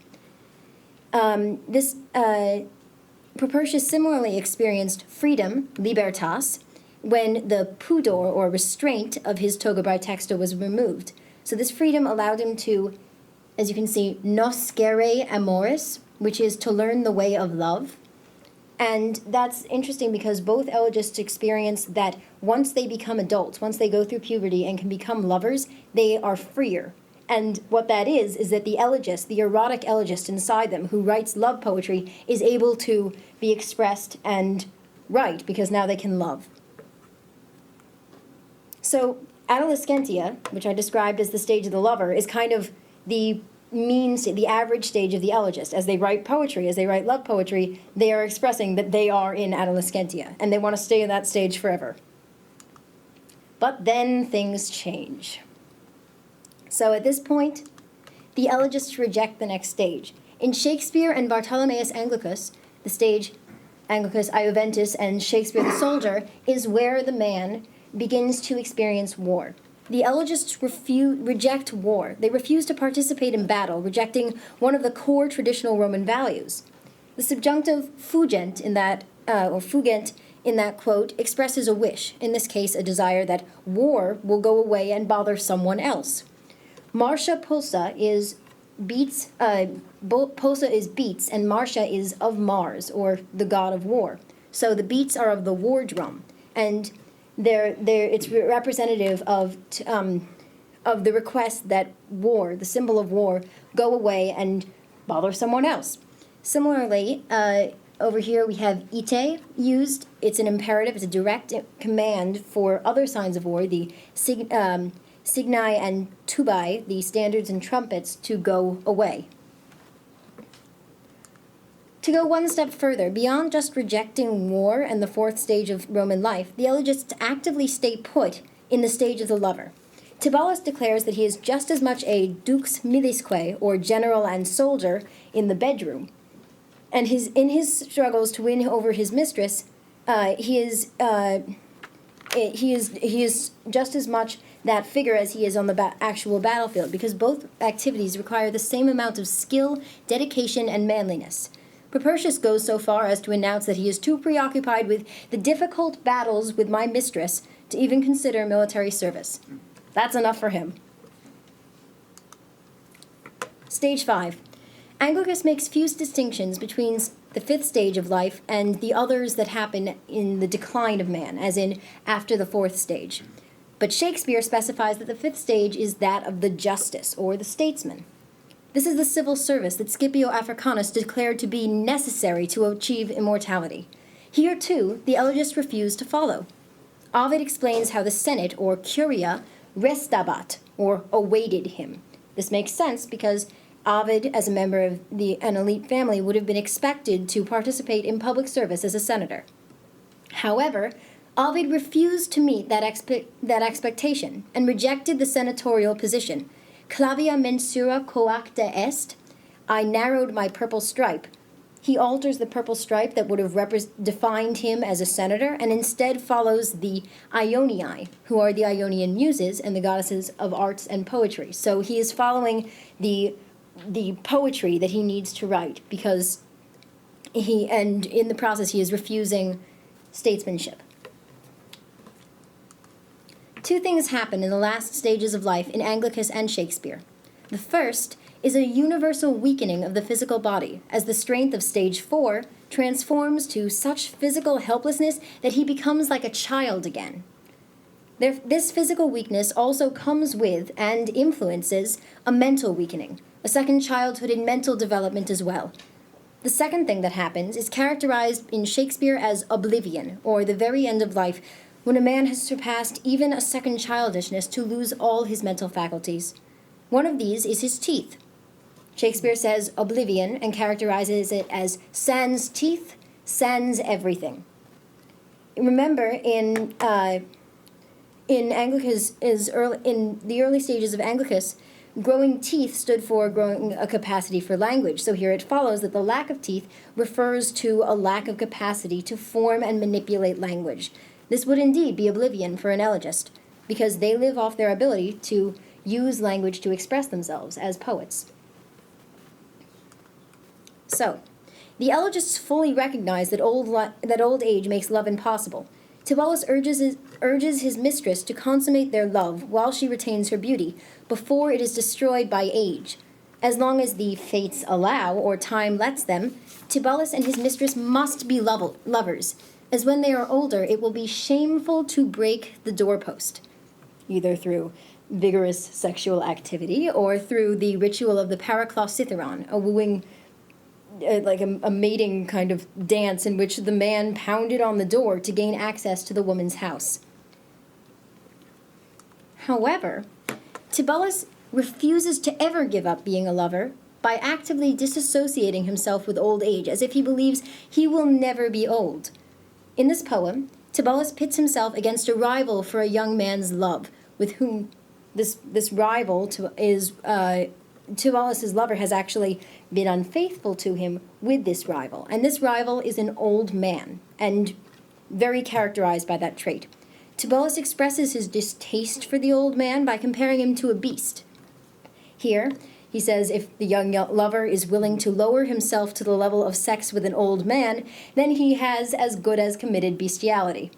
Propertius similarly experienced freedom, libertas, when the pudor or restraint of his toga praetexta was removed. So this freedom allowed him to, as you can see, noscere amoris, which is to learn the way of love. And that's interesting because both elegists experience that once they become adults, once they go through puberty and can become lovers, they are freer. And what that is that the elegist, the erotic elegist inside them who writes love poetry, is able to be expressed and write because now they can love. So adolescentia, which I described as the stage of the lover, is kind of the average stage of the elegist. As they write poetry, as they write love poetry, they are expressing that they are in adolescentia, and they want to stay in that stage forever. But then things change. So at this point, the elegists reject the next stage. In Shakespeare and Bartholomeus Anglicus, the stage Anglicus Ioventus and Shakespeare the Soldier is where the man begins to experience war. The elegists reject war. They refuse to participate in battle, rejecting one of the core traditional Roman values. The subjunctive fugent in that, fugent in that quote, expresses a wish, in this case a desire that war will go away and bother someone else. Marcia pulsa is beats, pulsa is beats, and Marcia is of Mars, or the god of war. So the beats are of the war drum, and it's representative of the request that war, the symbol of war, go away and bother someone else. Similarly, over here we have ite used. It's an imperative, it's a direct command for other signs of war, the signi and tubae, the standards and trumpets, to go away. To go one step further, beyond just rejecting war and the fourth stage of Roman life, the elegists actively stay put in the stage of the lover. Tibullus declares that he is just as much a dux milisque, or general and soldier, in the bedroom. And in his struggles to win over his mistress, he is just as much that figure as he is on the actual battlefield, because both activities require the same amount of skill, dedication, and manliness. Propertius goes so far as to announce that he is too preoccupied with the difficult battles with my mistress to even consider military service. That's enough for him. Stage 5. Anglicus makes few distinctions between the fifth stage of life and the others that happen in the decline of man, as in after the fourth stage. But Shakespeare specifies that the fifth stage is that of the justice, or the statesman. This is the civil service that Scipio Africanus declared to be necessary to achieve immortality. Here, too, the elegists refuse to follow. Ovid explains how the Senate, or curia, restabat, or awaited him. This makes sense because Ovid, as a member of an elite family, would have been expected to participate in public service as a senator. However, Ovid refused to meet that expectation and rejected the senatorial position. Clavia mensura coacta est, I narrowed my purple stripe. He alters the purple stripe that would have defined him as a senator, and instead follows the Ionii, who are the Ionian muses and the goddesses of arts and poetry. So he is following the poetry that he needs to write, because in the process he is refusing statesmanship. Two things happen in the last stages of life in Anglicus and Shakespeare. The first is a universal weakening of the physical body, as the strength of stage 4 transforms to such physical helplessness that he becomes like a child again. This physical weakness also comes with and influences a mental weakening, a second childhood in mental development as well. The second thing that happens is characterized in Shakespeare as oblivion, or the very end of life, when a man has surpassed even a second childishness to lose all his mental faculties. One of these is his teeth. Shakespeare says oblivion and characterizes it as sans teeth, sans everything. Remember, in Anglicus in the early stages of Anglicus, growing teeth stood for growing a capacity for language. So here it follows that the lack of teeth refers to a lack of capacity to form and manipulate language. This would indeed be oblivion for an elegist, because they live off their ability to use language to express themselves as poets. So, the elegists fully recognize that old age makes love impossible. Tibullus urges his mistress to consummate their love while she retains her beauty, before it is destroyed by age. As long as the fates allow, or time lets them, Tibullus and his mistress must be lovers, as when they are older it will be shameful to break the doorpost, either through vigorous sexual activity or through the ritual of the paraklosithyron, a wooing, like a mating kind of dance in which the man pounded on the door to gain access to the woman's house. However, Tibullus refuses to ever give up being a lover by actively disassociating himself with old age, as if he believes he will never be old. In this poem, Tibullus pits himself against a rival for a young man's love, with whom this rival is Tibullus's lover has actually been unfaithful to him with this rival, and this rival is an old man, and very characterized by that trait. Tibullus expresses his distaste for the old man by comparing him to a beast. Here, he says if the young lover is willing to lower himself to the level of sex with an old man, then he has as good as committed bestiality.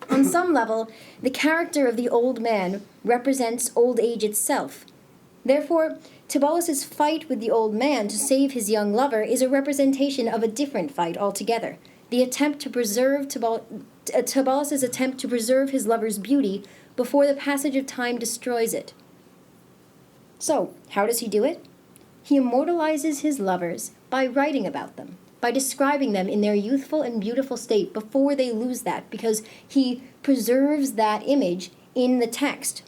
On some level, the character of the old man represents old age itself. Therefore, Tibullus' fight with the old man to save his young lover is a representation of a different fight altogether. The attempt to preserve Tibullus' attempt to preserve his lover's beauty before the passage of time destroys it. So, how does he do it? He immortalizes his lovers by writing about them, by describing them in their youthful and beautiful state before they lose that, because he preserves that image in the text.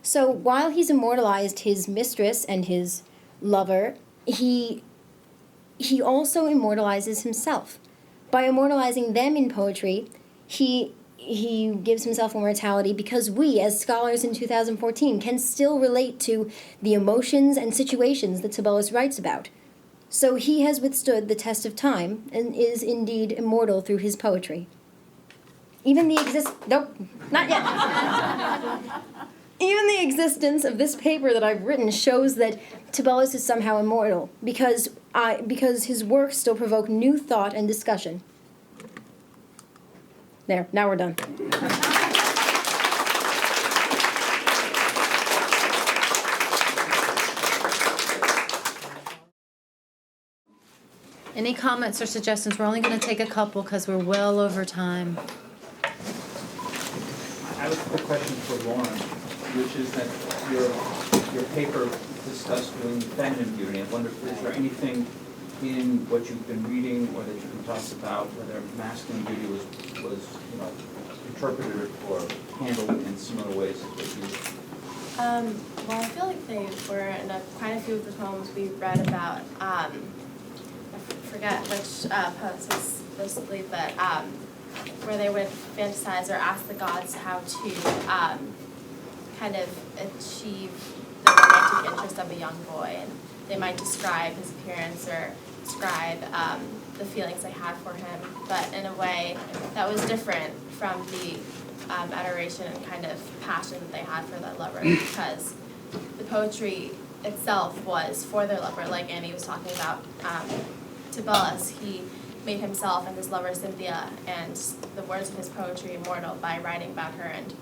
So while he's immortalized his mistress and his lover, he also immortalizes himself. By immortalizing them in poetry, he gives himself immortality because we, as scholars in 2014, can still relate to the emotions and situations that Tibullus writes about. So he has withstood the test of time and is indeed immortal through his poetry. Even the existence of this paper that I've written shows that Tibullus is somehow immortal because his works still provoke new thought and discussion. There, now we're done. Any comments or suggestions? We're only going to take a couple because we're well over time. I have a quick question for Lauren, which is that your paper discussed doing feminine beauty. I wonder, is there anything in what you've been reading or that you can talk about whether masculine beauty was interpreted or handled in similar ways as what you? Well, I feel like they were in quite a few of the poems we read about. I forget which poets specifically, but where they would fantasize or ask the gods how to kind of achieve the romantic interest of a young boy, and they might describe his appearance or describe the feelings they had for him, but in a way that was different from the adoration and kind of passion that they had for their lover, because the poetry itself was for their lover. Like Annie was talking about Tibullus, he made himself and his lover Cynthia and the words of his poetry immortal by writing about her and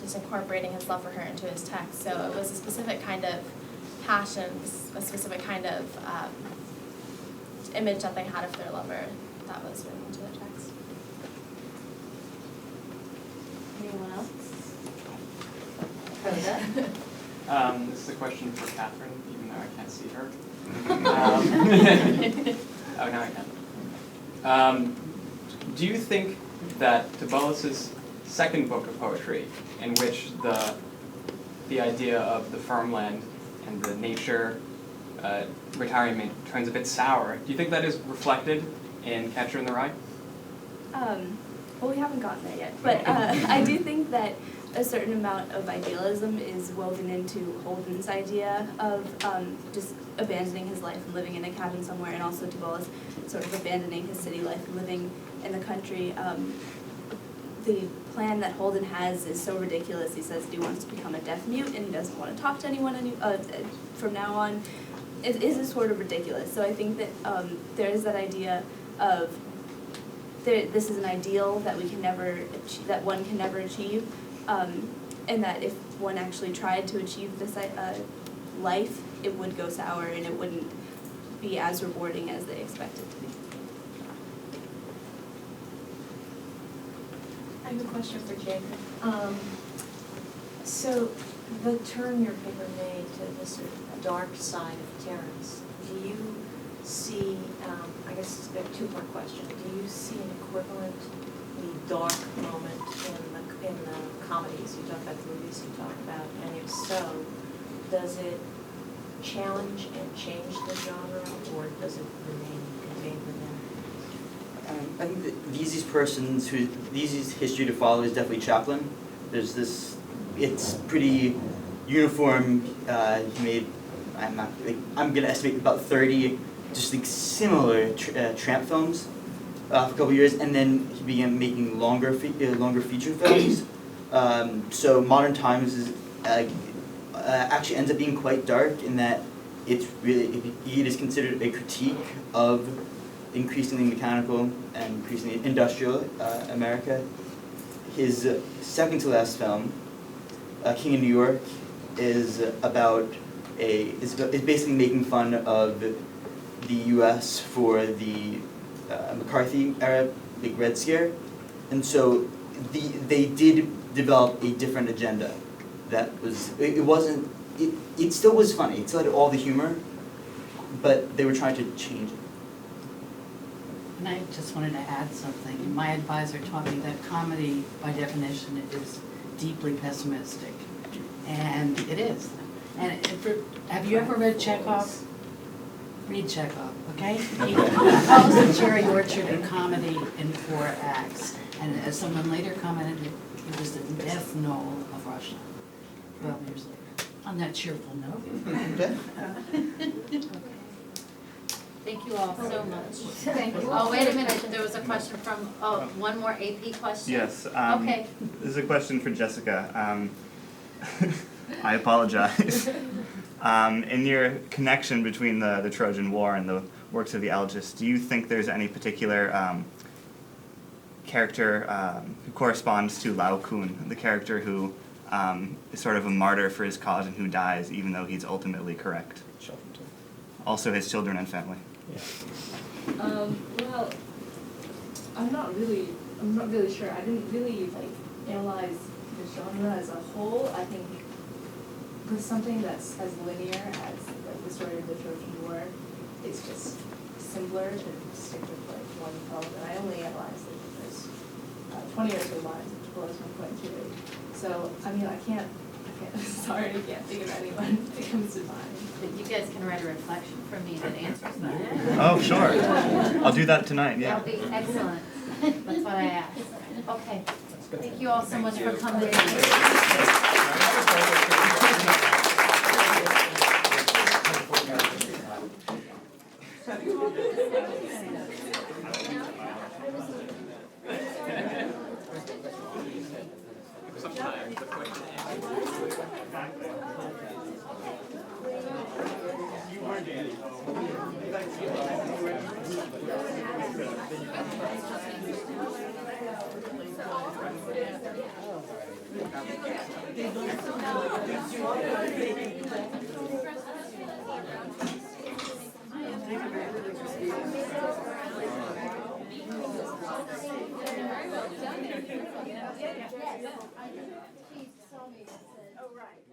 just incorporating his love for her into his text. So it was a specific kind of passion, a specific kind of image that they had of their lover that was written into the text. Anyone else? This is a question for Catherine, even though I can't see her. Oh, now I can. Do you think that Tibullus' second book of poetry, in which the idea of the farmland and the nature retirement turns a bit sour, do you think that is reflected in Catcher in the Rye? Well, we haven't gotten there yet, but I do think that a certain amount of idealism is woven into Holden's idea of just abandoning his life and living in a cabin somewhere, and also Tibullus sort of abandoning his city life and living in the country. The plan that Holden has is so ridiculous. He says he wants to become a deaf mute and he doesn't want to talk to anyone from now on. It is sort of ridiculous. So I think that there is that idea of this is an ideal that we can never that one can never achieve, and that if one actually tried to achieve this life, it would go sour and it wouldn't be as rewarding as they expect it to be. I have a question for Jacob. So the turn your paper made to this sort of dark side of Terence, do you see, I guess it's a two-part question, do you see an equivalently dark moment in the comedies? You talk about the movies you talk about, and if so, does it challenge and change the genre, or does it remain contained within? I think that the easiest history to follow is definitely Chaplin. There's this, it's pretty uniform. He made, I'm gonna estimate about 30 just like similar tramp films for a couple years, and then he began making longer feature films. So Modern Times is actually ends up being quite dark in that it's really, it is considered a critique of increasingly mechanical and increasingly industrial America. His second to last film, King of New York, is basically making fun of the U.S. for the McCarthy era Big Red Scare, and so they did develop a different agenda. That was it still was funny. It still had all the humor, but they were trying to change it. And I just wanted to add something. My advisor taught me that comedy, by definition, is deeply pessimistic. And it is. And have you ever read Chekhov? Read Chekhov, okay? He calls the cherry orchard a comedy in 4 acts. And as someone later commented, it was the death knell of Russia 12 years later. On that cheerful note. Thank you all so much. Thank you. Oh, wait a minute, there was a question from, one more AP question? Yes. Okay. This is a question for Jessica. I apologize. In your connection between the Trojan War and the works of the elegists, do you think there's any particular character who corresponds to Lao Kun, the character who is sort of a martyr for his cause and who dies even though he's ultimately correct? Also his children and family. Well, I'm not really sure. I didn't really analyze the genre as a whole. I think with something that's as linear as the story of the Trojan War, it's just simpler to stick with one film. And I only analyzed it because 20 or so lines, which blows my point too. So I mean, I can't. Sorry, I can't think of anyone that comes to mind. But you guys can write a reflection from me that answers that. Oh, sure. I'll do that tonight, yeah. That'll be excellent. That's what I asked. Okay. Thank you all so much for coming. Oh, right.